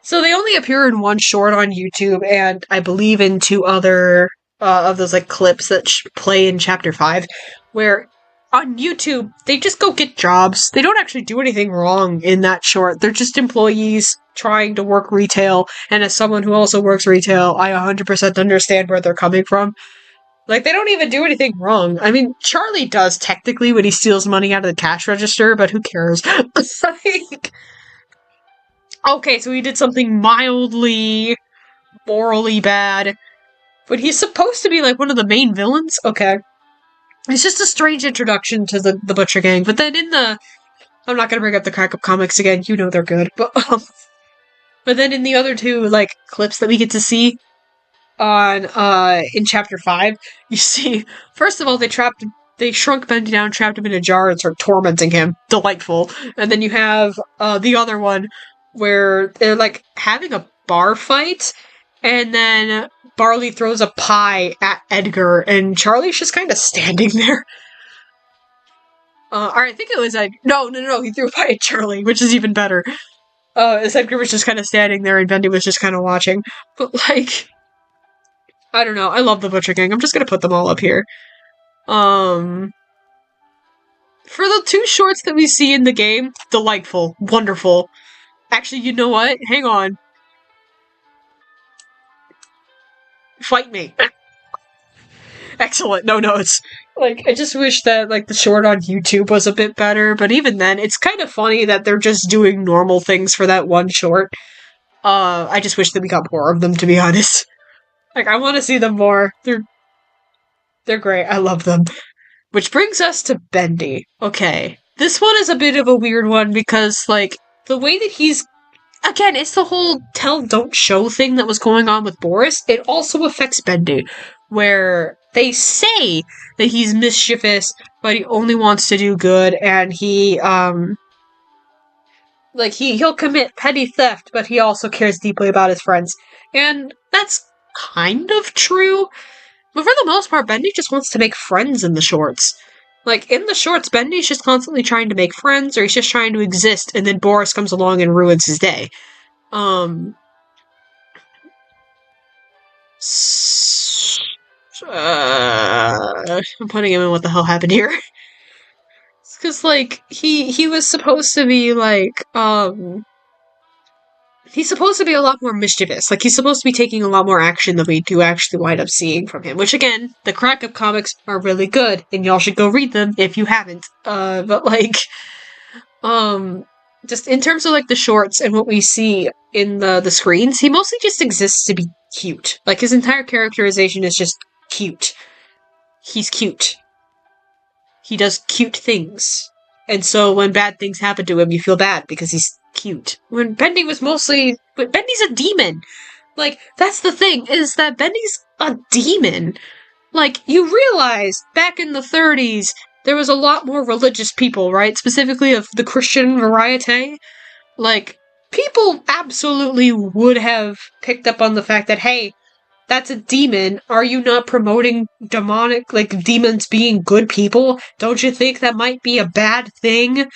So they only appear in one short on YouTube, and I believe in 2 other of those, like, clips that play in Chapter 5, where on YouTube, they just go get jobs. They don't actually do anything wrong in that short. They're just employees trying to work retail, and as someone who also works retail, I 100% understand where they're coming from. Like, they don't even do anything wrong. I mean, Charlie does, technically, when he steals money out of the cash register, but who cares? Like, okay, so he did something mildly, morally bad, but he's supposed to be, like, one of the main villains? Okay. It's just a strange introduction to the Butcher Gang, but then in the... I'm not gonna bring up the Crack Up comics again, you know they're good, but then in the other 2, like, clips that we get to see on, in Chapter 5, you see, first of all, they shrunk Bendy down, trapped him in a jar, and started tormenting him. Delightful. And then you have, the other one, where they're, like, having a bar fight, and then Barley throws a pie at Edgar, and Charlie's just kind of standing there. Or I think it was No, he threw a pie at Charlie, which is even better. As Edgar was just kind of standing there, and Bendy was just kind of watching. But, like, I don't know, I love the Butcher Gang. I'm just gonna put them all up here. For the 2 shorts that we see in the game, delightful, wonderful. Actually, you know what? Hang on. Fight me. Excellent. No, it's... Like, I just wish that, like, the short on YouTube was a bit better, but even then, it's kind of funny that they're just doing normal things for that one short. I just wish that we got more of them, to be honest. Like, I want to see them more. They're great. I love them. Which brings us to Bendy. Okay. This one is a bit of a weird one because, like, the way that he's... Again, it's the whole tell, don't show thing that was going on with Boris. It also affects Bendy, where they say that he's mischievous, but he only wants to do good, and he'll commit petty theft, but he also cares deeply about his friends. And that's kind of true. But for the most part, Bendy just wants to make friends in the shorts. Like, in the shorts, Bendy's just constantly trying to make friends, or he's just trying to exist, and then Boris comes along and ruins his day. I'm putting him in what the hell happened here. Because, like, he was supposed to be, like, he's supposed to be a lot more mischievous. Like, he's supposed to be taking a lot more action than we do actually wind up seeing from him. Which, again, the Crack Up comics are really good, and y'all should go read them if you haven't. But, like, just in terms of, like, the shorts and what we see in the screens, he mostly just exists to be cute. Like, his entire characterization is just cute. He's cute. He does cute things. And so when bad things happen to him, you feel bad because he's cute. When Bendy was mostly... But Bendy's a demon! Like, that's the thing, is that Bendy's a demon. Like, you realize, back in the 30s, there was a lot more religious people, right? Specifically of the Christian variety. Like, people absolutely would have picked up on the fact that, hey, that's a demon. Are you not promoting demonic, like, demons being good people? Don't you think that might be a bad thing?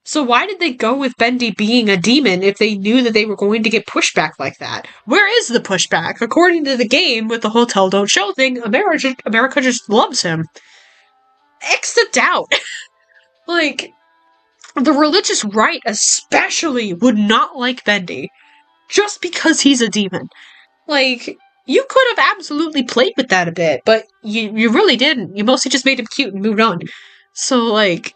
So why did they go with Bendy being a demon if they knew that they were going to get pushback like that? Where is the pushback? According to the game, with the whole tell don't show thing, America just loves him. X the doubt. Like, the religious right especially would not like Bendy. Just because he's a demon. Like, you could have absolutely played with that a bit, but you really didn't. You mostly just made him cute and moved on. So, like...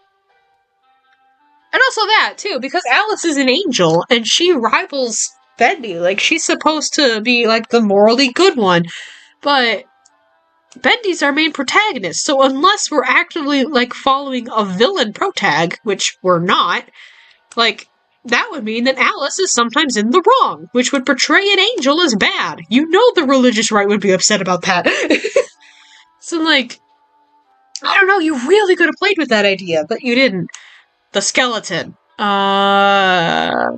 And also that, too, because Alice is an angel, and she rivals Bendy. Like, she's supposed to be, like, the morally good one. But Bendy's our main protagonist, so unless we're actively, like, following a villain protag, which we're not, like, that would mean that Alice is sometimes in the wrong, which would portray an angel as bad. You know the religious right would be upset about that. So, like, I don't know, you really could have played with that idea, but you didn't. The skeleton. I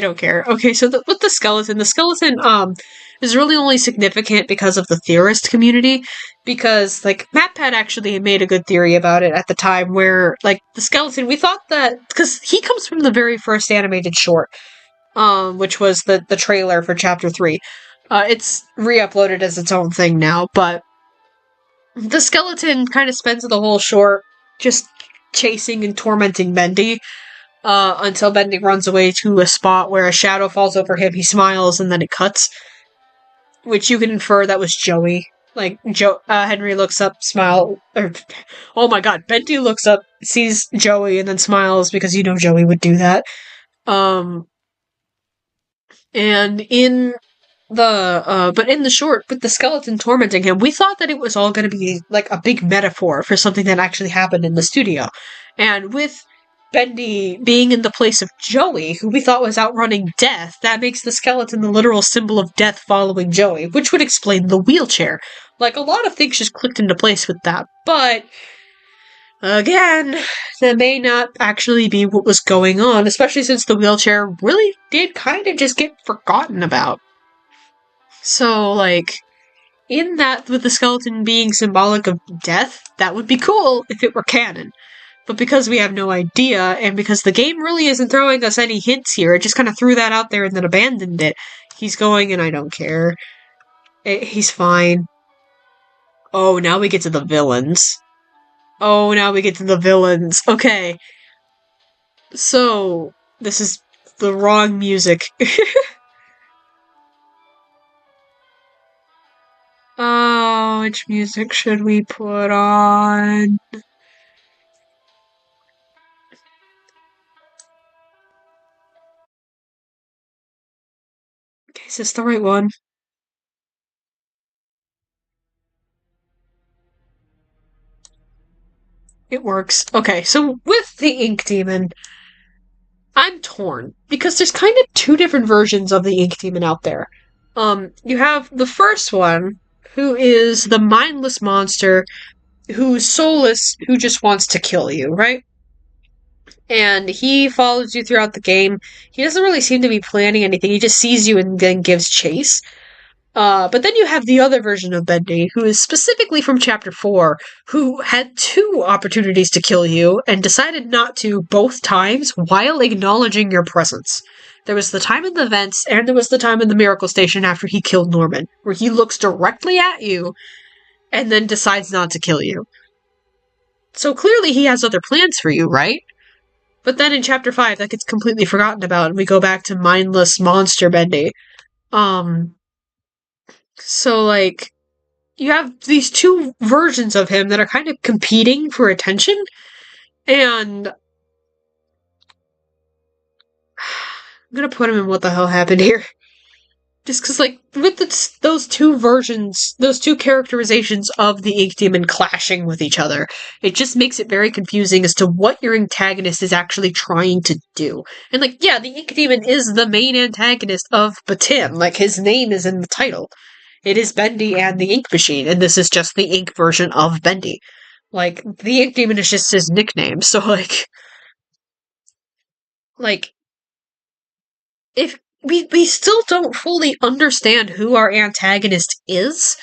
don't care. Okay, so with the skeleton is really only significant because of the theorist community, because, like, MatPat actually made a good theory about it at the time, where, like, the skeleton, we thought that, because he comes from the very first animated short, which was the trailer for Chapter 3. It's re-uploaded as its own thing now, but the skeleton kind of spends the whole short just chasing and tormenting Bendy, until Bendy runs away to a spot where a shadow falls over him, he smiles, and then it cuts. Which you can infer that was Joey. Like, Henry looks up, oh my god, Bendy looks up, sees Joey, and then smiles, because you know Joey would do that. And in but in the short, with the skeleton tormenting him, we thought that it was all going to be, like, a big metaphor for something that actually happened in the studio. And with Bendy being in the place of Joey, who we thought was outrunning death, that makes the skeleton the literal symbol of death following Joey, which would explain the wheelchair. Like, a lot of things just clicked into place with that, but... Again, that may not actually be what was going on, especially since the wheelchair really did kind of just get forgotten about. So, like, in that, with the skeleton being symbolic of death, that would be cool if it were canon. But because we have no idea, and because the game really isn't throwing us any hints here, it just kind of threw that out there and then abandoned it. He's going, and I don't care. He's fine. Oh, now we get to the villains. Okay. So, this is the wrong music. Oh, which music should we put on? Okay, is this the right one? It works. Okay, so with the Ink Demon, I'm torn, because there's kind of two different versions of the Ink Demon out there. You have the first one, who is the mindless monster who's soulless, who just wants to kill you, right? And he follows you throughout the game. He doesn't really seem to be planning anything. He just sees you and then gives chase. But then you have the other version of Bendy, who is specifically from Chapter 4, who had two opportunities to kill you and decided not to both times while acknowledging your presence. There was the time in the vents, and there was the time in the Miracle Station after he killed Norman, where he looks directly at you and then decides not to kill you. So clearly he has other plans for you, right? But then in Chapter 5, that gets completely forgotten about, and we go back to mindless monster Bendy. So, like, you have these two versions of him that are kind of competing for attention, and I'm gonna put him in What the Hell Happened Here. Just because, like, with those two versions, those two characterizations of the Ink Demon clashing with each other, it just makes it very confusing as to what your antagonist is actually trying to do. And, like, yeah, the Ink Demon is the main antagonist of BATIM. Like, his name is in the title. It is Bendy and the Ink Machine, and this is just the ink version of Bendy. Like, the Ink Demon is just his nickname, so, like, if we still don't fully understand who our antagonist is,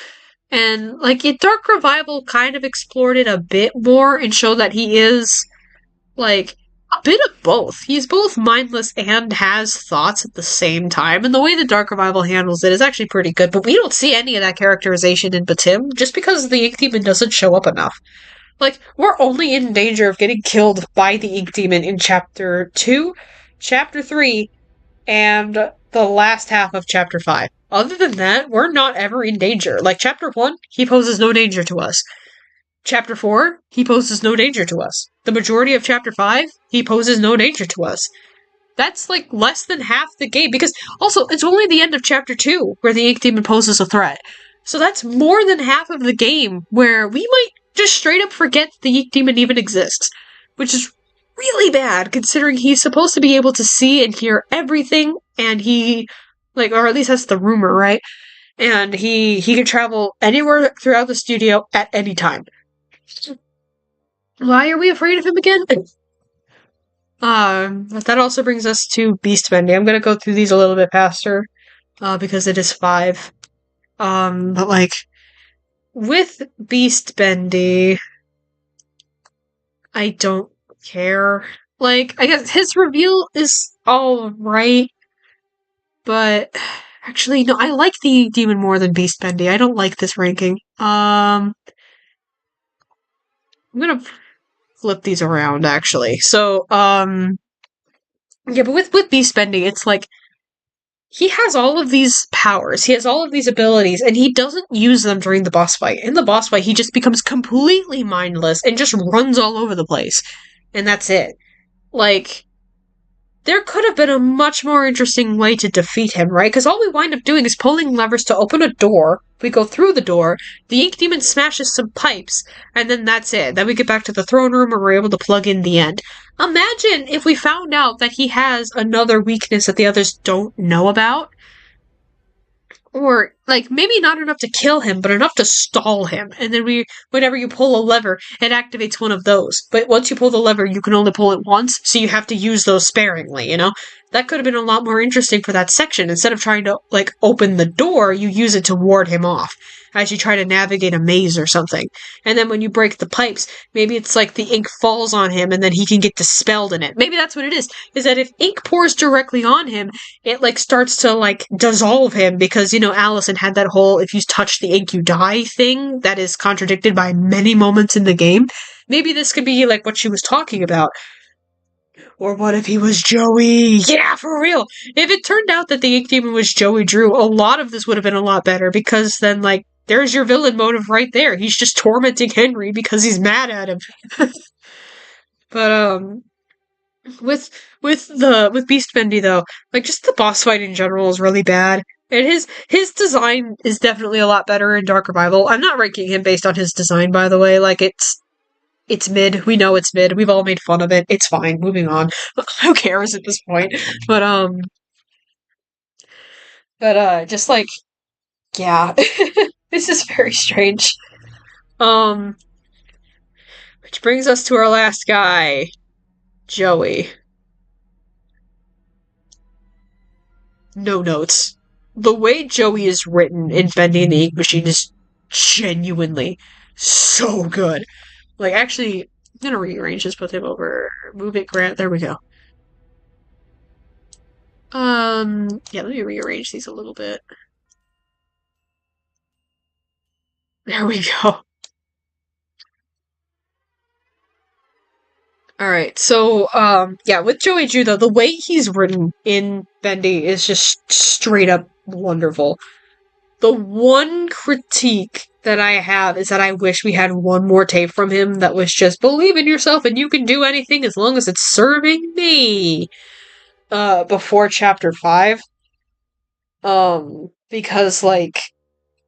and, like, Dark Revival kind of explored it a bit more and showed that he is, like, a bit of both. He's both mindless and has thoughts at the same time, and the way the Dark Revival handles it is actually pretty good, but we don't see any of that characterization in BATIM, just because the Ink Demon doesn't show up enough. Like, we're only in danger of getting killed by the Ink Demon in Chapter 2, Chapter 3, and the last half of Chapter 5. Other than that, we're not ever in danger. Like, Chapter 1, he poses no danger to us. Chapter 4, he poses no danger to us. The majority of Chapter 5, he poses no danger to us. That's, like, less than half the game, because, also, it's only the end of Chapter 2 where the Ink Demon poses a threat. So that's more than half of the game where we might just straight up forget the Ink Demon even exists. Which is really bad, considering he's supposed to be able to see and hear everything, and he, like, or at least that's the rumor, right? And he can travel anywhere throughout the studio at any time. Why are we afraid of him again? But that also brings us to Beast Bendy. I'm gonna go through these a little bit faster, because it is 5. But, like, with Beast Bendy, I don't care. Like, I guess his reveal is alright, but actually, no, I like the Demon more than Beast Bendy. I don't like this ranking. I'm gonna flip these around, actually. So, yeah, but with Beast Bendy, it's like, he has all of these powers, he has all of these abilities, and he doesn't use them during the boss fight. In the boss fight, he just becomes completely mindless and just runs all over the place. And that's it. Like, there could have been a much more interesting way to defeat him, right? Because all we wind up doing is pulling levers to open a door. We go through the door, the Ink Demon smashes some pipes, and then that's it. Then we get back to the throne room and we're able to plug in the end. Imagine if we found out that he has another weakness that the others don't know about. Or, like, maybe not enough to kill him, but enough to stall him. And then whenever you pull a lever, it activates one of those. But once you pull the lever, you can only pull it once, so you have to use those sparingly, you know? That could have been a lot more interesting for that section. Instead of trying to, like, open the door, you use it to ward him off as you try to navigate a maze or something. And then when you break the pipes, maybe it's like the ink falls on him and then he can get dispelled in it. Maybe that's what it is that if ink pours directly on him, it, like, starts to, like, dissolve him because, you know, Allison had that whole if you touch the ink you die thing that is contradicted by many moments in the game. Maybe this could be, like, what she was talking about. Or what if he was Joey? Yeah, for real! If it turned out that the Ink Demon was Joey Drew, a lot of this would have been a lot better, because then, like, there's your villain motive right there. He's just tormenting Henry because he's mad at him. But, with Beast Bendy, though, like, just the boss fight in general is really bad. And his design is definitely a lot better in Dark Revival. I'm not ranking him based on his design, by the way. Like, it's mid. We know it's mid. We've all made fun of it. It's fine. Moving on. Who cares at this point? But, But just like, yeah, this is very strange. Um, which brings us to our last guy, Joey. No notes. The way Joey is written in Bendy and the Ink Machine is genuinely so good. Like, actually, I'm gonna rearrange this, put him over, move it, Grant. There we go. Yeah, let me rearrange these a little bit. There we go. Alright, so, yeah, with Joey Judo, the way he's written in Bendy is just straight up wonderful. The one critique that I have is that I wish we had one more tape from him that was just believe in yourself and you can do anything as long as it's serving me. Before chapter 5. Because like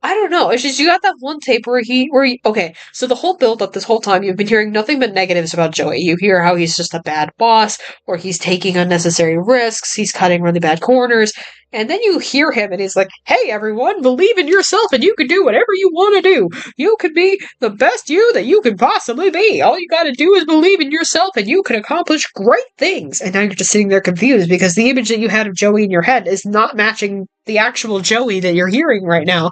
I don't know. It's just you got that one tape where he okay, so the whole build up this whole time you've been hearing nothing but negatives about Joey. You hear how he's just a bad boss, or he's taking unnecessary risks, he's cutting really bad corners, and then you hear him and he's like, "Hey everyone, believe in yourself and you can do whatever you want to do. You can be the best you that you can possibly be. All you got to do is believe in yourself and you can accomplish great things." And now you're just sitting there confused because the image that you had of Joey in your head is not matching the actual Joey that you're hearing right now.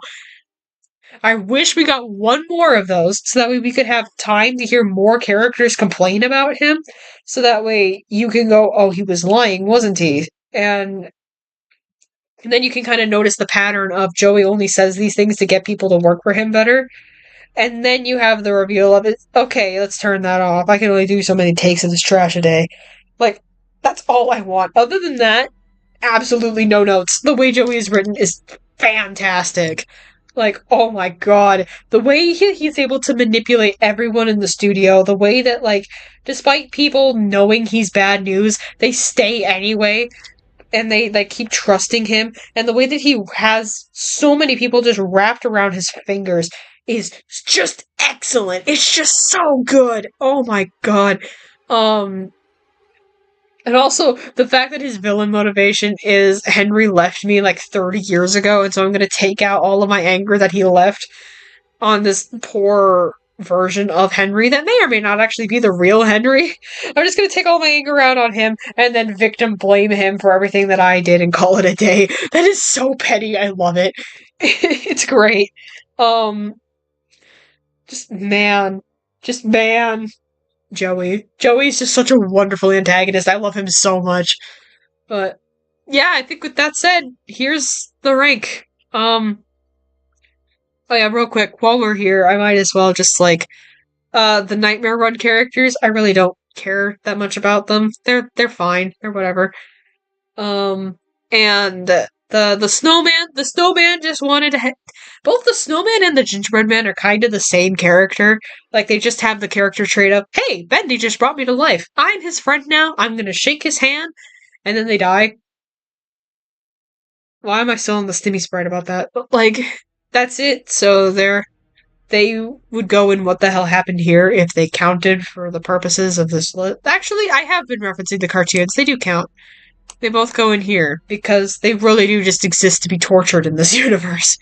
I wish we got one more of those so that way we could have time to hear more characters complain about him. So that way you can go, oh, he was lying, wasn't he? And then you can kind of notice the pattern of Joey only says these things to get people to work for him better. And then you have the reveal of it. Okay, let's turn that off. I can only do so many takes of this trash a day. Like, that's all I want. Other than that, absolutely no notes. The way Joey is written is fantastic. Like, oh my god. The way he's able to manipulate everyone in the studio, the way that, like, despite people knowing he's bad news, they stay anyway, and they, like, keep trusting him, and the way that he has so many people just wrapped around his fingers is just excellent. It's just so good. Oh my god. And also, the fact that his villain motivation is Henry left me like 30 years ago, and so I'm going to take out all of my anger that he left on this poor version of Henry that may or may not actually be the real Henry. I'm just going to take all my anger out on him and then victim blame him for everything that I did and call it a day. That is so petty. I love it. It's great. Um, just man. Just man. Joey. Joey's just such a wonderful antagonist. I love him so much. But yeah, I think with that said, here's the rank. Oh yeah, real quick, while we're here, I might as well just like the Nightmare Run characters, I really don't care that much about them. They're fine. They're whatever. And the snowman just wanted to both the snowman and the gingerbread man are kind of the same character. Like they just have the character trait of, hey, Bendy just brought me to life. I'm his friend now. I'm gonna shake his hand, and then they die. Why am I still on the Stimmy sprite about that? But like, that's it. So they would go in what the hell happened here if they counted for the purposes of this list. Actually, I have been referencing the cartoons. They do count. They both go in here because they really do just exist to be tortured in this universe.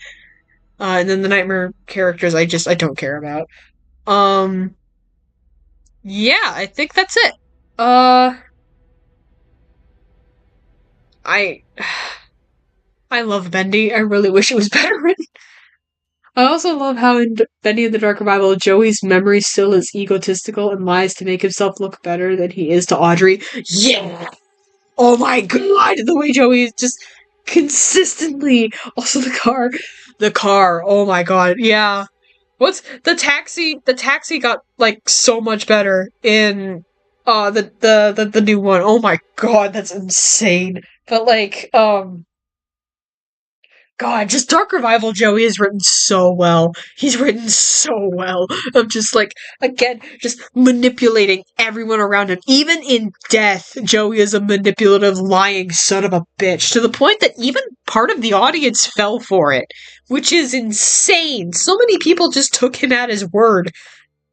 And then the nightmare characters, I don't care about. Yeah, I think that's it. I I love Bendy. I really wish it was better written. I also love how in Bendy and the Dark Revival, Joey's memory still is egotistical and lies to make himself look better than he is to Audrey. Yeah! Oh my god! The way Joey is just consistently. Also, the car. Oh my god. Yeah. What's the taxi? The taxi got like so much better in the new one. Oh my god, that's insane. But like God, just Dark Revival Joey is written so well. He's written so well. Of just like, again, just manipulating everyone around him. Even in death, Joey is a manipulative, lying son of a bitch. To the point that even part of the audience fell for it. Which is insane. So many people just took him at his word.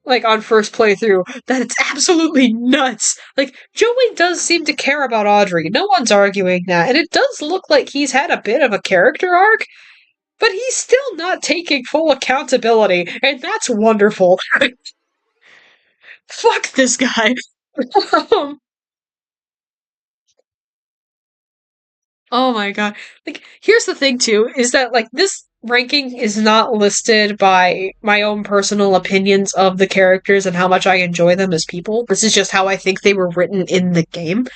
like on first playthrough, that it's absolutely nuts. Like, Joey does seem to care about Audrey. No one's arguing that. And it does look like he's had a bit of a character arc, but he's still not taking full accountability, and that's wonderful. Fuck this guy. Um, oh my god. Like, here's the thing too, is that like this ranking is not listed by my own personal opinions of the characters and how much I enjoy them as people. This is just how I think they were written in the game.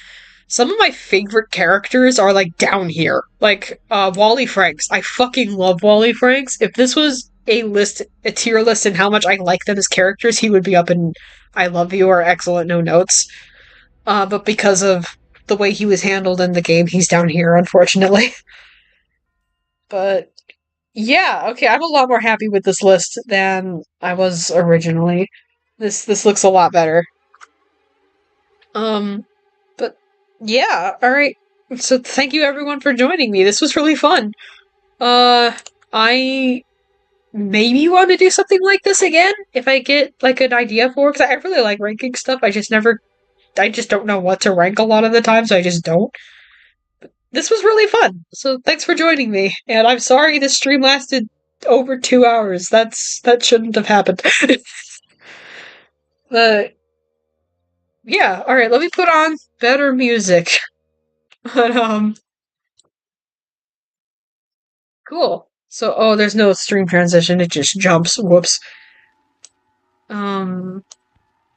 Some of my favorite characters are like down here. Like Wally Franks. I fucking love Wally Franks. If this was a tier list and how much I like them as characters, he would be up in I love you or excellent no notes. But because of the way he was handled in the game, he's down here, unfortunately. But yeah, okay, I'm a lot more happy with this list than I was originally. This looks a lot better. But yeah, all right. So thank you everyone for joining me. This was really fun. I maybe want to do something like this again if I get like an idea for it, because I really like ranking stuff. I just don't know what to rank a lot of the time, so I just don't. This was really fun. So thanks for joining me. And I'm sorry this stream lasted over 2 hours. That shouldn't have happened. But yeah, alright, let me put on better music. But cool. So oh, there's no stream transition, it just jumps. Whoops. Um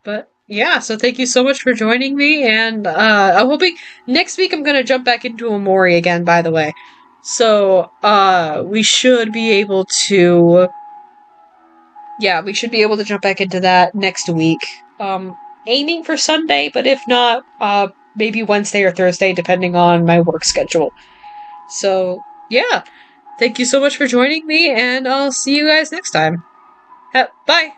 but yeah, so thank you so much for joining me, and I'm hoping next week I'm gonna jump back into Omori again, by the way. So we should be able to we should be able to jump back into that next week. Aiming for Sunday, but if not, maybe Wednesday or Thursday, depending on my work schedule. So yeah, thank you so much for joining me, and I'll see you guys next time. Bye!